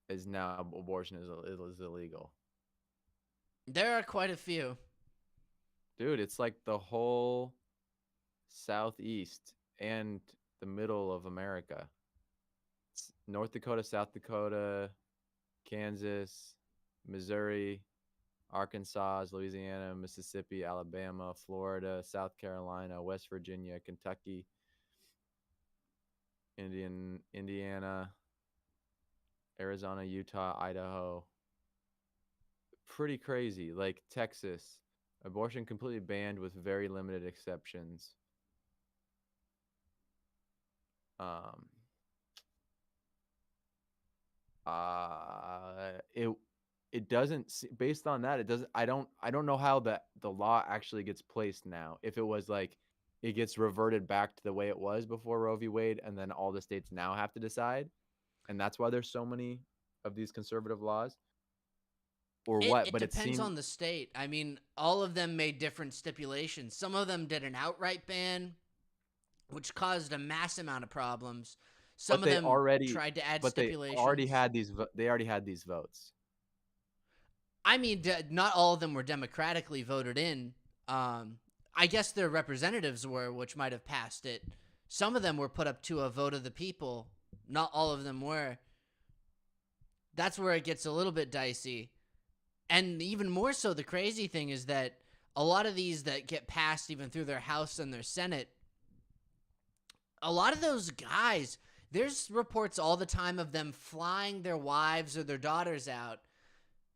is now abortion is illegal. There are quite a few. Dude, it's like the whole southeast and the middle of America. It's North Dakota, South Dakota, Kansas, Missouri, Arkansas, Louisiana, Mississippi, Alabama, Florida, South Carolina, West Virginia, Kentucky, Indiana, Arizona, Utah, Idaho. Pretty crazy. Like Texas, abortion completely banned with very limited exceptions. Um, it doesn't based on that it doesn't I don't know how the law actually gets placed now. If it was like it gets reverted back to the way it was before Roe v. Wade, and then all the states now have to decide, and that's why there's so many of these conservative laws, or It what. it But it depends seemed, on the state. I mean, all of them made different stipulations. Some of them did an outright ban, which caused a mass amount of problems. Some but of they them already tried to add but they already stipulations. had they already had these votes. I mean, not all of them were democratically voted in. I guess their representatives were, which might have passed it. Some of them were put up to a vote of the people. Not all of them were. That's where it gets a little bit dicey. And even more so, the crazy thing is that a lot of these that get passed even through their House and their Senate, a lot of those guys, there's reports all the time of them flying their wives or their daughters out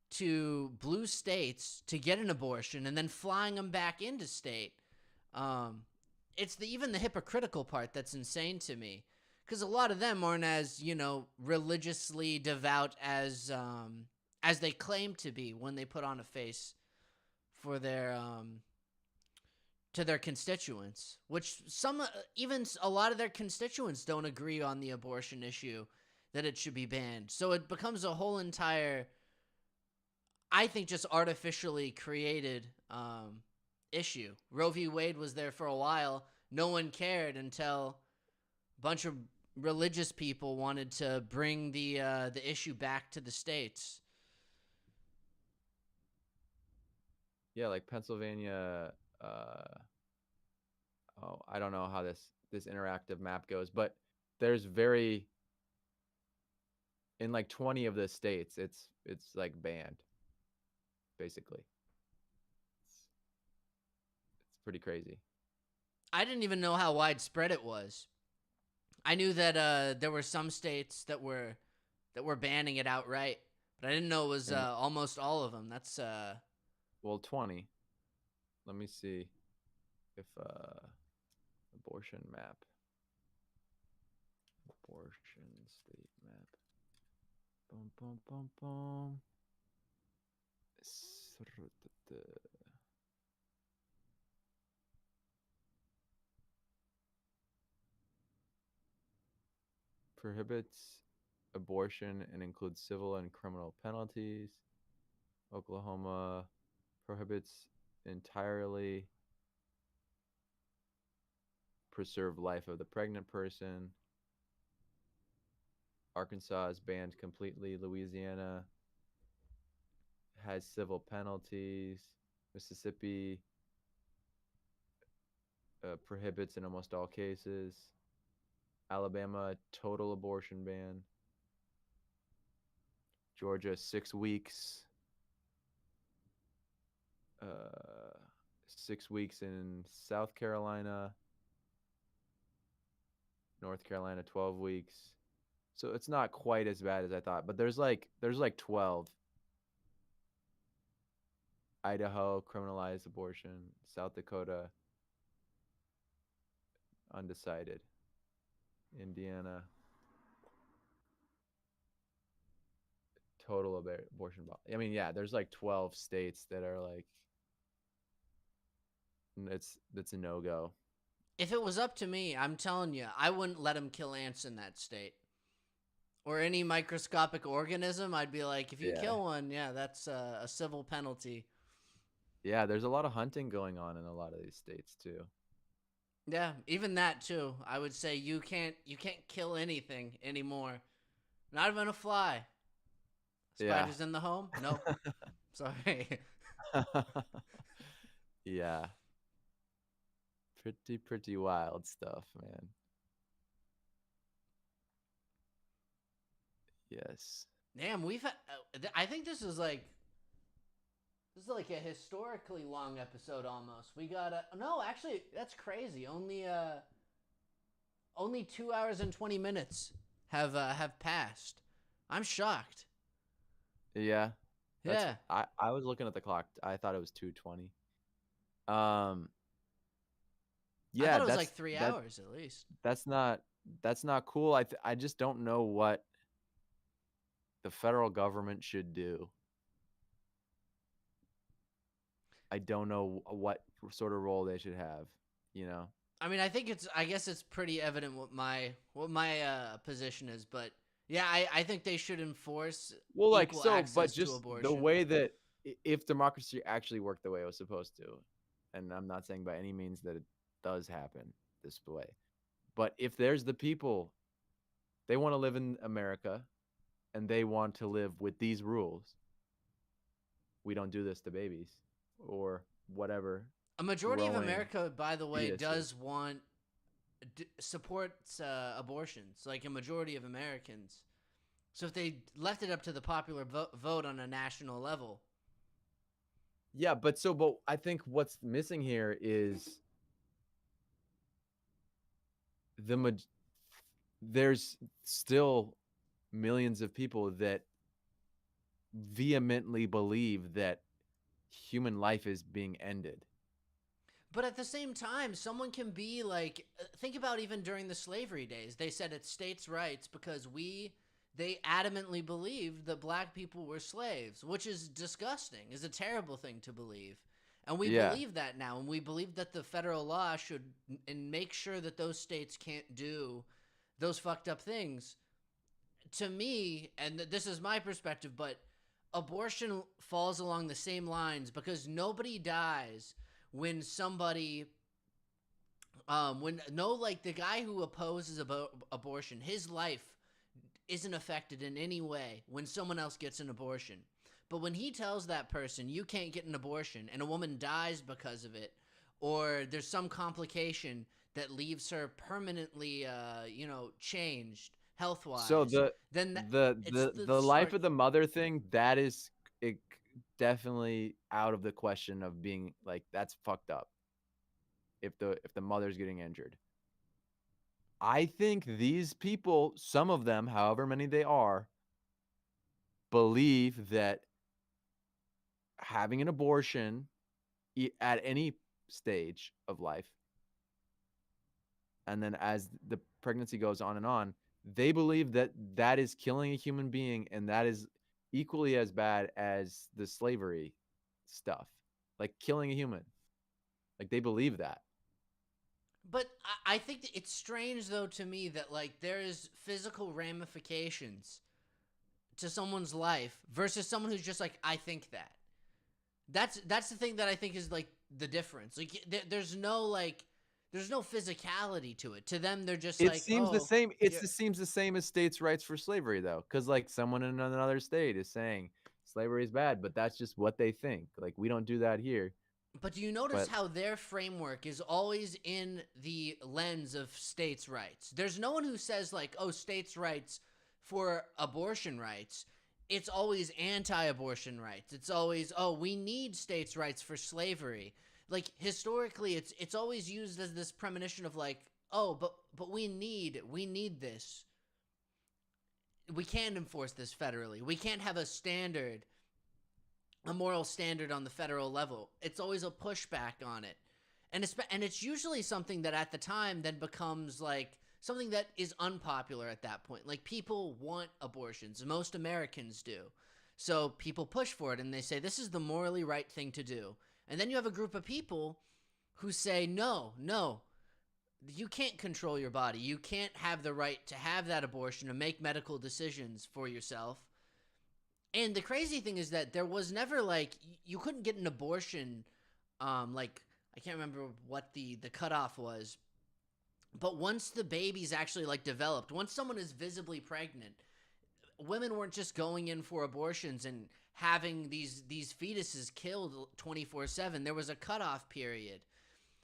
to blue states to get an abortion and then flying them back into state. Um, it's even the hypocritical part that's insane to me, because a lot of them aren't as religiously devout as they claim to be when they put on a face for their to their constituents, which some even a lot of their constituents don't agree on the abortion issue, that it should be banned. So it becomes a whole entire, I think, just artificially created issue. Roe v. Wade was there for a while. No one cared until a bunch of religious people wanted to bring the issue back to the states. Yeah, like Pennsylvania. Oh, I don't know how this interactive map goes, but there's very in like 20 of the states, it's like banned, basically. It's pretty crazy. I didn't even know how widespread it was. I knew that there were some states that were banning it outright, but I didn't know it was And almost all of them. That's well, 20. Let me see if abortion map. Abortion state map. Boom, boom, boom, boom. Prohibits abortion and includes civil and criminal penalties. Oklahoma prohibits entirely. Preserve life of the pregnant person. Arkansas is banned completely. Louisiana has civil penalties. Mississippi prohibits in almost all cases. Alabama, total abortion ban. Georgia, 6 weeks. 6 weeks in South Carolina. North Carolina, 12 weeks. So it's not quite as bad as I thought, but there's like 12. Idaho criminalized abortion. South Dakota undecided. Indiana total abortion. I mean, yeah, there's like 12 states that are like that's a no-go. if it was up to me, I'm telling you, I wouldn't let them kill ants in that state or any microscopic organism. I'd be like, if you Yeah. kill one, yeah, that's a civil penalty. Yeah, there's a lot of hunting going on in a lot of these states too. Yeah, even that too. I would say you can't kill anything anymore. Not even a fly. Yeah. Spiders in the home? Nope. Sorry. Yeah. Pretty wild stuff, man. Yes. Damn, I think this is like This is like a historically long episode almost. We got a no, actually, that's crazy. Only 2 hours and 20 minutes have passed. I'm shocked. Yeah, that's Yeah, I was looking at the clock. I thought it was 2:20. Um, I thought yeah, it was like three that hours at least. that's not that's not cool. I just don't know what the federal government should do. I don't know what sort of role they should have, you know. I mean, I think it's. I guess it's pretty evident what my position is, but yeah, I think they should enforce Well, like equal so, but access to just the abortion. way that if democracy actually worked the way it was supposed to, and I'm not saying by any means that it does happen this way, but if there's the people, they want to live in America and they want to live with these rules. We don't do this to babies or whatever A majority of growing America, by the way, fetuses. does want supports abortions. Like a majority of Americans. So if they left it up to the popular vote on a national level, Yeah, but I think what's missing here is the there's still millions of people that vehemently believe that human life is being ended. but at the same time, someone can be like, think about even during the slavery days. They said it's states' rights because they adamantly believed that black people were slaves, which is disgusting, is a terrible thing to believe. And we Yeah. believe that now, and we believe that the federal law should and make sure that those states can't do those fucked up things. To me, and this is my perspective, but abortion falls along the same lines because nobody dies when somebody when no like the guy who opposes abortion, his life isn't affected in any way when someone else gets an abortion. But when he tells that person you can't get an abortion and a woman dies because of it, or there's some complication that leaves her permanently changed health So wise, then it's the the life start. of the mother thing, that is it, definitely out of the question of being like that's fucked up. If the mother's getting injured. I think these people, some of them, however many they are, believe that having an abortion at any stage of life, and then as the pregnancy goes on, they believe that that is killing a human being, and that is equally as bad as the slavery stuff, like killing a human. Like they believe that. But I think that it's strange though to me that like there's physical ramifications to someone's life versus someone who's just like I think that. That's the thing that I think is like the difference. Like there's no physicality to it. To them, they're just It like, seems the oh, same. It yeah. seems the same as states' rights for slavery, though, because like someone in another state is saying slavery is bad, but that's just what they think. Like we don't do that here. But do you notice But how their framework is always in the lens of states' rights? There's no one who says like, oh, states' rights for abortion rights. It's always anti-abortion rights. It's always, oh, we need states' rights for slavery. Like historically, it's always used as this premonition of like, oh, but we need this. We can't enforce this federally. We can't have a moral standard on the federal level. It's always a pushback on it. And it's usually something that at the time then becomes like something that is unpopular at that point. Like people want abortions. Most Americans do. So people push for it and they say this is the morally right thing to do. And then you have a group of people who say no, no. You can't control your body. You can't have the right to have that abortion and make medical decisions for yourself. And the crazy thing is that there was never like you couldn't get an abortion, like I can't remember what the cutoff was, but once the baby's actually like developed, once someone is visibly pregnant, women weren't just going in for abortions and having these fetuses killed 24/7. There was a cutoff period,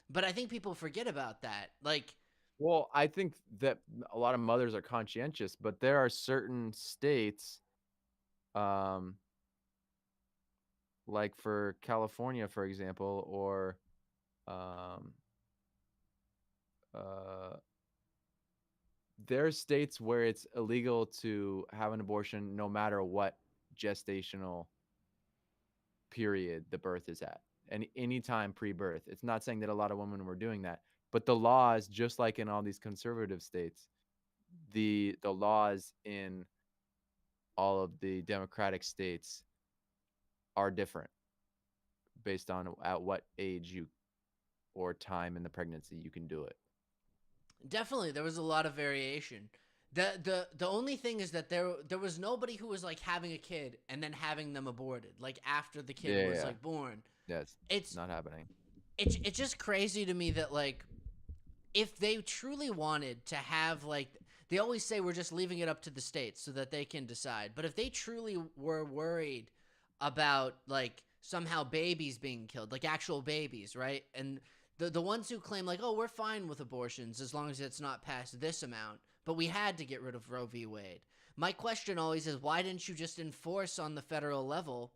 but I think people forget about that. Like well, I think that a lot of mothers are conscientious, but there are certain states, um, like for California, for example, or um, uh, there are states where it's illegal to have an abortion no matter what gestational period the birth is at, and any time pre-birth. It's not saying that a lot of women were doing that, but the laws, just like in all these conservative states, the laws in all of the democratic states are different based on at what age you or time in the pregnancy you can do it. Definitely, there was a lot of variation. The only thing is that there was nobody who was like having a kid and then having them aborted like after the kid Yeah, was yeah, like born. yeah. It's It's not happening. it's just crazy to me that like if they truly wanted to have like they always say we're just leaving it up to the states so that they can decide. But if they truly were worried about like somehow babies being killed, like actual babies, right? And the ones who claim like, "Oh, we're fine with abortions as long as it's not past this amount, but we had to get rid of Roe v. Wade." My question always is why didn't you just enforce on the federal level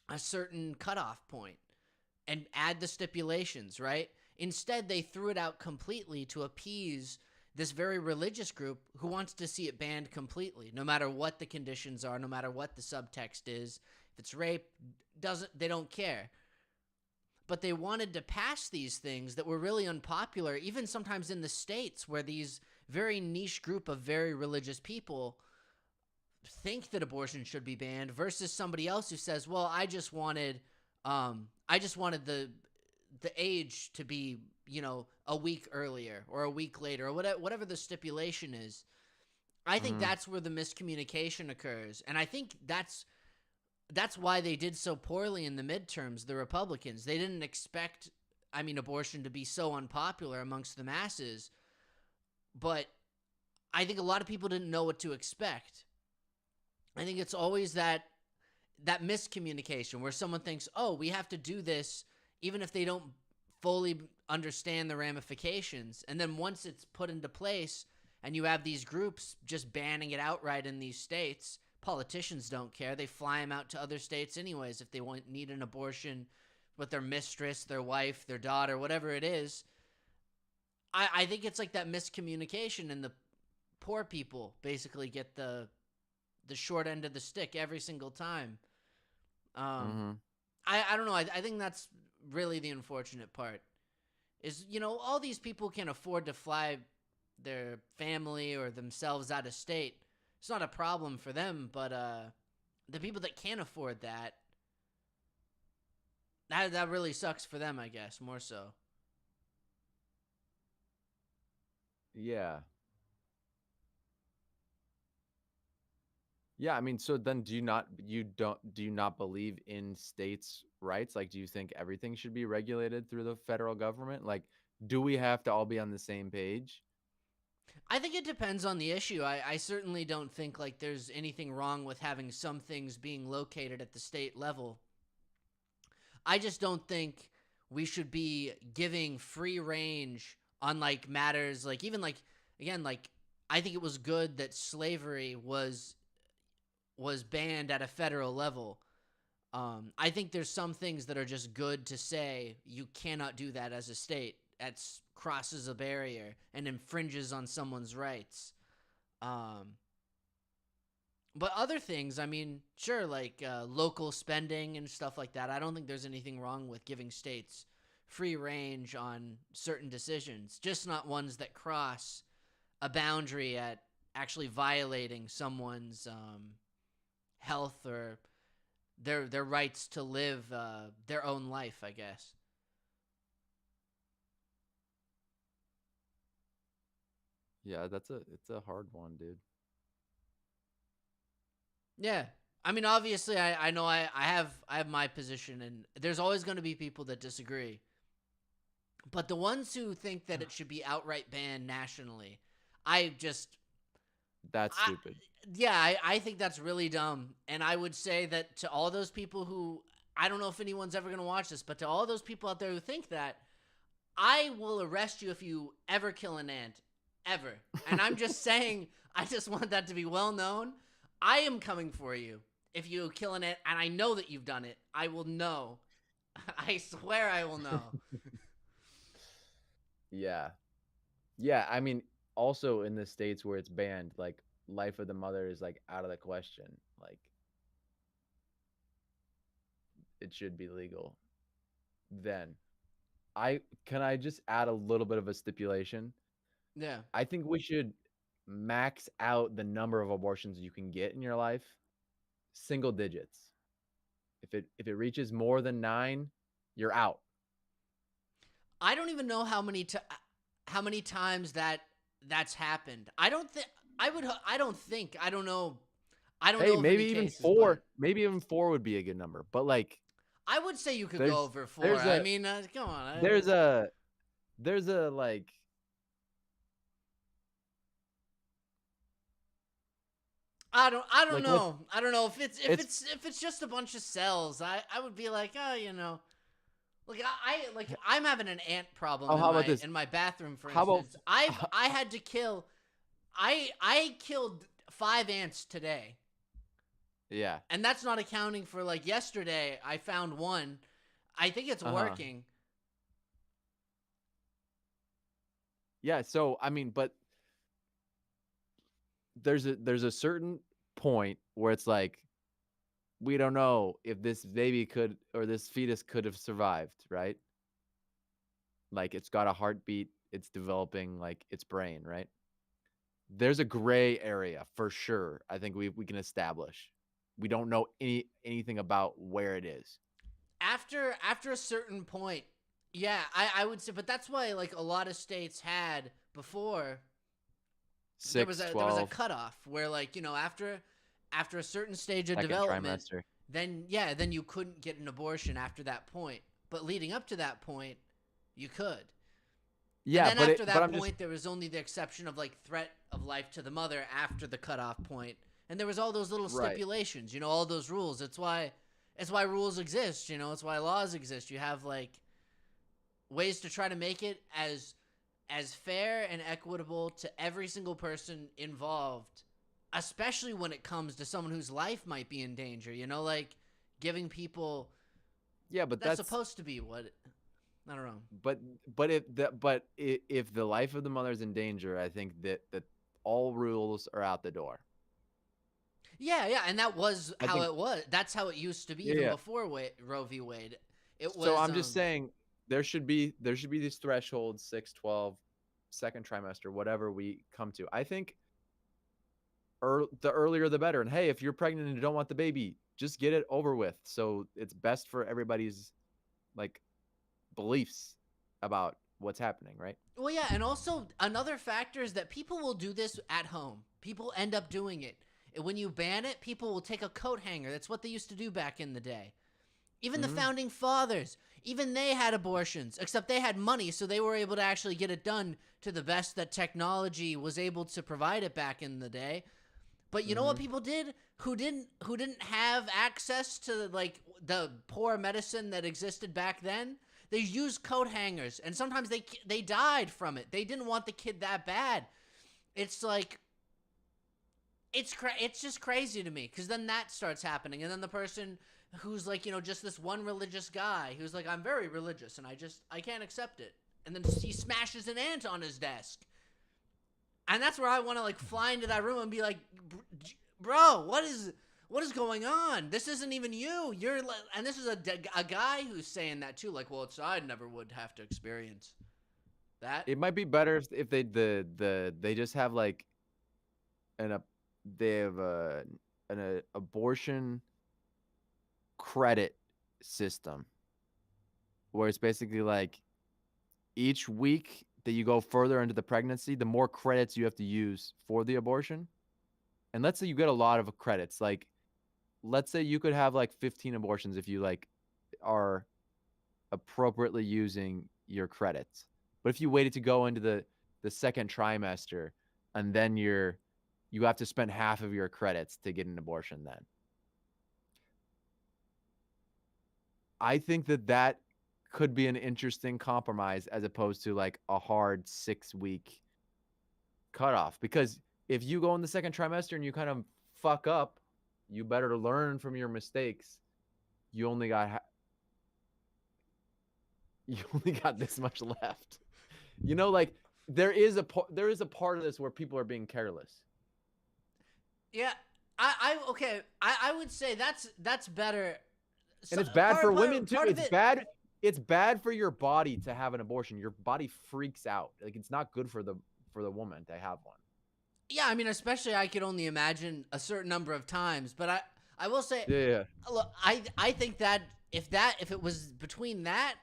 a certain cutoff point and add the stipulations, right? Instead, they threw it out completely to appease this very religious group who wants to see it banned completely, no matter what the conditions are, no matter what the subtext is. If it's rape, they don't care. But they wanted to pass these things that were really unpopular, even sometimes in the States, where these very niche group of very religious people think that abortion should be banned versus somebody else who says, well, I just wanted the age to be, a week earlier or a week later or whatever the stipulation is. I think Mm-hmm. that's where the miscommunication occurs. And I think that's why they did so poorly in the midterms, the Republicans. They didn't expect, abortion to be so unpopular amongst the masses, but I think a lot of people didn't know what to expect. I think it's always that miscommunication where someone thinks, "Oh, we have to do this," even if they don't fully understand the ramifications. And then once it's put into place, and you have these groups just banning it outright in these states, politicians don't care. They fly them out to other states anyways if they need an abortion with their mistress, their wife, their daughter, whatever it is. I think it's like that miscommunication, and the poor people basically get the short end of the stick every single time. Um, Mm-hmm. I don't know. I think that's really the unfortunate part. Is all these people can afford to fly their family or themselves out of state. It's not a problem for them, but the people that can't afford that really sucks for them. I guess more so. Yeah. Yeah, I mean, so then do you not believe in states' rights? Like, do you think everything should be regulated through the federal government? Like, do we have to all be on the same page? I think it depends on the issue. I certainly don't think like there's anything wrong with having some things being located at the state level. I just don't think we should be giving free range on like matters like even like again like I think it was good that slavery was banned at a federal level. I think there's some things that are just good to say you cannot do that as a state. That crosses a barrier and infringes on someone's rights. Um, but other things, sure, like local spending and stuff like that. I don't think there's anything wrong with giving states free range on certain decisions, just not ones that cross a boundary at actually violating someone's health or their rights to live their own life, I guess. Yeah, it's a hard one, dude. Yeah. Obviously, I know I have my position, and there's always going to be people that disagree. But the ones who think that it should be outright banned nationally, I just, That's I, stupid. yeah, I think that's really dumb. And I would say that to all those people who, I don't know if anyone's ever going to watch this, but to all those people out there who think that, I will arrest you if you ever kill an ant, ever. And I'm just saying, I just want that to be well known. I am coming for you. if you kill an ant, and I know that you've done it, I will know. I swear I will know. Yeah. Yeah, I mean, also in the states where it's banned, like life of the mother is like out of the question. Like it should be legal. Then I just add a little bit of a stipulation? Yeah. I think we should max out the number of abortions you can get in your life, single digits. If it reaches more than 9, you're out. I don't even know how many times that's happened. I don't think I would. I don't think. I don't know. I don't Hey, know of any maybe even cases, but 4, maybe even 4 would be a good number. But like I would say you could go there's over four. there's I a mean, come on. there's a there's a like I don't like let's know. I don't know if it's if it's just a bunch of cells. I would be like, oh, you know, like I'm having an ant problem oh, how about this? in my bathroom, for How about instance. I had to kill. I killed 5 ants today, yeah. and that's not accounting for like yesterday. I found one. I think it's Uh-huh. working. Yeah, so I mean, but there's a certain point where it's like we don't know if this baby could or this fetus could have survived, right? Like it's got a heartbeat, it's developing like its brain, right? There's a gray area for sure. I think we can establish. We don't know anything about where it is. After a certain point, yeah, I would say, but that's why like a lot of states had before Six, there was a 12, cutoff where like, you know, after a certain stage of second development, trimester. then yeah, then you couldn't get an abortion after that point. But leading up to that point, you could. And Yeah, then after but that I'm just point, there was only the exception of like threat of life to the mother after the cutoff point, and there was all those little right. stipulations, you know, all those rules. It's why rules exist, you know. It's why laws exist. You have like ways to try to make it as fair and equitable to every single person involved, especially when it comes to someone whose life might be in danger, you know, like giving people Yeah, but that's that's supposed to be what I don't know. but if the life of the mother is in danger, I think that all rules are out the door. Yeah, yeah, and that was I how think it was. That's how it used to be yeah, even yeah. before Roe v. Wade. It So was I'm just saying there should be these thresholds 6, 12, second trimester, whatever we come to. I think the earlier the better. And hey, if you're pregnant and you don't want the baby, just get it over with. So it's best for everybody's like beliefs about what's happening, right? well, yeah, and also another factor is that people will do this at home. People end up doing it. And when you ban it, people will take a coat hanger. That's what they used to do back in the day. Even the Hmm. founding fathers, even they had abortions, except they had money, so they were able to actually get it done to the best that technology was able to provide it back in the day. But you know what Hmm. people did who didn't have access to like the poor medicine that existed back then? They used coat hangers, and sometimes they died from it. They didn't want the kid that bad. It's like it's just crazy to me because then that starts happening, and then the person who's like, you know, just this one religious guy who's like, I'm very religious and I can't accept it, and then he smashes an ant on his desk, and that's where I want to like fly into that room and be like, bro, what is going on? This isn't even you. And this is a guy who's saying that too. Like, well, I never would have to experience that. It might be better if they just have like an they have an abortion credit system where it's basically like each week that you go further into the pregnancy, the more credits you have to use for the abortion. And let's say you get a lot of credits, like let's say you could have like 15 abortions if you like are appropriately using your credits. But if you waited to go into the second trimester and then you have to spend half of your credits to get an abortion then. I think that could be an interesting compromise as opposed to like a hard 6-week cutoff because if you go in the second trimester and you kind of fuck up, You better learn from your mistakes. You only got you only got this much left. You know, like there is a part of this where people are being careless. Yeah, okay. I would say that's better. And it's bad for women too. It's bad. It's bad for your body to have an abortion. Your body freaks out. Like it's not good for the woman to have one. Yeah, I mean, especially I could only imagine a certain number of times, but I will say, Yeah. look, I think that if it was between that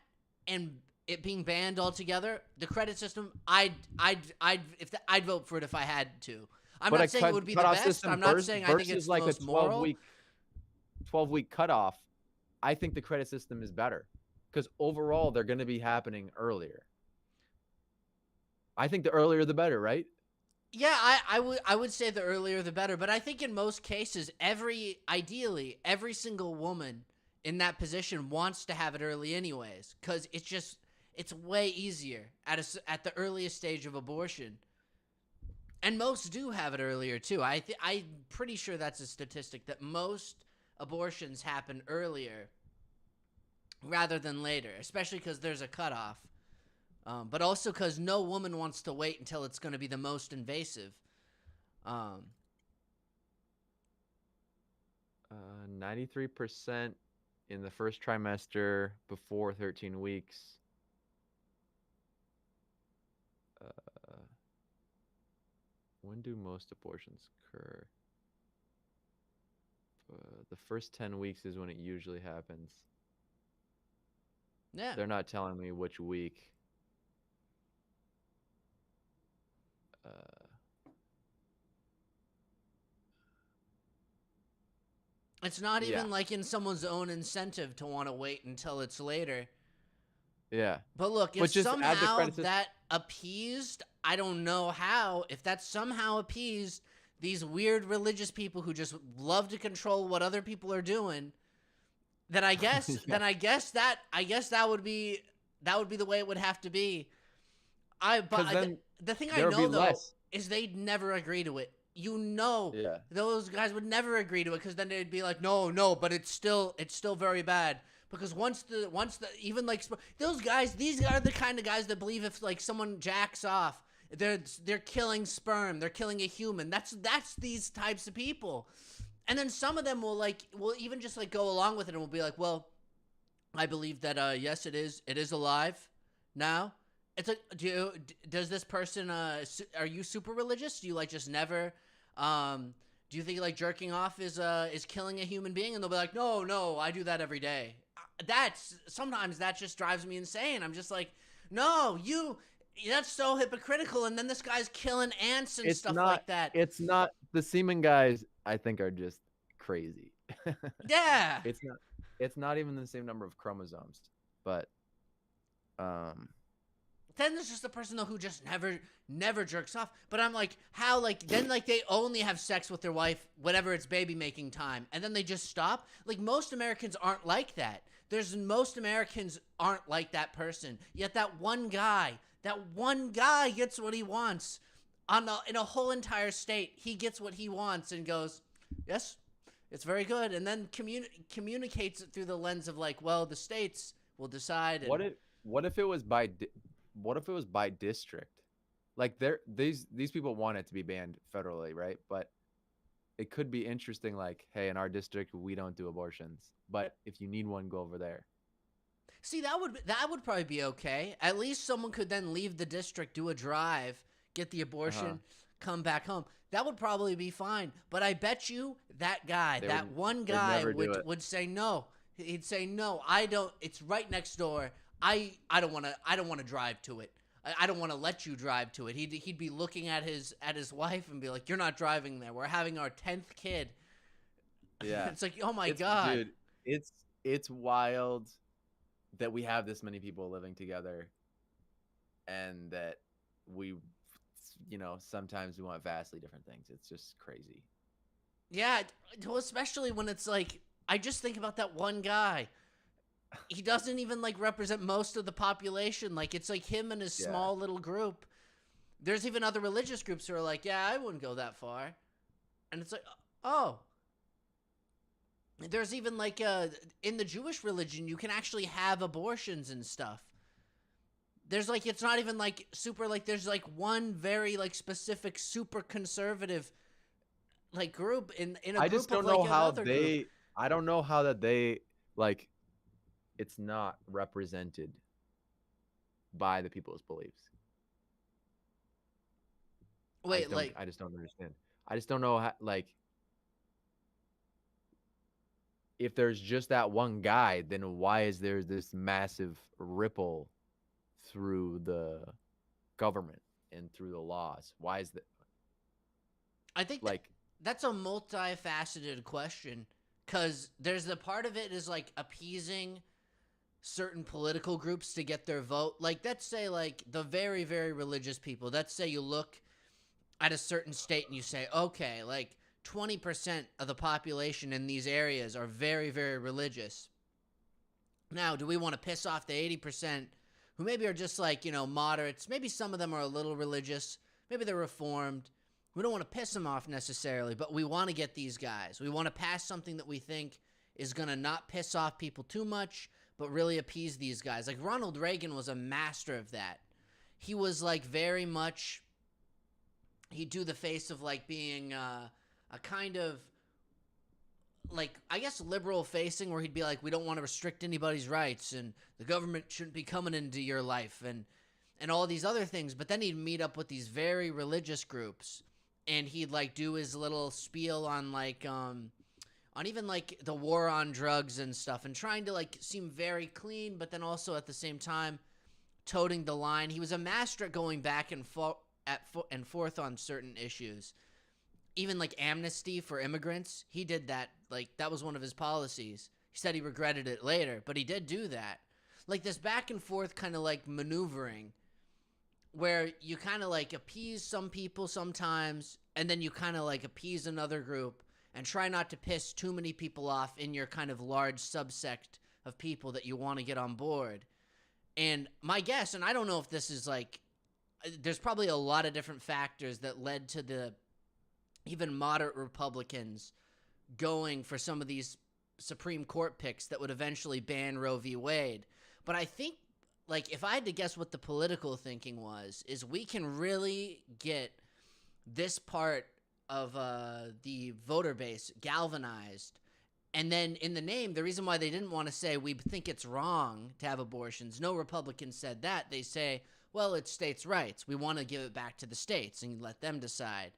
and it being banned altogether, the credit system, I'd vote for it if I had to. I'm not saying it would be the best. I'm not saying I think it's like the most moral. 12-week cutoff. I think the credit system is better because overall they're going to be happening earlier. I think the earlier the better, right? Yeah, I would say the earlier the better, but I think in most cases, ideally every single woman in that position wants to have it early anyways, because it's way easier at the earliest stage of abortion, and most do have it earlier too. I'm pretty sure that's a statistic that most abortions happen earlier rather than later, especially because there's a cutoff. But also because no woman wants to wait until it's going to be the most invasive. 93% in the first trimester before 13 weeks. When do most abortions occur? The first 10 weeks is when it usually happens. Yeah. They're not telling me which week. It's not even like in someone's own incentive to want to wait until it's later. Yeah. But look, if somehow that appeased, I don't know how, if that somehow appeased these weird religious people who just love to control what other people are doing, then I guess that would be the way it would have to be. The thing I know though is they'd never agree to it. Those guys would never agree to it because then they'd be like, no, but it's still very bad. Because once even like those guys, these are the kind of guys that believe if like someone jacks off, they're killing sperm, they're killing a human. That's these types of people. And then some of them will even just like go along with it and will be like, well, I believe that yes, it is alive now. It's like, does this person are you super religious? Do you like just never do you think like jerking off is killing a human being? And they'll be like, no, I do that every day. Sometimes that just drives me insane. I'm just like, no, that's so hypocritical. And then this guy's killing ants and stuff like that. It's not, the semen guys I think are just crazy. Yeah. It's not even the same number of chromosomes, but then there's just the person though who just never jerks off. But I'm like, how then they only have sex with their wife whenever it's baby making time, and then they just stop. Like most Americans aren't like that. Most Americans aren't like that person. Yet that one guy gets what he wants in a whole entire state. He gets what he wants and goes, yes, it's very good, and then communicates it through the lens of like, well, the states will decide. What if it was by district? Like these people want it to be banned federally, right? But it could be interesting, like, hey, in our district we don't do abortions, but if you need one, go over there. See, that would probably be okay. At least someone could then leave the district, do a drive, get the abortion, come back home. That would probably be fine. But I bet you that one guy would say no. He'd say no. I don't. It's right next door. I don't want to drive to it. I don't want to let you drive to it. He'd be looking at his wife and be like, "You're not driving there. We're having our 10th kid." Yeah. It's like, oh my God. Dude, it's wild that we have this many people living together and that we, sometimes we want vastly different things. It's just crazy. Yeah. Well, especially when it's like, I just think about that one guy. He doesn't even like represent most of the population. Like it's like him and his small little group. There's even other religious groups who are like, yeah, I wouldn't go that far. And it's like, oh, There's even like in the Jewish religion, you can actually have abortions and stuff. There's like it's not even like super like there's like one very like specific super conservative like group in a I just group of don't like know how another group. they. I don't know how that they like. It's not represented by the people's beliefs. I just Wait, don't. like I just don't understand. I just don't know how. Like, if there's just that one guy, then why is there this massive ripple through the government and through the laws? Why is that? I think that Like, that's a multifaceted question cuz there's the part of it is like appeasing certain political groups to get their vote. Like let's say like the very very religious people. Let's say you look at a certain state and you say, "Okay, like 20% of the population in these areas are very very religious." Now, do we want to piss off the 80% who maybe are just like, moderates? Maybe some of them are a little religious. Maybe they're reformed. We don't want to piss them off necessarily, but we want to get these guys. We want to pass something that we think is going to not piss off people too much, but really appease these guys. Like Ronald Reagan was a master of that. He was like very much, he'd do the face of like being a kind of like I guess liberal facing where he'd be like we don't want to restrict anybody's rights and the government shouldn't be coming into your life and all these other things, but then he'd meet up with these very religious groups and he'd like do his little spiel on like on even like the war on drugs and stuff and trying to like seem very clean but then also at the same time toting the line. He was a master at going back and forth on certain issues, even like amnesty for immigrants. He did that. Like that was one of his policies. He said he regretted it later, but he did do that. Like this back and forth kind of like maneuvering where you kind of like appease some people sometimes and then you kind of like appease another group and try not to piss too many people off in your kind of large subsect of people that you want to get on board. And my guess, and I don't know if this is like there's probably a lot of different factors that led to the even moderate Republicans going for some of these Supreme Court picks that would eventually ban Roe v. Wade. But I think, like, if I had to guess what the political thinking was, is we can really get this part of the voter base galvanized. And then in the name, the reason why they didn't want to say we think it's wrong to have abortions, no Republicans said that. They say, well, it's states' rights. We want to give it back to the states and let them decide.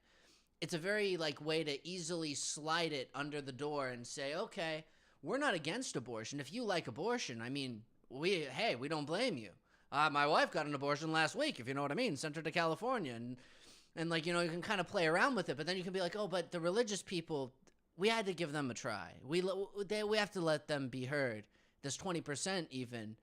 It's a very like way to easily slide it under the door and say, okay, we're not against abortion. If you like abortion, I mean, we don't blame you. My wife got an abortion last week, if you know what I mean, sent her to California, and like you can kind of play around with it, but then you can be like, oh, but the religious people, we had to give them a try. We have to let them be heard. This 20% even.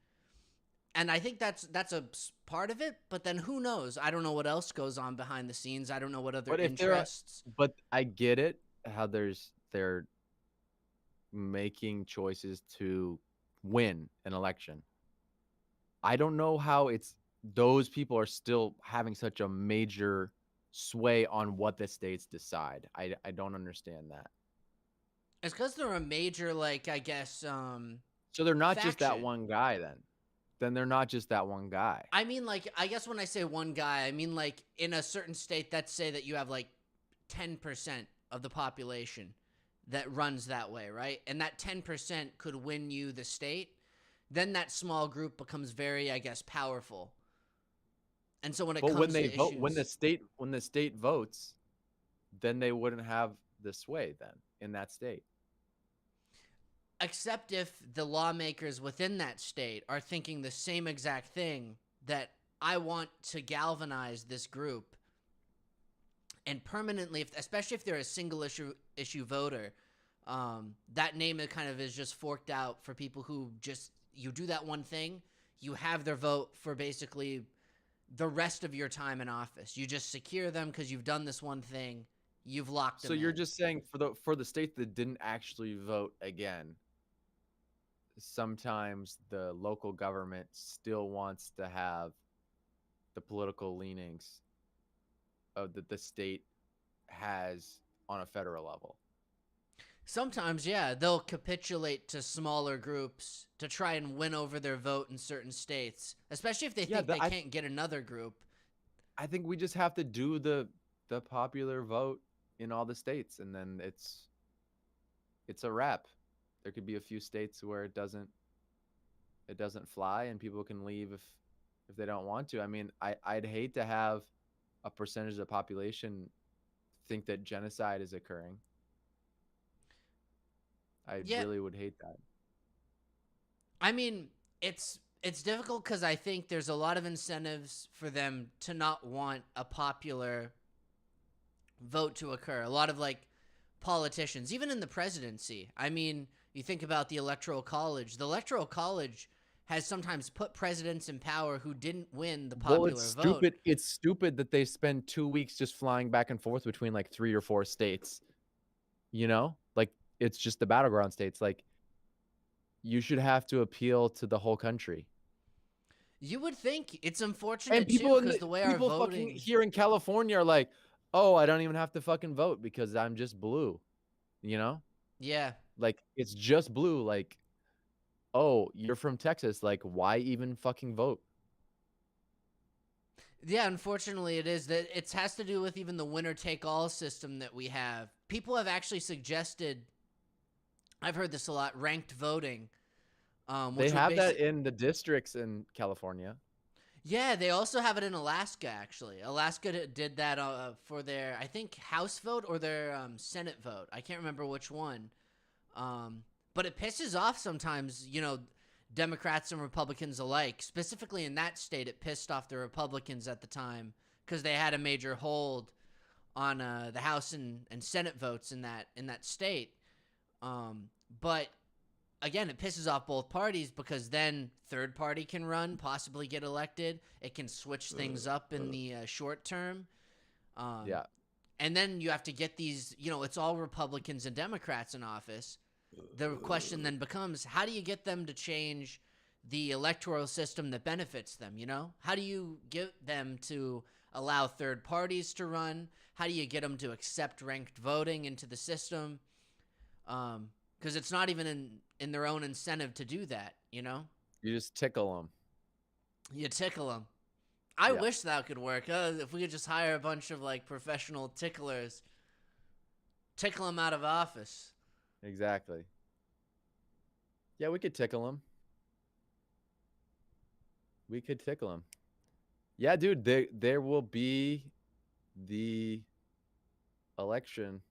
And I think that's a part of it, but then who knows? I don't know what else goes on behind the scenes. I don't know what other but if there are, interests. but I get it how they're making choices to win an election. I don't know how it's those people are still having such a major sway on what the states decide. I don't understand that. It's because they're a major, like I guess, So they're not just that faction. one guy then. Then they're not just that one guy. I mean, like I guess when I say one guy, I mean like in a certain state. Let's say that you have like 10% of the population that runs that way, right? And that 10% could win you the state. Then that small group becomes very, I guess, powerful. And so when it But when comes they to vote, issues, when the state votes, then they wouldn't have the sway then in that state. except if the lawmakers within that state are thinking the same exact thing that I want to galvanize this group and permanently, especially if they're a single issue voter, that name that kind of is just forked out for people who just you do that one thing, you have their vote for basically the rest of your time in office. You just secure them because you've done this one thing. You've locked So them you're in. just saying for the states that didn't actually vote again, sometimes the local government still wants to have the political leanings of that the state has on a federal level. Sometimes, yeah, they'll capitulate to smaller groups to try and win over their vote in certain states, especially if they Yeah, think they can't get another group. I think we just have to do the popular vote in all the states, and then it's a wrap. There could be a few states where it doesn't fly, and people can leave if they don't want to. I mean, I'd hate to have a percentage of the population think that genocide is occurring. I Yeah, really would hate that. I mean, it's difficult because I think there's a lot of incentives for them to not want a popular vote to occur. A lot of like politicians, even in the presidency. I mean, you think about the Electoral College. The Electoral College has sometimes put presidents in power who didn't win the Well, it's popular vote. stupid. It's stupid that they spend 2 weeks just flying back and forth between like 3 or 4 states. Like it's just the battleground states. Like you should have to appeal to the whole country. You would think it's And unfortunate too, people because the way our people fucking voting. here in California are like, "Oh, I don't even have to fucking vote because I'm just blue." You know? Yeah, Like it's just blue. Like, "Oh, you're from Texas. Like why even fucking vote?" yeah. Unfortunately, it is that it has to do with even the winner take all system that we have. People have actually suggested. I've heard this a lot. Ranked voting, They which would have that basically. in the districts in California. Yeah, they also have it in Alaska. Actually, Alaska did that for their, I think, House vote or their Senate vote. I can't remember which one. But it pisses off sometimes, Democrats and Republicans alike. Specifically in that state, it pissed off the Republicans at the time because they had a major hold on the House and Senate votes in that state. But again, it pisses off both parties because then third party can run, possibly get elected. It can switch things up in the short term. Um, Yeah. and then you have to get these, it's all Republicans and Democrats in office. The question then becomes, how do you get them to change the electoral system that benefits them, How do you get them to allow third parties to run? How do you get them to accept ranked voting into the system? Because it's not even in their own incentive to do that, You just tickle them. You tickle them. I Yeah. wish that could work. If we could just hire a bunch of like professional ticklers, tickle them out of office. Exactly. Yeah, we could tickle them. We could tickle them. Yeah, dude, there will be the election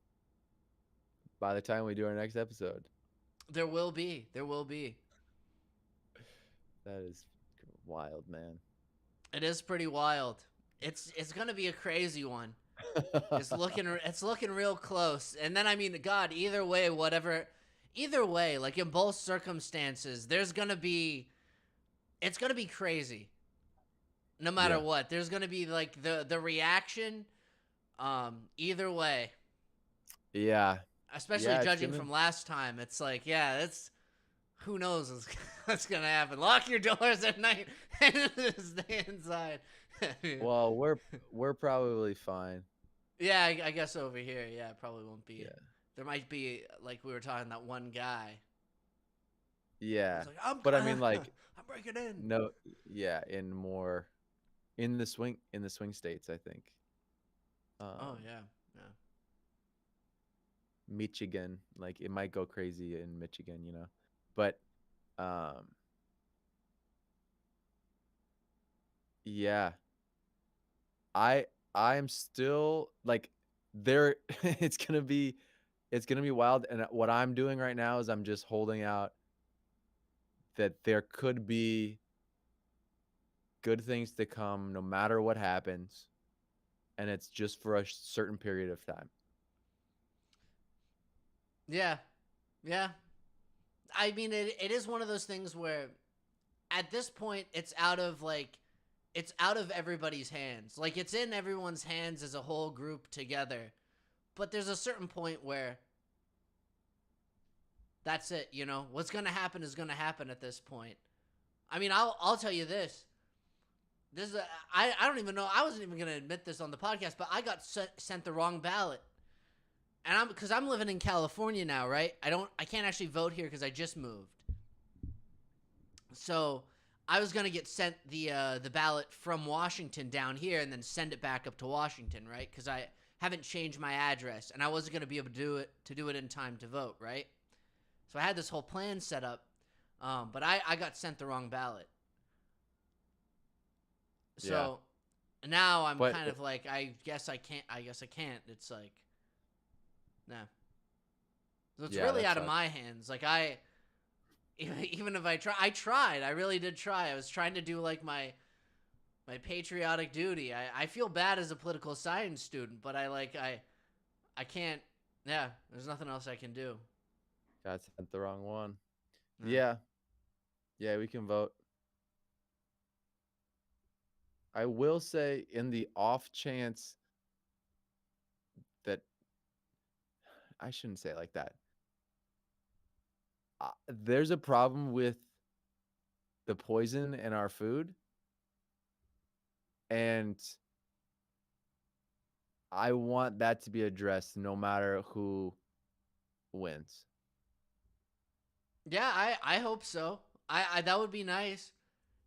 by the time we do our next episode. There will be. There will be. That is wild, man. It is pretty wild. It's gonna be a crazy one. It's looking real close. And then I mean, God, either way, like in both circumstances, it's gonna be crazy. No matter Yeah. what, there's gonna be like the reaction. Either way, Yeah. especially Yeah, it's judging gonna from last time, it's like, yeah, that's who knows what's gonna happen. Lock your doors at night and stay inside. Well, we're probably fine. Yeah, I guess over here, yeah, it probably won't be. Yeah. There might be, like we were talking, that one guy. Yeah. He's like, But I mean like I'm breaking in. no, yeah, in the swing states, I think. Oh yeah, yeah. Michigan, like it might go crazy in Michigan. But um yeah, I'm still like there it's going to be wild, and what I'm doing right now is I'm just holding out that there could be good things to come no matter what happens, and it's just for a certain period of time. Yeah, yeah. I mean, it is one of those things where, at this point, it's out of everybody's hands. Like it's in everyone's hands as a whole group together. But there's a certain point where that's it. What's gonna happen is gonna happen at this point. I mean, I'll tell you this. I don't even know. I wasn't even gonna admit this on the podcast, but I got sent the wrong ballot. and I'm because I'm living in California now, right? I can't actually vote here because I just moved. So I was gonna get sent the ballot from Washington down here and then send it back up to Washington, right? Because I haven't changed my address and I wasn't gonna be able to do it in time to vote, right? So I had this whole plan set up, but I got sent the wrong ballot. Yeah. So now I'm But kind of like, I guess I can't. I guess I can't. It's like, nah. So it's yeah, really that out of sucks. my hands. Like even if I tried. I really did try. I was trying to do like my patriotic duty. I feel bad as a political science student, but I can't. Yeah, there's nothing else I can do. Got sent the wrong one. Yeah. Yeah. Yeah, we can vote. I will say, in the off chance that I shouldn't say it like that. There's a problem with the poison in our food, and I want that to be addressed no matter who wins. Yeah, I hope so. I that would be nice.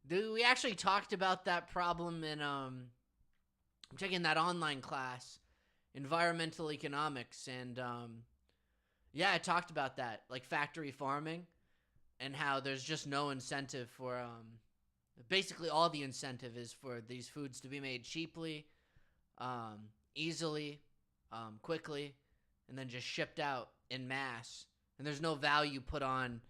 Dude, we actually talked about that problem in I'm taking that online class, environmental economics, and yeah, I talked about that, like factory farming, and how there's just no incentive for basically all the incentive is for these foods to be made cheaply, easily, quickly, and then just shipped out in mass. And there's no value put on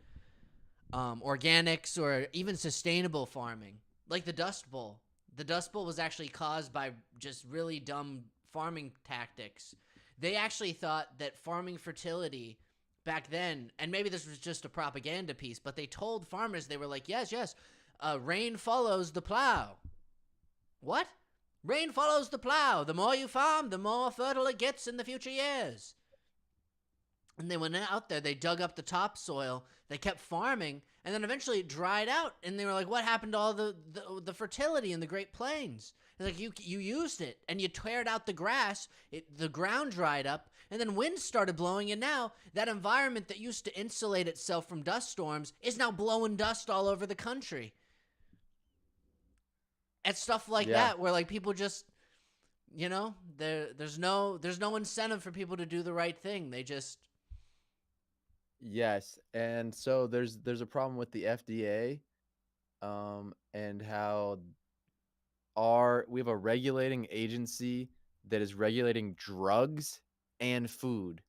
organics or even sustainable farming, like the Dust Bowl. The Dust Bowl was actually caused by just really dumb farming tactics. They actually thought that farming fertility back then, and maybe this was just a propaganda piece, but they told farmers, they were like, yes, yes, rain follows the plow. What? Rain follows the plow. The more you farm, the more fertile it gets in the future years. And they went out there, they dug up the topsoil, they kept farming, and then eventually it dried out. And they were like, what happened to all the fertility in the Great Plains? It's like, you used it, and you teared out the grass, the ground dried up, and then winds started blowing, and now that environment that used to insulate itself from dust storms is now blowing dust all over the country. And stuff like Yeah. that, where like people just, there's no incentive for people to do the right thing. They just Yes. And so there's a problem with the FDA, and how we have a regulating agency that is regulating drugs and food,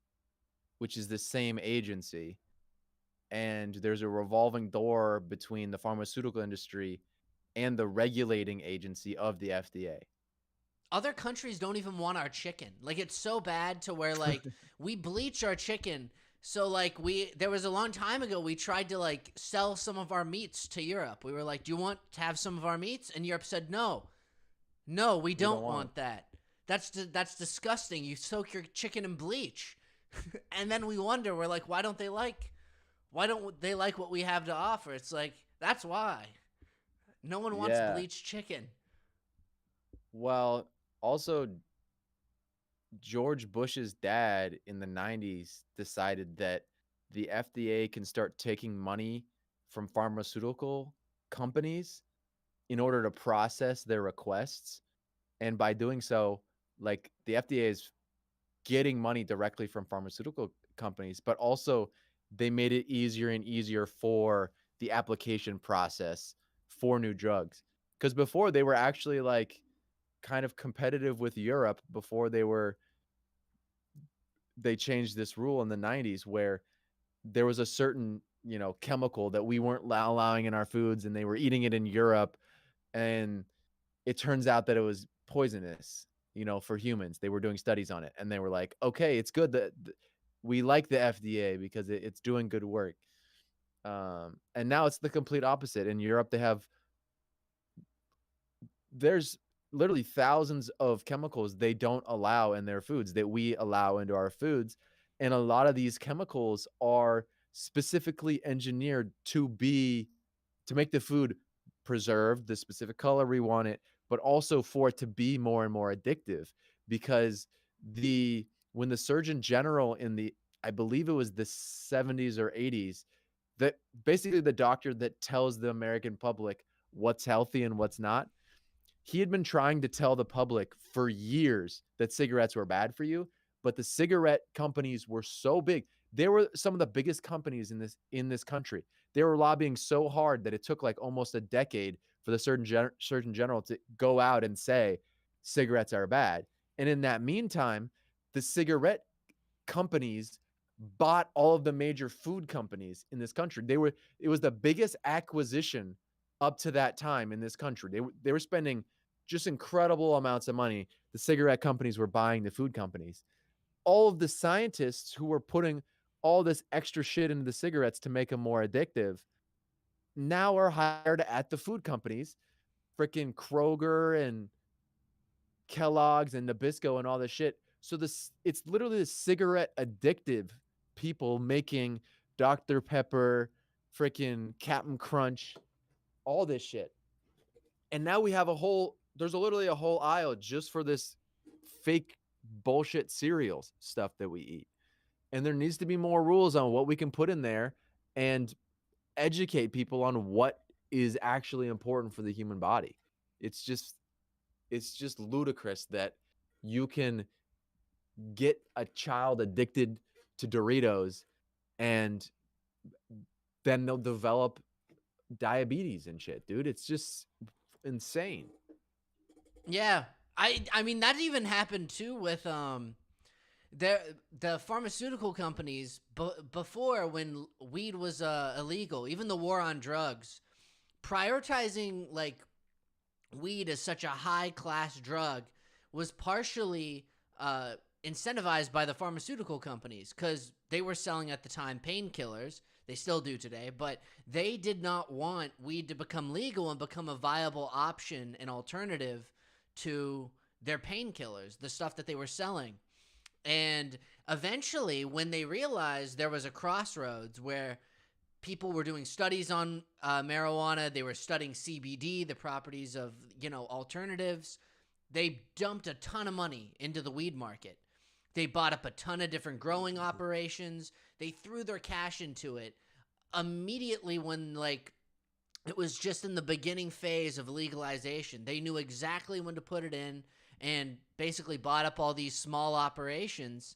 which is the same agency. And there's a revolving door between the pharmaceutical industry and the regulating agency of the FDA. other countries don't even want our chicken. Like it's so bad to where like we bleach our chicken. So like there was a long time ago we tried to like sell some of our meats to Europe. We were like, "Do you want to have some of our meats?" And Europe said, "No. No, we We don't don't want it. want that. That's disgusting. You soak your chicken in bleach." And then we wonder, we're like, why don't they like what we have to offer? It's like, that's why. No one wants Yeah. bleached chicken. Well, also George Bush's dad in the 90s decided that the FDA can start taking money from pharmaceutical companies in order to process their requests. And by doing so, like the FDA is getting money directly from pharmaceutical companies, but also they made it easier and easier for the application process for new drugs. Because before they were actually like kind of competitive with Europe before they changed this rule in the 90s where there was a certain, chemical that we weren't allowing in our foods and they were eating it in Europe, and it turns out that it was poisonous, for humans. They were doing studies on it and they were like, okay, it's good that we like the FDA because it's doing good work. And now it's the complete opposite. In Europe, there's literally thousands of chemicals they don't allow in their foods that we allow into our foods. And a lot of these chemicals are specifically engineered to make the food preserved the specific color we want it, but also for it to be more and more addictive because the when the Surgeon General in the, I believe it was the 70s or 80s, that basically the doctor that tells the American public what's healthy and what's not, he had been trying to tell the public for years that cigarettes were bad for you, but the cigarette companies were so big. They were some of the biggest companies in this country. They were lobbying so hard that it took like almost a decade for the Surgeon General to go out and say cigarettes are bad. And in that meantime, the cigarette companies bought all of the major food companies in this country. It was the biggest acquisition up to that time in this country. They were spending just incredible amounts of money. The cigarette companies were buying the food companies. All of the scientists who were putting all this extra shit into the cigarettes to make them more addictive now are hired at the food companies, freaking Kroger and Kellogg's and Nabisco and all this shit. So it's literally the cigarette addictive people making Dr. Pepper, freaking Captain Crunch, all this shit. And now we have there's literally a whole aisle just for this fake bullshit cereals stuff that we eat. And there needs to be more rules on what we can put in there and educate people on what is actually important for the human body. It's just ludicrous that you can get a child addicted to Doritos and then they'll develop diabetes and shit, dude. It's just insane. Yeah. I mean that even happened too with the pharmaceutical companies before, when weed was illegal, even the war on drugs, prioritizing like weed as such a high class drug was partially incentivized by the pharmaceutical companies, because they were selling at the time painkillers. They still do today, but they did not want weed to become legal and become a viable option and alternative to their painkillers, the stuff that they were selling. And eventually, when they realized there was a crossroads where people were doing studies on marijuana, they were studying CBD, the properties of, alternatives, they dumped a ton of money into the weed market. They bought up a ton of different growing operations. They threw their cash into it immediately when, it was just in the beginning phase of legalization. They knew exactly when to put it in and basically bought up all these small operations.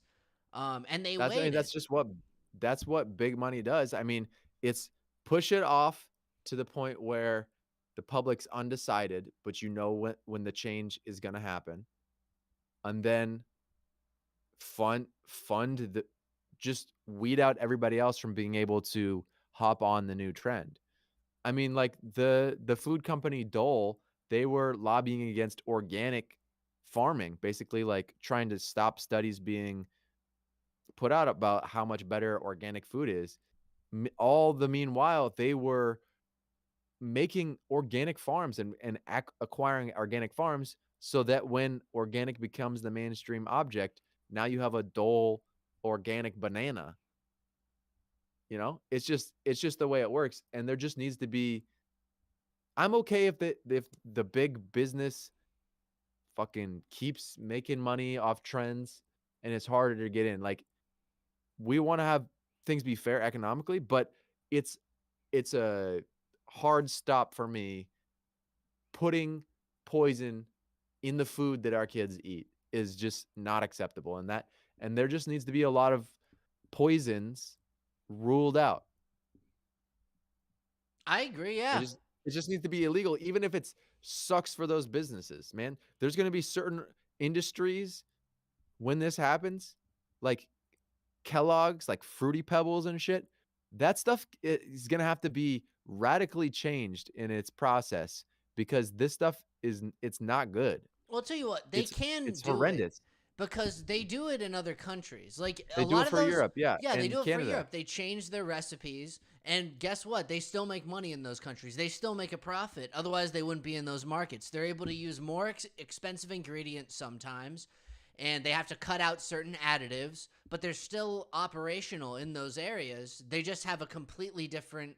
And they waited. That's what big money does. I mean, it's push it off to the point where the public's undecided, but you know when the change is going to happen. And then fund just weed out everybody else from being able to hop on the new trend. I mean, like the food company Dole, they were lobbying against organic farming, basically like trying to stop studies being put out about how much better organic food is. All the meanwhile, they were making organic farms and acquiring organic farms so that when organic becomes the mainstream object, now you have a Dole organic banana. It's just the way it works. And there just needs to be, I'm okay if the big business fucking keeps making money off trends and it's harder to get in. Like, we want to have things be fair economically, but it's a hard stop for me. Putting poison in the food that our kids eat is just not acceptable. And there just needs to be a lot of poisons ruled out. I agree, yeah. It just needs to be illegal, even if it sucks for those businesses, man. There's going to be certain industries when this happens, like Kellogg's, like Fruity Pebbles and shit. That stuff is going to have to be radically changed in its process, because this stuff it's not good. Well, I'll tell you what, it's do horrendous. it because they do it in other countries. Like They a do lot it of for those, Europe, yeah, yeah, they and do it Canada. for Europe. They change their recipes, and guess what? They still make money in those countries. They still make a profit. Otherwise, they wouldn't be in those markets. They're able to use more expensive ingredients sometimes, and they have to cut out certain additives, but they're still operational in those areas. They just have a completely different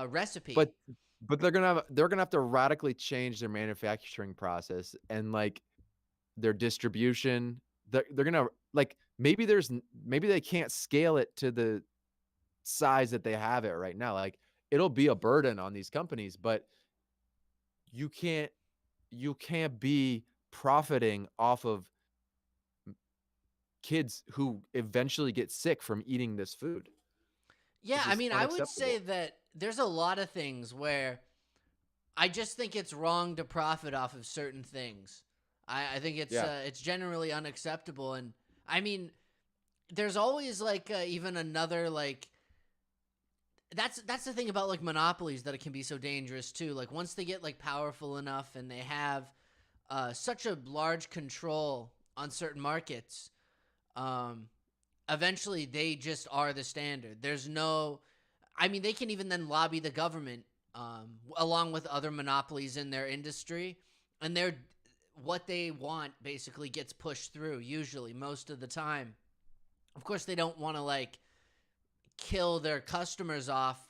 recipe. But they're gonna have to radically change their manufacturing process and like their distribution, they're gonna like maybe they can't scale it to the size that they have it right now. Like it'll be a burden on these companies, but you can't you can't be profiting off of kids who eventually get sick from eating this food. Yeah, It's I just mean, I would say unacceptable. that there's a lot of things where I just think it's wrong to profit off of certain things. I think Yeah. it's generally unacceptable, and I mean, there's always like even another like that's the thing about like monopolies, that it can be so dangerous too. Like once they get like powerful enough and they have such a large control on certain markets, um, eventually they just are the standard. There's no, I mean, they can even then lobby the government along with other monopolies in their industry, and they're what they want basically gets pushed through. Usually, most of the time, of course, they don't want to like kill their customers off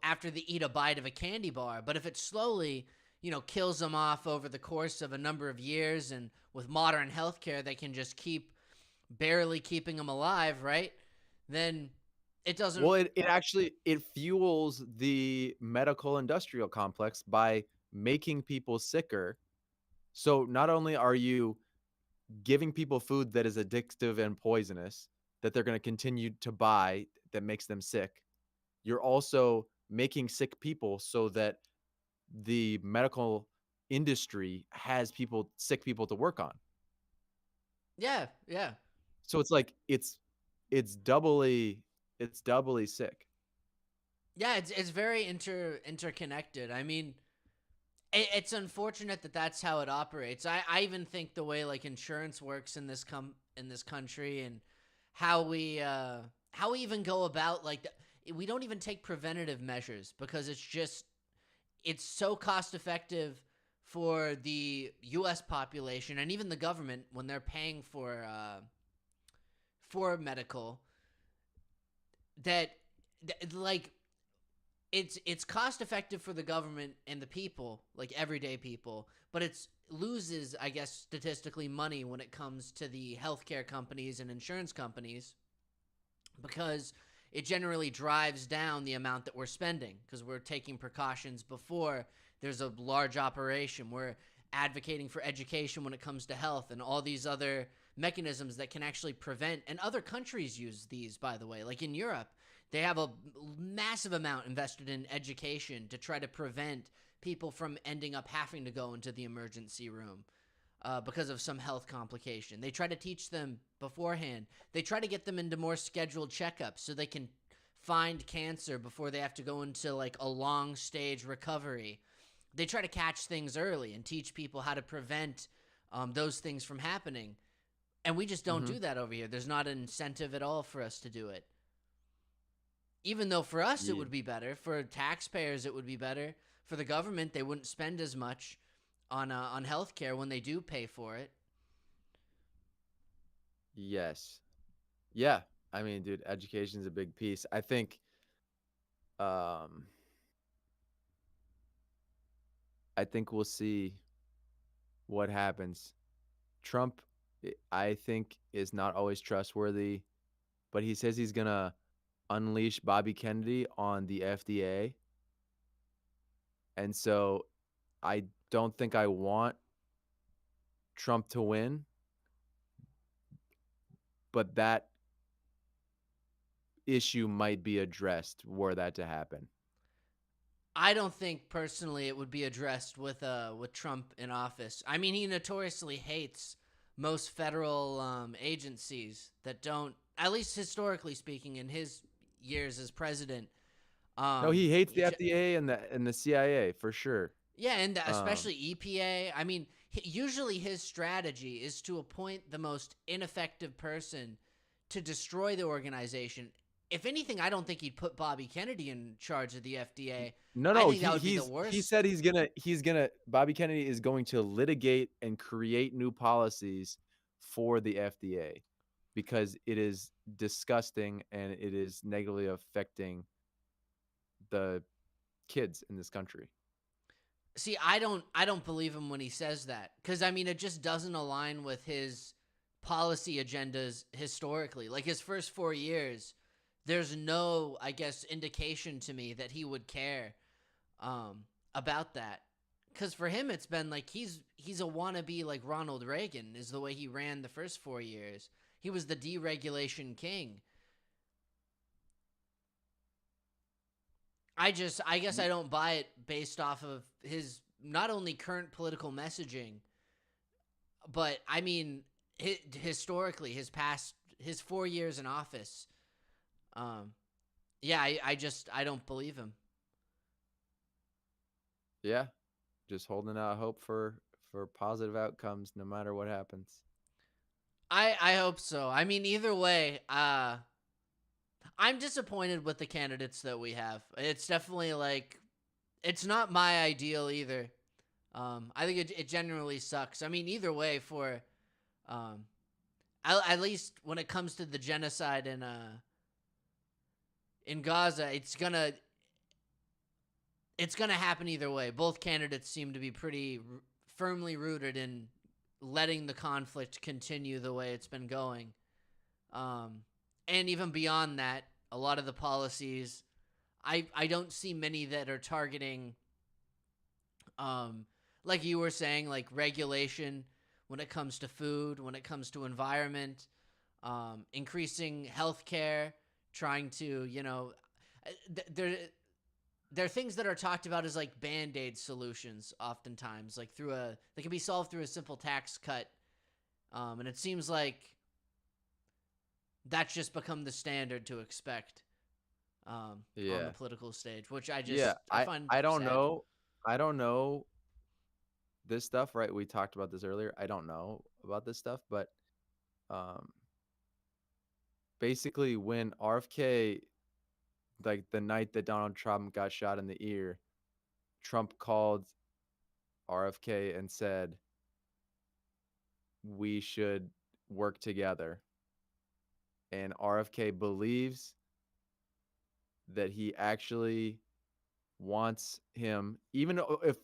after they eat a bite of a candy bar, but if it slowly, kills them off over the course of a number of years, and with modern healthcare, they can just keep barely keeping them alive, right? Then it doesn't. Well, it actually it fuels the medical industrial complex by making people sicker. So not only are you giving people food that is addictive and poisonous that they're going to continue to buy that makes them sick, you're also making sick people so that the medical industry has sick people to work on. Yeah, yeah, So it's like it's doubly it's doubly sick. yeah. It's very interconnected. I mean, it's unfortunate that that's how it operates. I even think the way like insurance works in in this country, and how we even go about like we don't even take preventative measures, because it's so cost effective for the U.S. population and even the government when they're paying for medical, that like it's cost effective for the government and the people, like everyday people, but it's loses, I guess, statistically money when it comes to the healthcare companies and insurance companies, because it generally drives down the amount that we're spending, because we're taking precautions before there's a large operation. We're advocating for education when it comes to health and all these other mechanisms that can actually prevent. And other countries use these, by the way, like in Europe. They have a massive amount invested in education to try to prevent people from ending up having to go into the emergency room because of some health complication. They try to teach them beforehand. They try to get them into more scheduled checkups so they can find cancer before they have to go into like a long stage recovery. They try to catch things early and teach people how to prevent those things from happening. And we just don't Mhm. do that over here. There's not an incentive at all for us to do it. Even though for us it Yeah. would be better, for taxpayers it would be better, for the government they wouldn't spend as much on healthcare when they do pay for it. Yes. Yeah. I mean, dude, education's a big piece. Um I think we'll see what happens. Trump I think is not always trustworthy, but he says he's going to unleash Bobby Kennedy on the FDA. And so I don't think I want Trump to win, but that issue might be addressed were that to happen. I don't think personally it would be addressed with Trump in office. I mean, he notoriously hates most federal agencies that don't, at least historically speaking, in his years as president. No, he hates He the FDA and the CIA for sure. Yeah, and Um, especially EPA. I mean, usually his strategy is to appoint the most ineffective person to destroy the organization. If anything, I don't think he'd put Bobby Kennedy in charge of the FDA. no, I no, think that would be the he worst. said he's gonna Bobby Kennedy is going to litigate and create new policies for the FDA because it is disgusting and it is negatively affecting the kids in this country. See, I don't believe him when he says that, cuz I mean it just doesn't align with his policy agendas historically. Like his first 4 years, there's no, I guess, indication to me that he would care about that. Because for him, it's been like he's a wannabe like Ronald Reagan is the way he ran the first 4 years. He was the deregulation king. I guess I don't buy it based off of his not only current political messaging, but I mean historically his 4 years in office. Um, yeah, I don't believe him. Yeah, just holding out hope for positive outcomes no matter what happens. I hope so. I mean, either way, I'm disappointed with the candidates that we have. It's definitely like it's not my ideal either. I think it generally sucks. I mean, either way, for um, at least when it comes to the genocide in Gaza, it's gonna happen either way. Both candidates seem to be pretty firmly rooted in letting the conflict continue the way it's been going. And even beyond that, a lot of the policies, I don't see many that are targeting, like you were saying, like regulation when it comes to food, when it comes to environment, increasing healthcare, trying to, there are things that are talked about as like band-aid solutions oftentimes, like they can be solved through a simple tax cut. And it seems like that's just become the standard to expect on the political stage, which I find I don't sad. know. I don't know this stuff, right? We talked about this earlier. I don't know about this stuff, but basically when RFK, like the night that Donald Trump got shot in the ear, Trump called RFK and said, we should work together. And RFK believes that he actually wants him, even if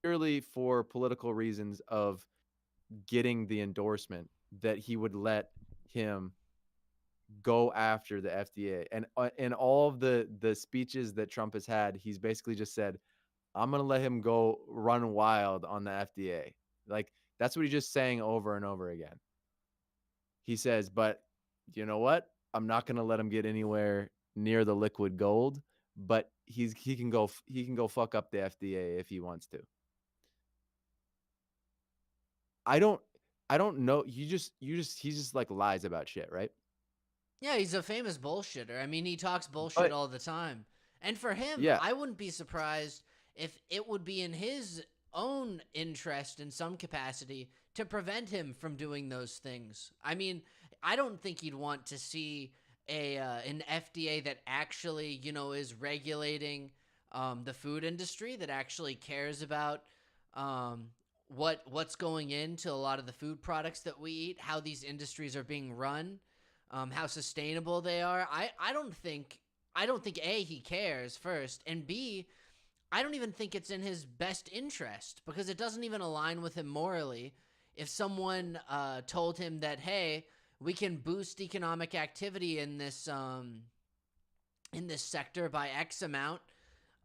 purely for political reasons of getting the endorsement, that he would let him go after the FDA. And in all of the speeches that Trump has had, he's basically just said, I'm going to let him go run wild on the FDA. Like, that's what he's just saying over and over again. He says, but you know what? I'm not going to let him get anywhere near the liquid gold, but he can go fuck up the FDA if he wants to. I don't know. He just like lies about shit, right? Yeah, he's a famous bullshitter. I mean, he talks bullshit But all the time. And for him, yeah, I wouldn't be surprised if it would be in his own interest in some capacity to prevent him from doing those things. I mean, I don't think he'd want to see an FDA that actually, is regulating the food industry, that actually cares about what's going into a lot of the food products that we eat, how these industries are being run, how sustainable they are. I don't think A, he cares first, and B, I don't even think it's in his best interest because it doesn't even align with him morally. If someone told him that, hey, we can boost economic activity in this sector by X amount,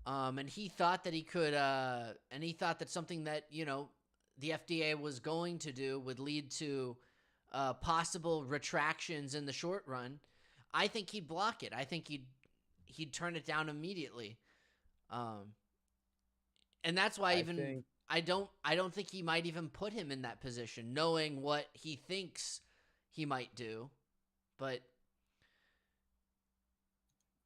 and he thought that he could, and he thought that something that the FDA was going to do would lead to possible retractions in the short run, I think he'd block it. I think he'd turn it down immediately. And that's why I don't think he might even put him in that position, knowing what he thinks he might do. But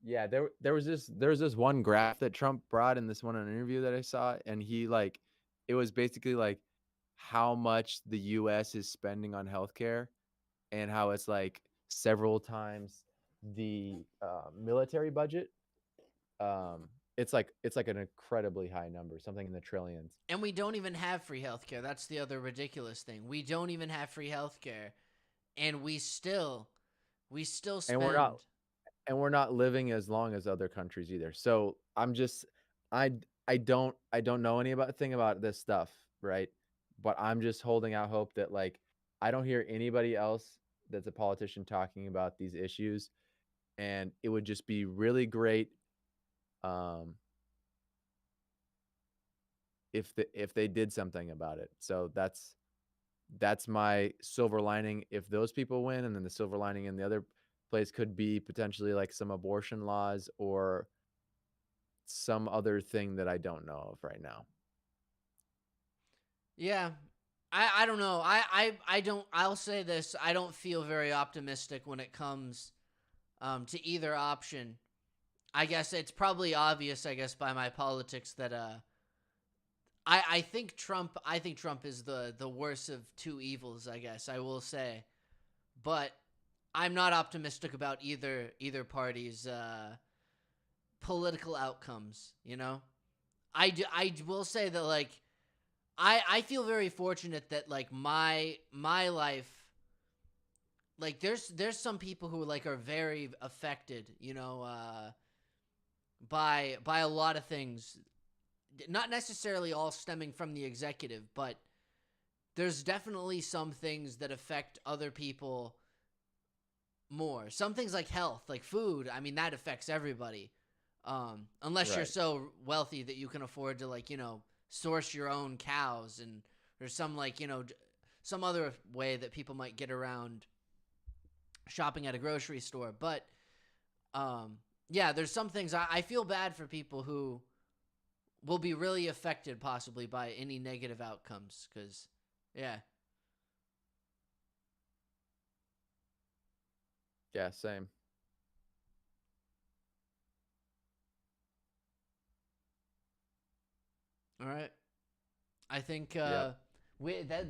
yeah, there was this one graph that Trump brought in this one interview that I saw, and he it was basically like how much the US is spending on healthcare and how it's like several times the military budget. It's like an incredibly high number, something in the trillions. And we don't even have free healthcare. That's the other ridiculous thing. We don't even have free healthcare, and we still spend. And we're not living as long as other countries either. So I'm just I don't know anything about this stuff, right? But I'm just holding out hope that I don't hear anybody else that's a politician talking about these issues, and it would just be really great um if they did something about it. So that's my silver lining if those people win, and then the silver lining in the other place could be potentially like some abortion laws or some other thing that I don't know of right now. Yeah. I don't know. I don't I'll say this. I don't feel very optimistic when it comes to either option. I guess it's probably obvious, I guess, by my politics that I think Trump is the worst of two evils, I guess, I will say. But I'm not optimistic about either party's political outcomes, you know? I will say that like I feel very fortunate that like my life, like there's some people who like are very affected, you know, by a lot of things, not necessarily all stemming from the executive, but there's definitely some things that affect other people more. Some things like health, like food, I mean that affects everybody. Unless you're Right. so wealthy that you can afford to like, you know, source your own cows, and or some like, you know, some other way that people might get around shopping at a grocery store. But yeah, there's some things I feel bad for people who will be really affected possibly by any negative outcomes, because yeah. Yeah, same. All right. I think Yep.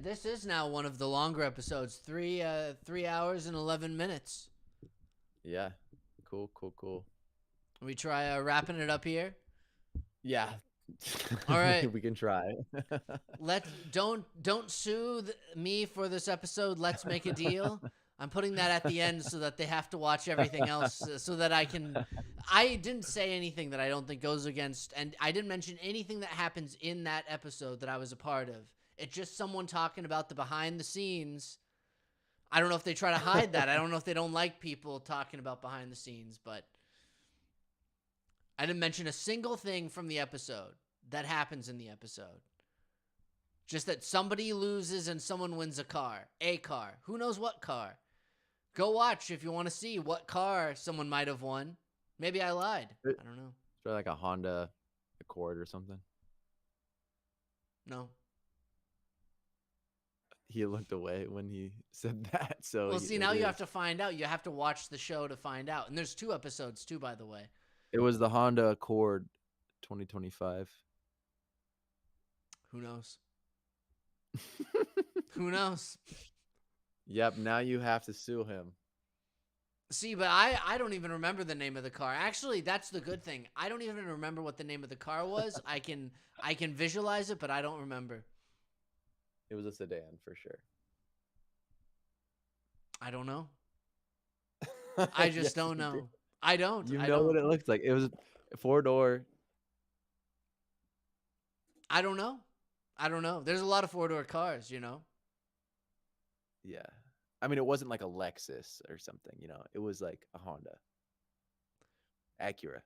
this is now one of the longer episodes. 3 hours and 11 minutes. Yeah. Cool, cool, cool. We try wrapping it up here. Yeah. All right. We can try. Let's don't sue me for this episode. Let's make a deal. I'm putting that at the end so that they have to watch everything else, so that I can. I didn't say anything that I don't think goes against, and I didn't mention anything that happens in that episode that I was a part of. It's just someone talking about the behind the scenes. I don't know if they try to hide that. I don't know if they don't like people talking about behind the scenes, but I didn't mention a single thing from the episode that happens in the episode. Just that somebody loses and someone wins a car. A car. Who knows what car? Go watch if you want to see what car someone might have won. Maybe I lied. I don't know. Try like a Honda Accord or something. No. He looked away when he said that. So Well, see, now it you is. have to find out. You have to watch the show to find out. And there's 2 episodes too, by the way. It was the Honda Accord 2025. Who knows? Who knows? Yep. Now you have to sue him. See, but I don't even remember the name of the car. Actually, that's the good thing. I don't even remember what the name of the car was. I can visualize it, but I don't remember. It was a sedan for sure. I don't know. I just Yes, don't you know. do. I don't. You I know don't. what it looks like. It was a 4-door. I don't know. I don't know. There's a lot of 4-door cars, you know. Yeah. I mean, it wasn't like a Lexus or something, you know. It was like a Honda. Acura.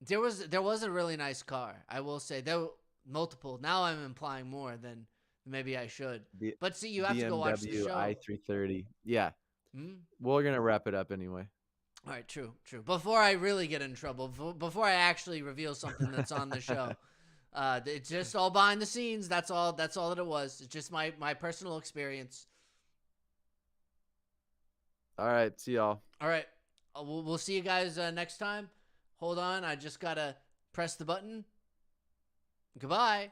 There was a really nice car. I will say there were multiple. Now I'm implying more than maybe I should. The But see, you have to go watch the BMW show. i330. Yeah. Hmm? We're going to wrap it up anyway. All right, true. Before I really get in trouble, before I actually reveal something that's on the show, it's just all behind the scenes. That's all that it was. It's just my personal experience. All right. See y'all. All right, we'll see you guys next time. Hold on, I just gotta press the button. Goodbye.